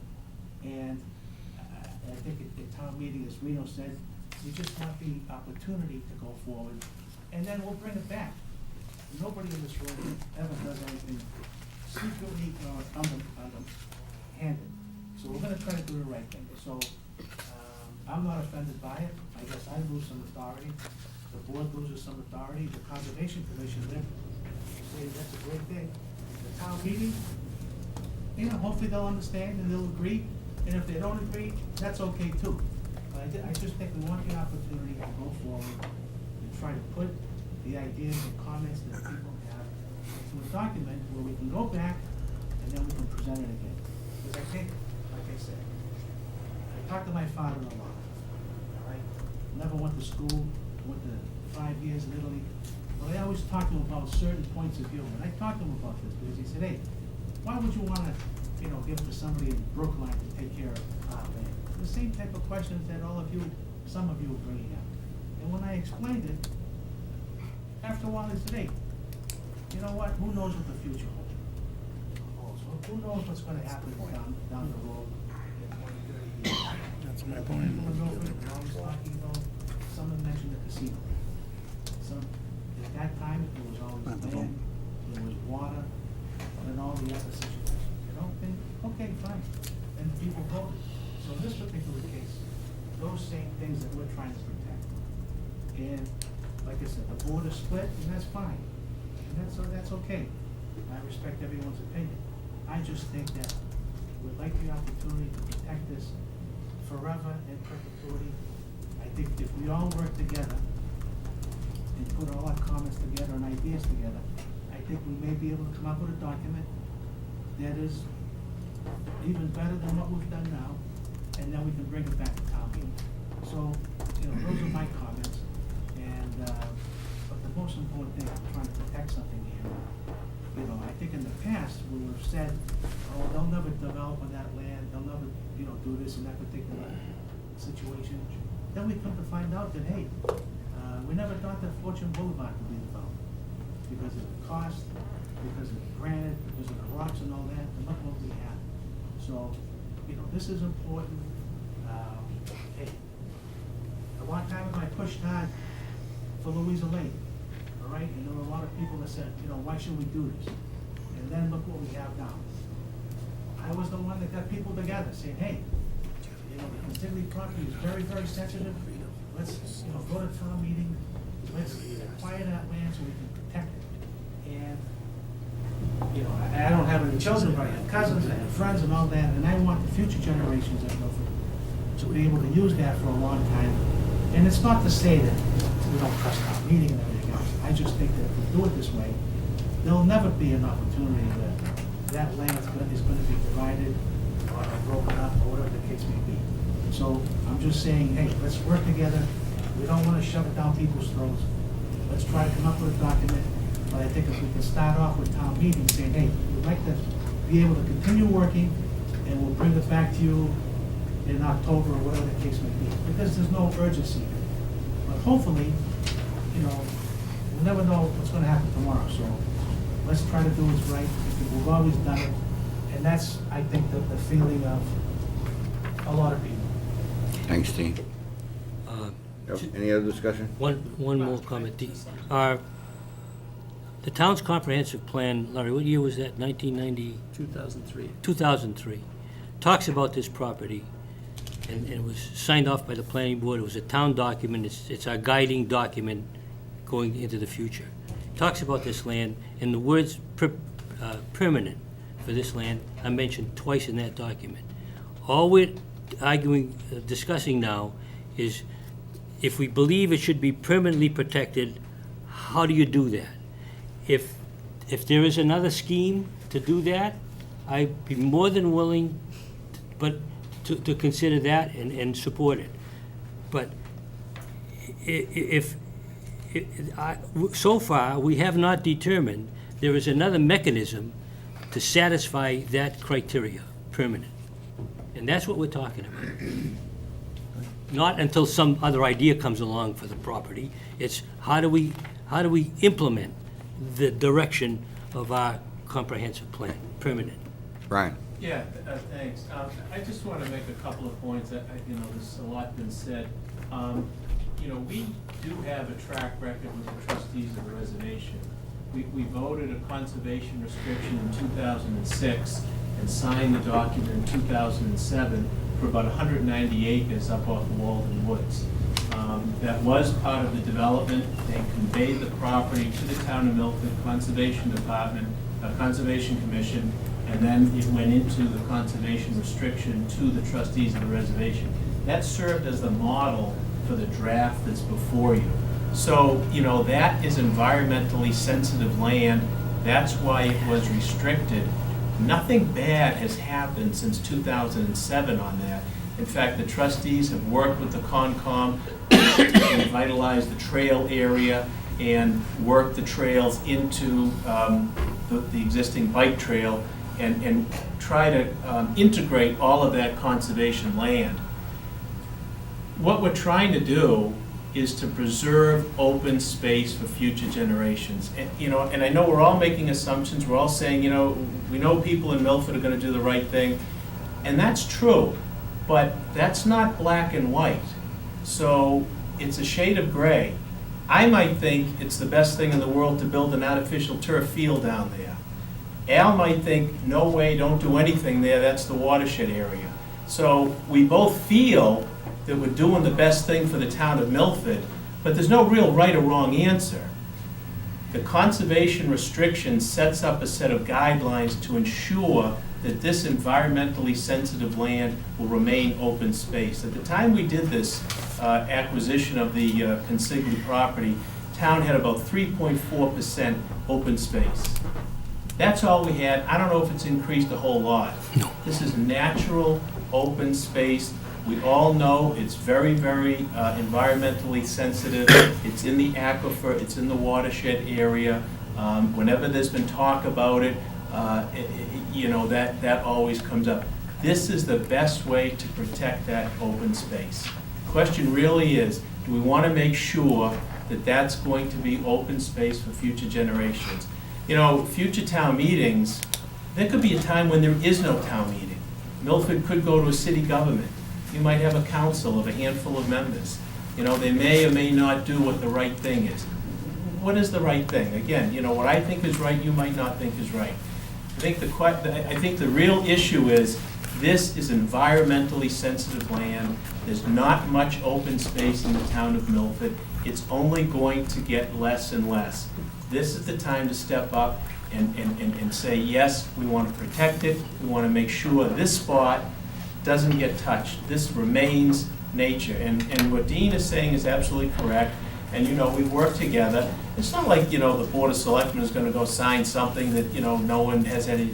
And I think at town meeting, as Reno said, we just want the opportunity to go forward, and then we'll bring it back. Nobody in this room ever does anything secretly or underhanded. So we're gonna try to do the right thing. So, I'm not offended by it. I guess I lose some authority. The board loses some authority. The Conservation Commission, they say that's a great thing. The town meeting, you know, hopefully they'll understand and they'll agree. And if they don't agree, that's okay too. But I just think we want the opportunity to go forward and try to put the ideas and comments that people have into a document where we can go back and then we can present it again. Because I think, like I said, I talked to my father a lot, all right? Never went to school, went to 5 years in Italy. But I always talked to him about certain points of view. And I talked to him about this because he said, hey, why would you wanna, you know, give it to somebody in Brookline to take care of our land? The same type of questions that all of you, some of you are bringing up. And when I explained it, after a while they said, hey, you know what, who knows what the future holds? Who knows what's gonna happen down the road in 20, 30 years? That's my point. People in Milford, they're always talking about, someone mentioned the casino. At that time, it was always land, there was water, and all the other situations. You know, and, okay, fine, and people voted. So in this particular case, those same things that we're trying to protect. And like I said, the board is split, and that's fine. And that's okay. I respect everyone's opinion. I just think that we'd like the opportunity to protect this forever in perpetuity. I think if we all work together and put all our comments together and ideas together, I think we may be able to come up with a document that is even better than what we've done now, and then we can bring it back to town meeting. So, you know, those are my comments, and, but the most important thing, I'm trying to protect something here. You know, I think in the past, we would have said, oh, they'll never develop on that land, they'll never, you know, do this in that particular situation. Then we come to find out that, hey, we never thought that Fortune Boulevard could be developed because of the cost, because of the granite, because of the rocks and all that, and look what we have. So, you know, this is important. Hey, a long time ago, I pushed hard for Louisa Lake, all right? And there were a lot of people that said, you know, why should we do this? And then look what we have now. I was the one that got people together saying, hey, you know, the Contigny property is very, very sensitive. Let's, you know, go to town meeting, let's acquire that land so we can protect it. And, you know, I don't have any children, but I have cousins, I have friends and all that, and I want the future generations of Milford to be able to use that for a long time. And it's not to say that we don't trust town meeting and everything else. I just think that if we do it this way, there'll never be an opportunity that land is going to be divided or broken up or whatever the case may be. So I'm just saying, hey, let's work together. We don't want to shove it down people's throats. Let's try to come up with a document. But I think if we can start off with town meeting saying, hey, we'd like to be able to continue working and we'll bring it back to you in October or whatever the case may be. Because there's no urgency here. But hopefully, you know, we'll never know what's going to happen tomorrow. So let's try to do what's right. We've always done it. And that's, I think, the feeling of a lot of people. Thanks, Steve. Any other discussion? One more comment. The town's comprehensive plan, Larry, what year was that? 1990? 2003. 2003. Talks about this property, and it was signed off by the planning board. It was a town document. It's our guiding document going into the future. Talks about this land, and the words permanent for this land are mentioned twice in that document. All we're discussing now is if we believe it should be permanently protected, how do you do that? If if there is another scheme to do that, I'd be more than willing, but to consider that and support it. But so far, we have not determined there is another mechanism to satisfy that criteria, permanent. And that's what we're talking about. Not until some other idea comes along for the property. It's how do we implement the direction of our comprehensive plan, permanent? Brian? Yeah, thanks. I just want to make a couple of points. There's a lot been said. We do have a track record with the trustees of the reservation. We voted a conservation restriction in 2006 and signed the document in 2007 for about 190 acres up off the Walden Woods. That was part of the development. They conveyed the property to the town of Milford Conservation Department, Conservation Commission, and then it went into the conservation restriction to the trustees of the reservation. That served as the model for the draft that's before you. So, that is environmentally sensitive land. That's why it was restricted. Nothing bad has happened since 2007 on that. In fact, the trustees have worked with the Concom to revitalize the trail area and work the trails into the existing bike trail and try to integrate all of that conservation land. What we're trying to do is to preserve open space for future generations. And I know we're all making assumptions, we're all saying, we know people in Milford are gonna do the right thing, and that's true, but that's not black and white. So it's a shade of gray. I might think it's the best thing in the world to build an artificial turf field down there. Al might think, no way, don't do anything there, that's the watershed area. So we both feel that we're doing the best thing for the town of Milford, but there's no real right or wrong answer. The conservation restriction sets up a set of guidelines to ensure that this environmentally sensitive land will remain open space. At the time we did this acquisition of the consigli property, town had about 3.4% open space. That's all we had. I don't know if it's increased a whole lot. No. This is natural open space. We all know it's very, very environmentally sensitive. It's in the aquifer, it's in the watershed area. Whenever there's been talk about it, that always comes up. This is the best way to protect that open space. The question really is, do we want to make sure that that's going to be open space for future generations? Future town meetings, there could be a time when there is no town meeting. Milford could go to a city government. You might have a council of a handful of members. They may or may not do what the right thing is. What is the right thing? Again, what I think is right, you might not think is right. I think the real issue is this is environmentally sensitive land. There's not much open space in the town of Milford. It's only going to get less and less. This is the time to step up and say, yes, we want to protect it. We want to make sure this spot doesn't get touched. This remains nature. And what Dean is saying is absolutely correct. And, we've worked together. It's not like, the Board of Selectmen is going to go sign something that, no one has any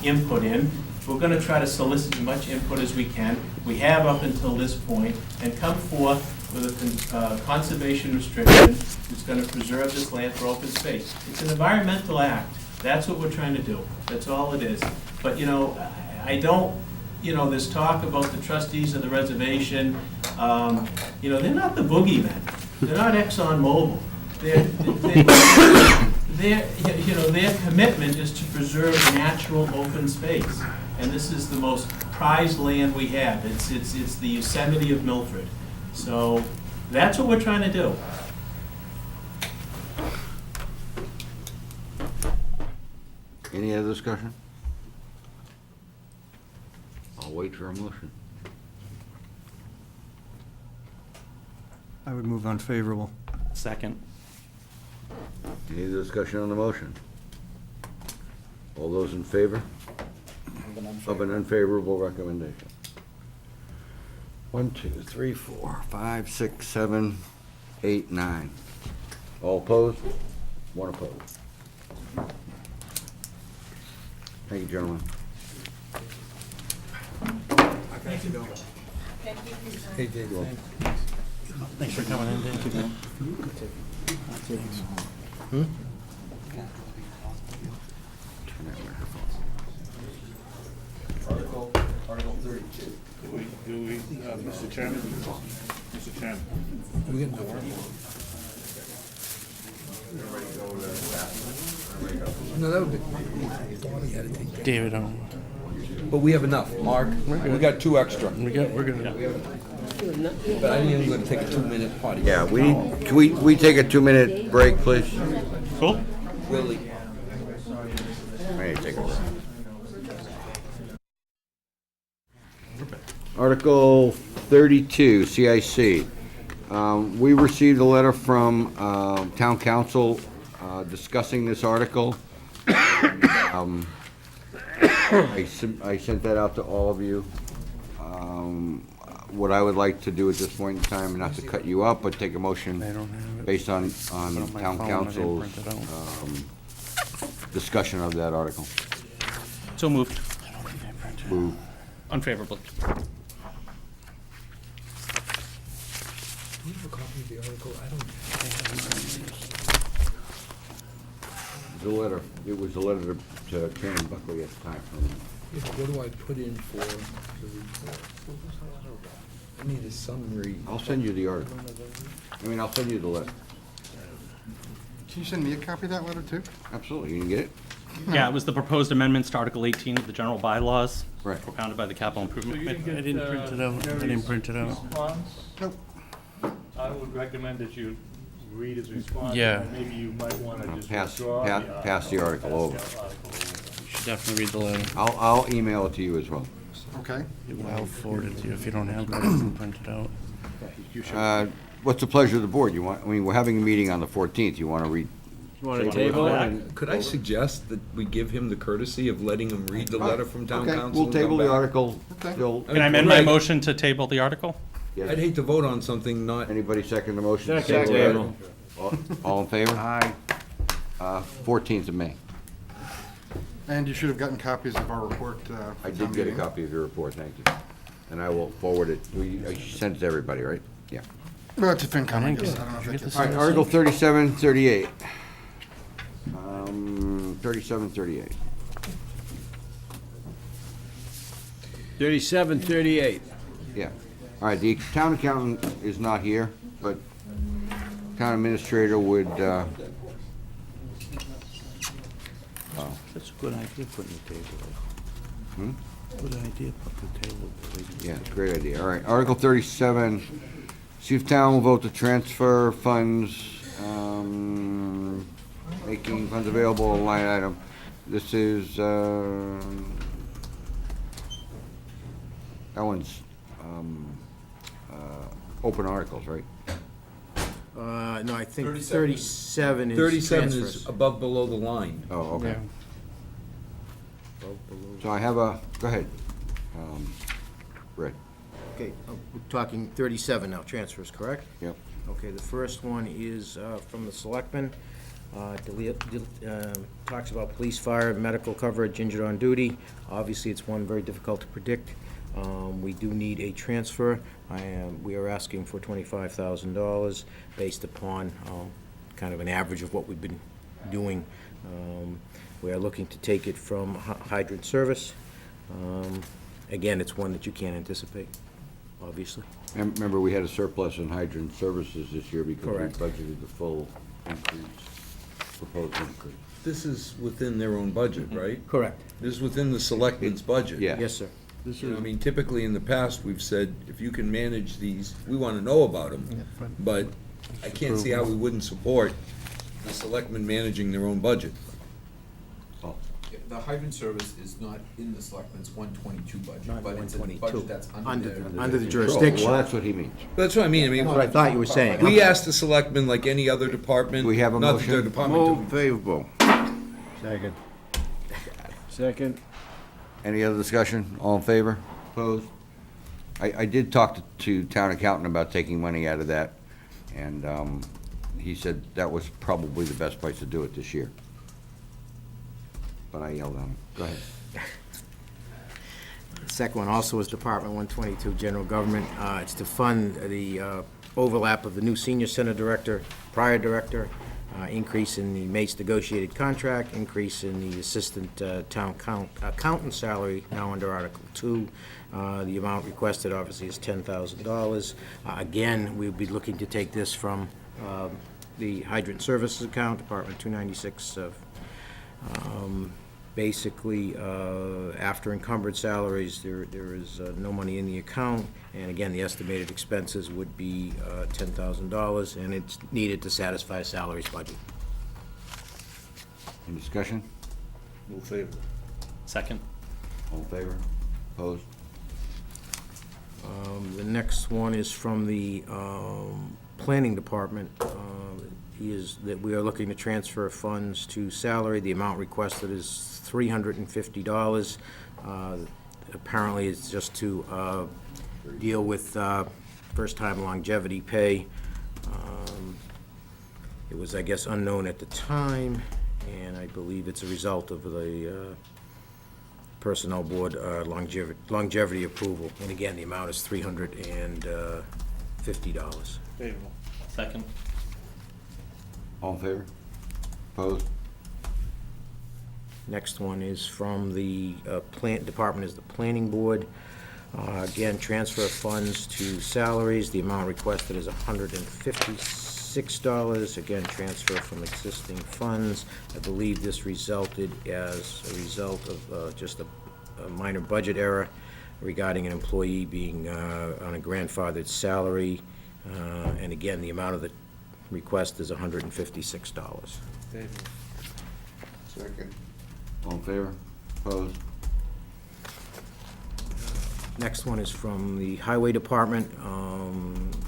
input in. We're going to try to solicit as much input as we can. We have up until this point, and come forth with a conservation restriction that's going to preserve this land for open space. It's an environmental act. That's what we're trying to do. That's all it is. But, I don't, there's talk about the trustees of the reservation. They're not the boogeymen. They're not ExxonMobil. Their commitment is to preserve natural open space. And this is the most prized land we have. It's the Yosemite of Milford. So that's what we're trying to do. Any other discussion? I'll wait for a motion. I would move unfavorable. Second. Any other discussion on the motion? All those in favor of an unfavorable recommendation? 1, 2, 3, 4, 5, 6, 7, 8, 9. All opposed? One opposed. Thank you, gentlemen. Hey, Dave, Thanks for coming in, Dave. Article 32. Mr. Chairman? Mr. Chairman? We get nowhere. No, that would be. David, But we have enough, Mark. We got 2 extra. we're gonna. But I think I'm gonna take a 2-minute potty. Yeah, can we take a 2-minute break, please? Cool. Willie. Hey, take a break. Article 32, CIC. We received a letter from Town Council discussing this article. I sent that out to all of you. What I would like to do at this point in time, not to cut you up, but take a motion based on Town Council's discussion of that article. So moved. Move. Unfavorably. Do you have a copy of the article? I don't. The letter, it was a letter to Chairman Buckley at the time. Yeah, but what do I put in for the report? I need a summary. I'll send you the article. I'll send you the letter. Can you send me a copy of that letter, too? Absolutely, you can get it? Yeah, it was the proposed amendments to Article 18 of the general bylaws. Right. Propounded by the Capital Improvement Committee. I didn't print it out. I didn't print it out. Nope. I would recommend that you read his response. Yeah. and Maybe you might want to just Pass, withdraw the pass the article over. You should definitely read the letter. I'll email it to you as well. Okay. I'll forward it to you if you don't have it. I can print it out. What's the pleasure of the board? We're having a meeting on the 14th. You want to read? You want to table it? Could I suggest that we give him the courtesy of letting him read the letter from Town Okay, Council? we'll and come table the back? article. Okay. Still- Can I amend my Greg, motion to table the article? Yes. I'd hate to vote on something not. Anybody second the motion? to Second. table the article? All in favor? Aye. 14th of May. And you should have gotten copies of our report. I did get a copy of your report, thank you. And I will forward it. I sent it to everybody, right? Yeah. Well, to FinCom, I guess. I don't know if that gets. All right, Article 3738. 3738. 3738. Yeah. All right, the town accountant is not here, but town administrator would, That's a good idea, putting the table. hmm? Good idea, putting the table. Yeah, it's a great idea. All right, Article 37, see if town will vote to transfer funds, making funds available, line item. This is, that one's, open articles, right? No, I think 37 is 37 transfers. is above, below the line. Oh, okay. So I have a, go ahead, Red. Okay, we're talking 37 now, transfers, correct? Yep. Okay, the first one is from the selectmen. Talks about police, fire, medical coverage, injured on duty. Obviously, it's one very difficult to predict. We do need a transfer. We are asking for $25,000 based upon kind of an average of what we've been doing. We are looking to take it from hydrant service. Again, it's one that you can't anticipate, obviously. Remember, we had a surplus in hydrant services this year because we Correct. budgeted the full increase, proposed increase. This is within their own budget, right? Correct. This is within the selectmen's budget. Yeah. Yes, sir. You know, I mean, typically in the past, we've said, if you can manage these, we want to know about them. But I can't see how we wouldn't support the selectmen managing their own budget. The hydrant service is not in the selectmen's 122 budget, Not but it's in the 122. budget that's Under under the- their. under the Control. jurisdiction. Well, that's what he means. That's what I mean, That's what I thought you were saying. We ask the selectmen like any other department. We have a not that their motion? department Move favorable. Second. Second. Any other discussion? All in favor? Opposed? I did talk to town accountant about taking money out of that, and he said that was probably the best place to do it this year. But I yelled at him. Go ahead. The second one also is Department 122, General Government. It's to fund the overlap of the new senior center director, prior director, increase in the mate's negotiated contract, increase in the assistant town accountant salary, now under Article 2. The amount requested obviously is $10,000. Again, we'll be looking to take this from the hydrant services account, Department 296. Basically, after encumbered salaries, there is no money in the account, and again, the estimated expenses would be $10,000, and it's needed to satisfy a salaries budget. Any discussion? Move favor. Second. All in favor? Opposed? The next one is from the Planning Department. Is that we are looking to transfer funds to salary. The amount requested is $350. Apparently, it's just to deal with first-time longevity pay. It was, I guess, unknown at the time, and I believe it's a result of the Personnel Board longevity approval. And again, the amount is $350. Favorable. Second. All in favor? Opposed? Next one is from the Plant Department, is the Planning Board. Again, transfer of funds to salaries. The amount requested is $156. Again, transfer from existing funds. I believe this resulted as a result of just a minor budget error regarding an employee being on a grandfathered salary. And again, the amount of the request is $156. Second. All in favor? Opposed? Next one is from the Highway Department.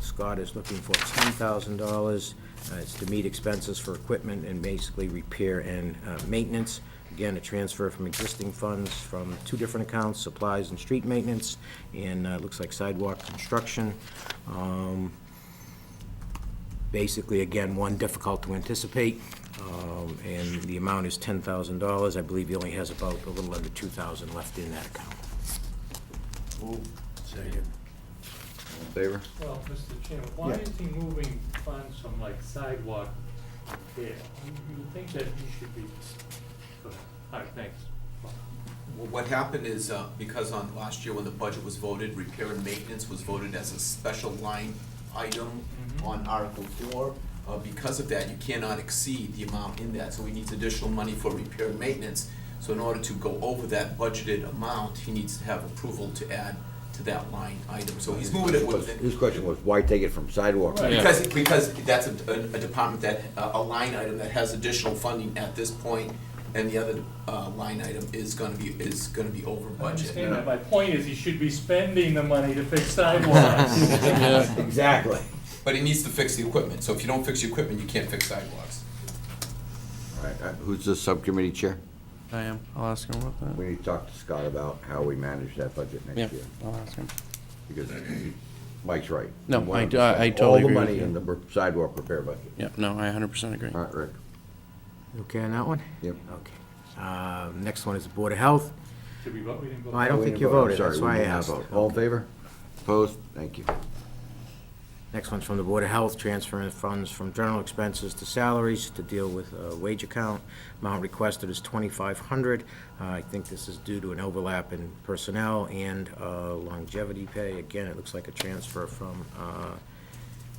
Scott is looking for $10,000. It's to meet expenses for equipment and basically repair and maintenance. Again, a transfer from existing funds from two different accounts, supplies and street maintenance, and looks like sidewalk construction. Basically, again, one difficult to anticipate, and the amount is $10,000. I believe he only has about a little under $2,000 left in that account. Move. Second. All in favor? Well, Mr. Chairman, why is he moving funds from like sidewalk repair? You would think that he should be, all right, thanks. Well, what happened is, because on last year when the budget was voted, repair and maintenance was voted as a special line item on Article 4. Because of that, you cannot exceed the amount in that, so he needs additional money for repair and maintenance. So in order to go over that budgeted amount, he needs to have approval to add to that line item. So he's moving it within. His question was, why take it from sidewalk? Because that's a department that, a line item that has additional funding at this point, and the other line item is gonna be over I budget. understand that. My point is he should be spending the money to fix sidewalks. Exactly. But he needs to fix the equipment, so if you don't fix the equipment, you can't fix sidewalks. All right, who's the subcommittee chair? I am. I'll ask him about that. We need to talk to Scott about how we manage that budget Yeah, next year. I'll ask him. Because Mike's right. No, We want I to spend totally all agree the with money you. in the sidewalk repair budget. Yeah, no, I 100% agree. All right, Rick. Okay on that one? Yep. Okay. Next one is the Board of Health. Did we vote? We didn't vote. I don't We think didn't you vote. voted, Sorry, that's we why I did not asked. vote. All in favor? Opposed? Thank you. Next one's from the Board of Health, transferring funds from general expenses to salaries to deal with a wage account. Amount requested is $2,500. I think this is due to an overlap in personnel and longevity pay. Again, it looks like a transfer from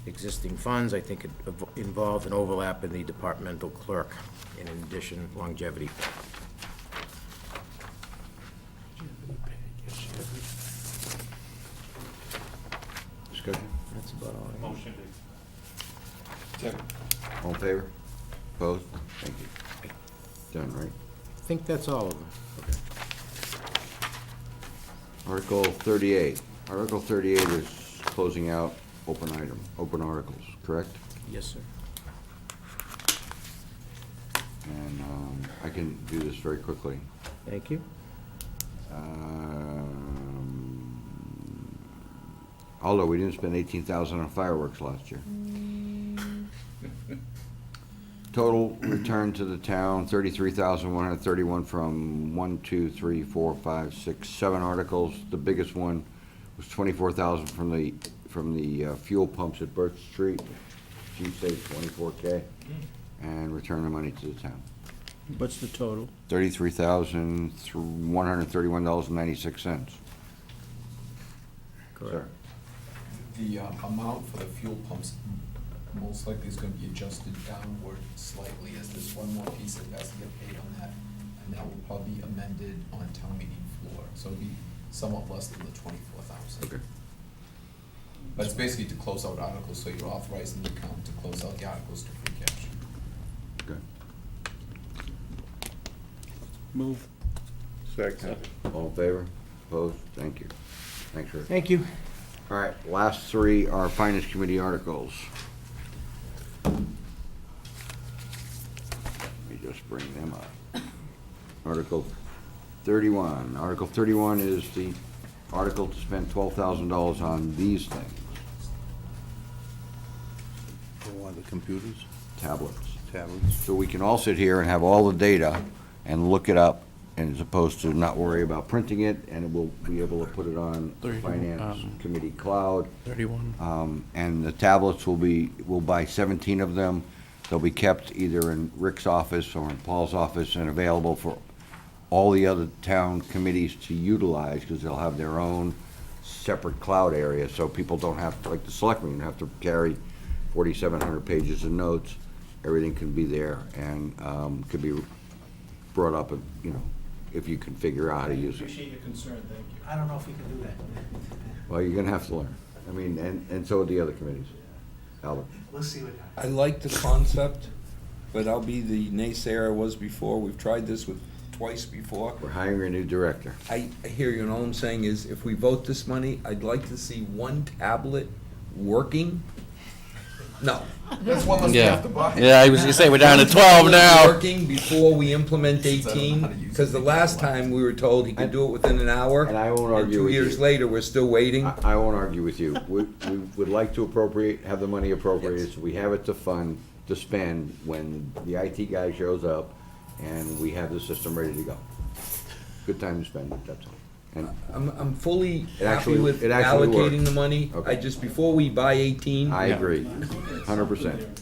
existing funds. I think it involved an overlap in the departmental clerk, and in addition, longevity pay. Discussion? That's about all. Motion to. Second. All in favor? Opposed? Thank you. Done, right? I think that's all of them. Article 38. Article 38 is closing out open articles, correct? Yes, sir. And I can do this very quickly. Thank you. Although we didn't spend $18,000 on fireworks last year. Total return to the town, 33,131 from 1, 2, 3, 4, 5, 6, 7 articles. The biggest one was 24,000 from the fuel pumps at Birch Street. Chief says 24K, and return the money to the town. What's the total? $33,131.96. Sir. The amount for the fuel pumps most likely is gonna be adjusted downward slightly, as there's one more piece that has to get paid on that, and that will probably be amended on town meeting floor, so it'll be somewhat less than the 24,000. Okay. But it's basically to close out articles, so you're authorizing the account to close out the articles to free cash. Okay. Move. Second. All in favor? Opposed? Thank you. Thanks, Rick. Thank you. All right, last three are Finance Committee articles. Let me just bring them up. Article 31. Article 31 is the article to spend $12,000 on these things. One of the computers? Tablets. Tablets. So we can all sit here and have all the data and look it up, and as opposed to not worry about printing it, and we'll be able to put it on the Finance Committee cloud. 31. And the tablets we'll buy 17 of them. They'll be kept either in Rick's office or in Paul's office and available for all the other town committees to utilize, because they'll have their own separate cloud area, so people don't have, like the selectmen, have to carry 4,700 pages of notes. Everything can be there and could be brought up, if you can figure out how to use it. Appreciate your concern, thank you. I don't know if we can do that. Well, you're gonna have to learn. I mean, and so are the other committees. Albert? We'll see what happens. I like the concept, but I'll be the naysayer I was before. We've tried this twice before. We're hiring a new director. I hear you, and all I'm saying is, if we vote this money, I'd like to see one tablet working. No. That's one less we have to buy. Yeah, I was gonna say, we're down to 12 now. Working before we implement 18, because the last time we were told he could do it within an hour. And I won't argue with you. 2 years later, we're still waiting. I won't argue with you. We would like to have the money appropriated, so we have it to spend when the IT guy shows up and we have the system ready to go. Good time to spend it, that's all. And I'm fully It happy actually- with it actually allocating works. the money. Okay. Before we buy 18. I agree, 100%.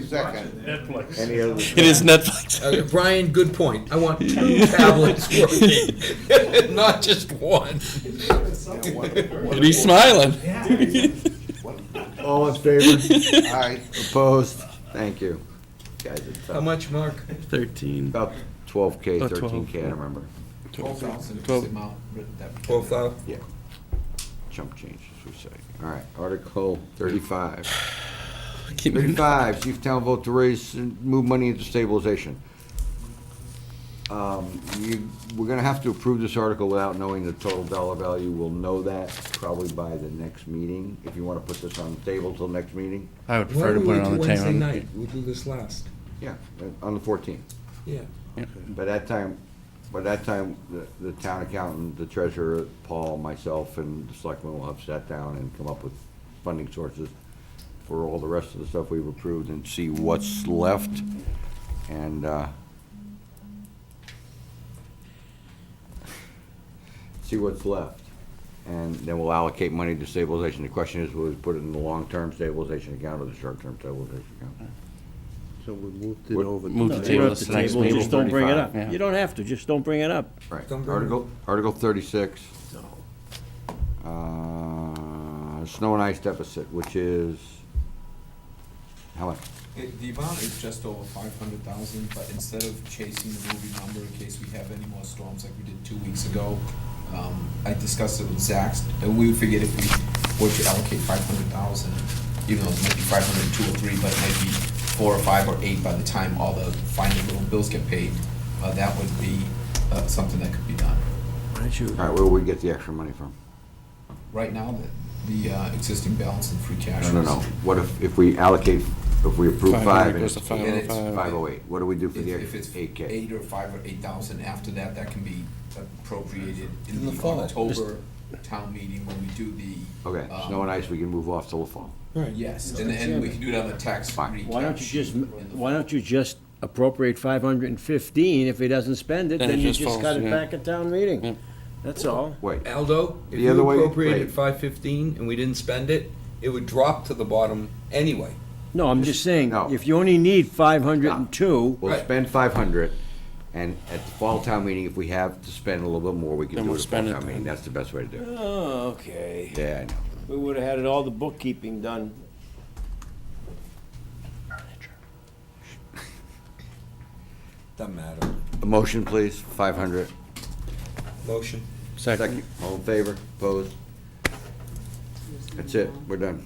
Second. Netflix. Any other? It is Netflix. Brian, good point. I want 2 tablets working, not just one. And he's smiling. All in favor? Aye. Opposed? Thank you. Guys, it's How much, Mark? 13. about 12K, Oh, 13K, I don't remember. 12,000 is the 12. amount written that. 12,000? Yeah. Chump change, as we say. All right, Article 35. 35, see if town vote to raise and move money into stabilization. We're gonna have to approve this article without knowing the total dollar value. We'll know that probably by the next meeting, if you wanna put this on the table till next meeting. I would Why prefer to do we put it wait on till the Wednesday table. night? We'll do this last. Yeah, on the 14th. Yeah. By that time, the town accountant, the treasurer, Paul, myself, and the selectmen will have sat down and come up with funding sources for all the rest of the stuff we've approved and see what's left. And, see what's left. And then we'll allocate money to stabilization. The question is, will we put it in the long-term stabilization account or the short-term stabilization account? So we moved it What- over. Move to the the table next to the next Table, meeting. just don't bring it up. 35. Yeah. You don't have to, just don't bring it up. Right. Don't bring it Article 36. Snow and ice deficit, which is, how much? The amount is just over 500,000, but instead of chasing the moving number in case we have any more storms like we did 2 weeks ago, I discussed it with Zach, and we would figure if we were to allocate 500,000, even though it might be 502 or 3, but it might be 4 or 5 or 8 by the time all the final little bills get paid, that would be something that could be done. Why don't you? All right, where will we get the extra money from? Right now, the existing balance in free cash. No. What if we allocate, if we approve 5 and goes it's to 505. 508, what do we do for the If extra it's 8K? 8 or 5 or 8,000, after that, that can be appropriated in the the fall. October town meeting when we do the. Okay, snow and ice we can move off till the fall. Yes, and we can do it on the tax recap. Why don't you sheet just, in the why don't you just appropriate 515? If he doesn't spend it, Then it then you just just falls, cut it yeah. back at town meeting. That's all. Wait, Aldo, if The other you way- appropriated wait. 515 and we didn't spend it, it would drop to the bottom anyway. No, I'm just saying, No. if you only need 502, we'll Right. spend 500, and at the fall town meeting, if we have to spend a little bit more, we can Then do we'll it at the fall spend it town meeting. then. That's the best way to do it. oh, okay. Yeah, I know. We would have had it all the bookkeeping done. Doesn't matter. A motion, please, 500. Motion. Second. All in favor, opposed? That's it, we're done.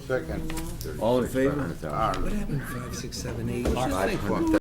Second. All in favor? What happened to 5, 6, 7, 8? Five,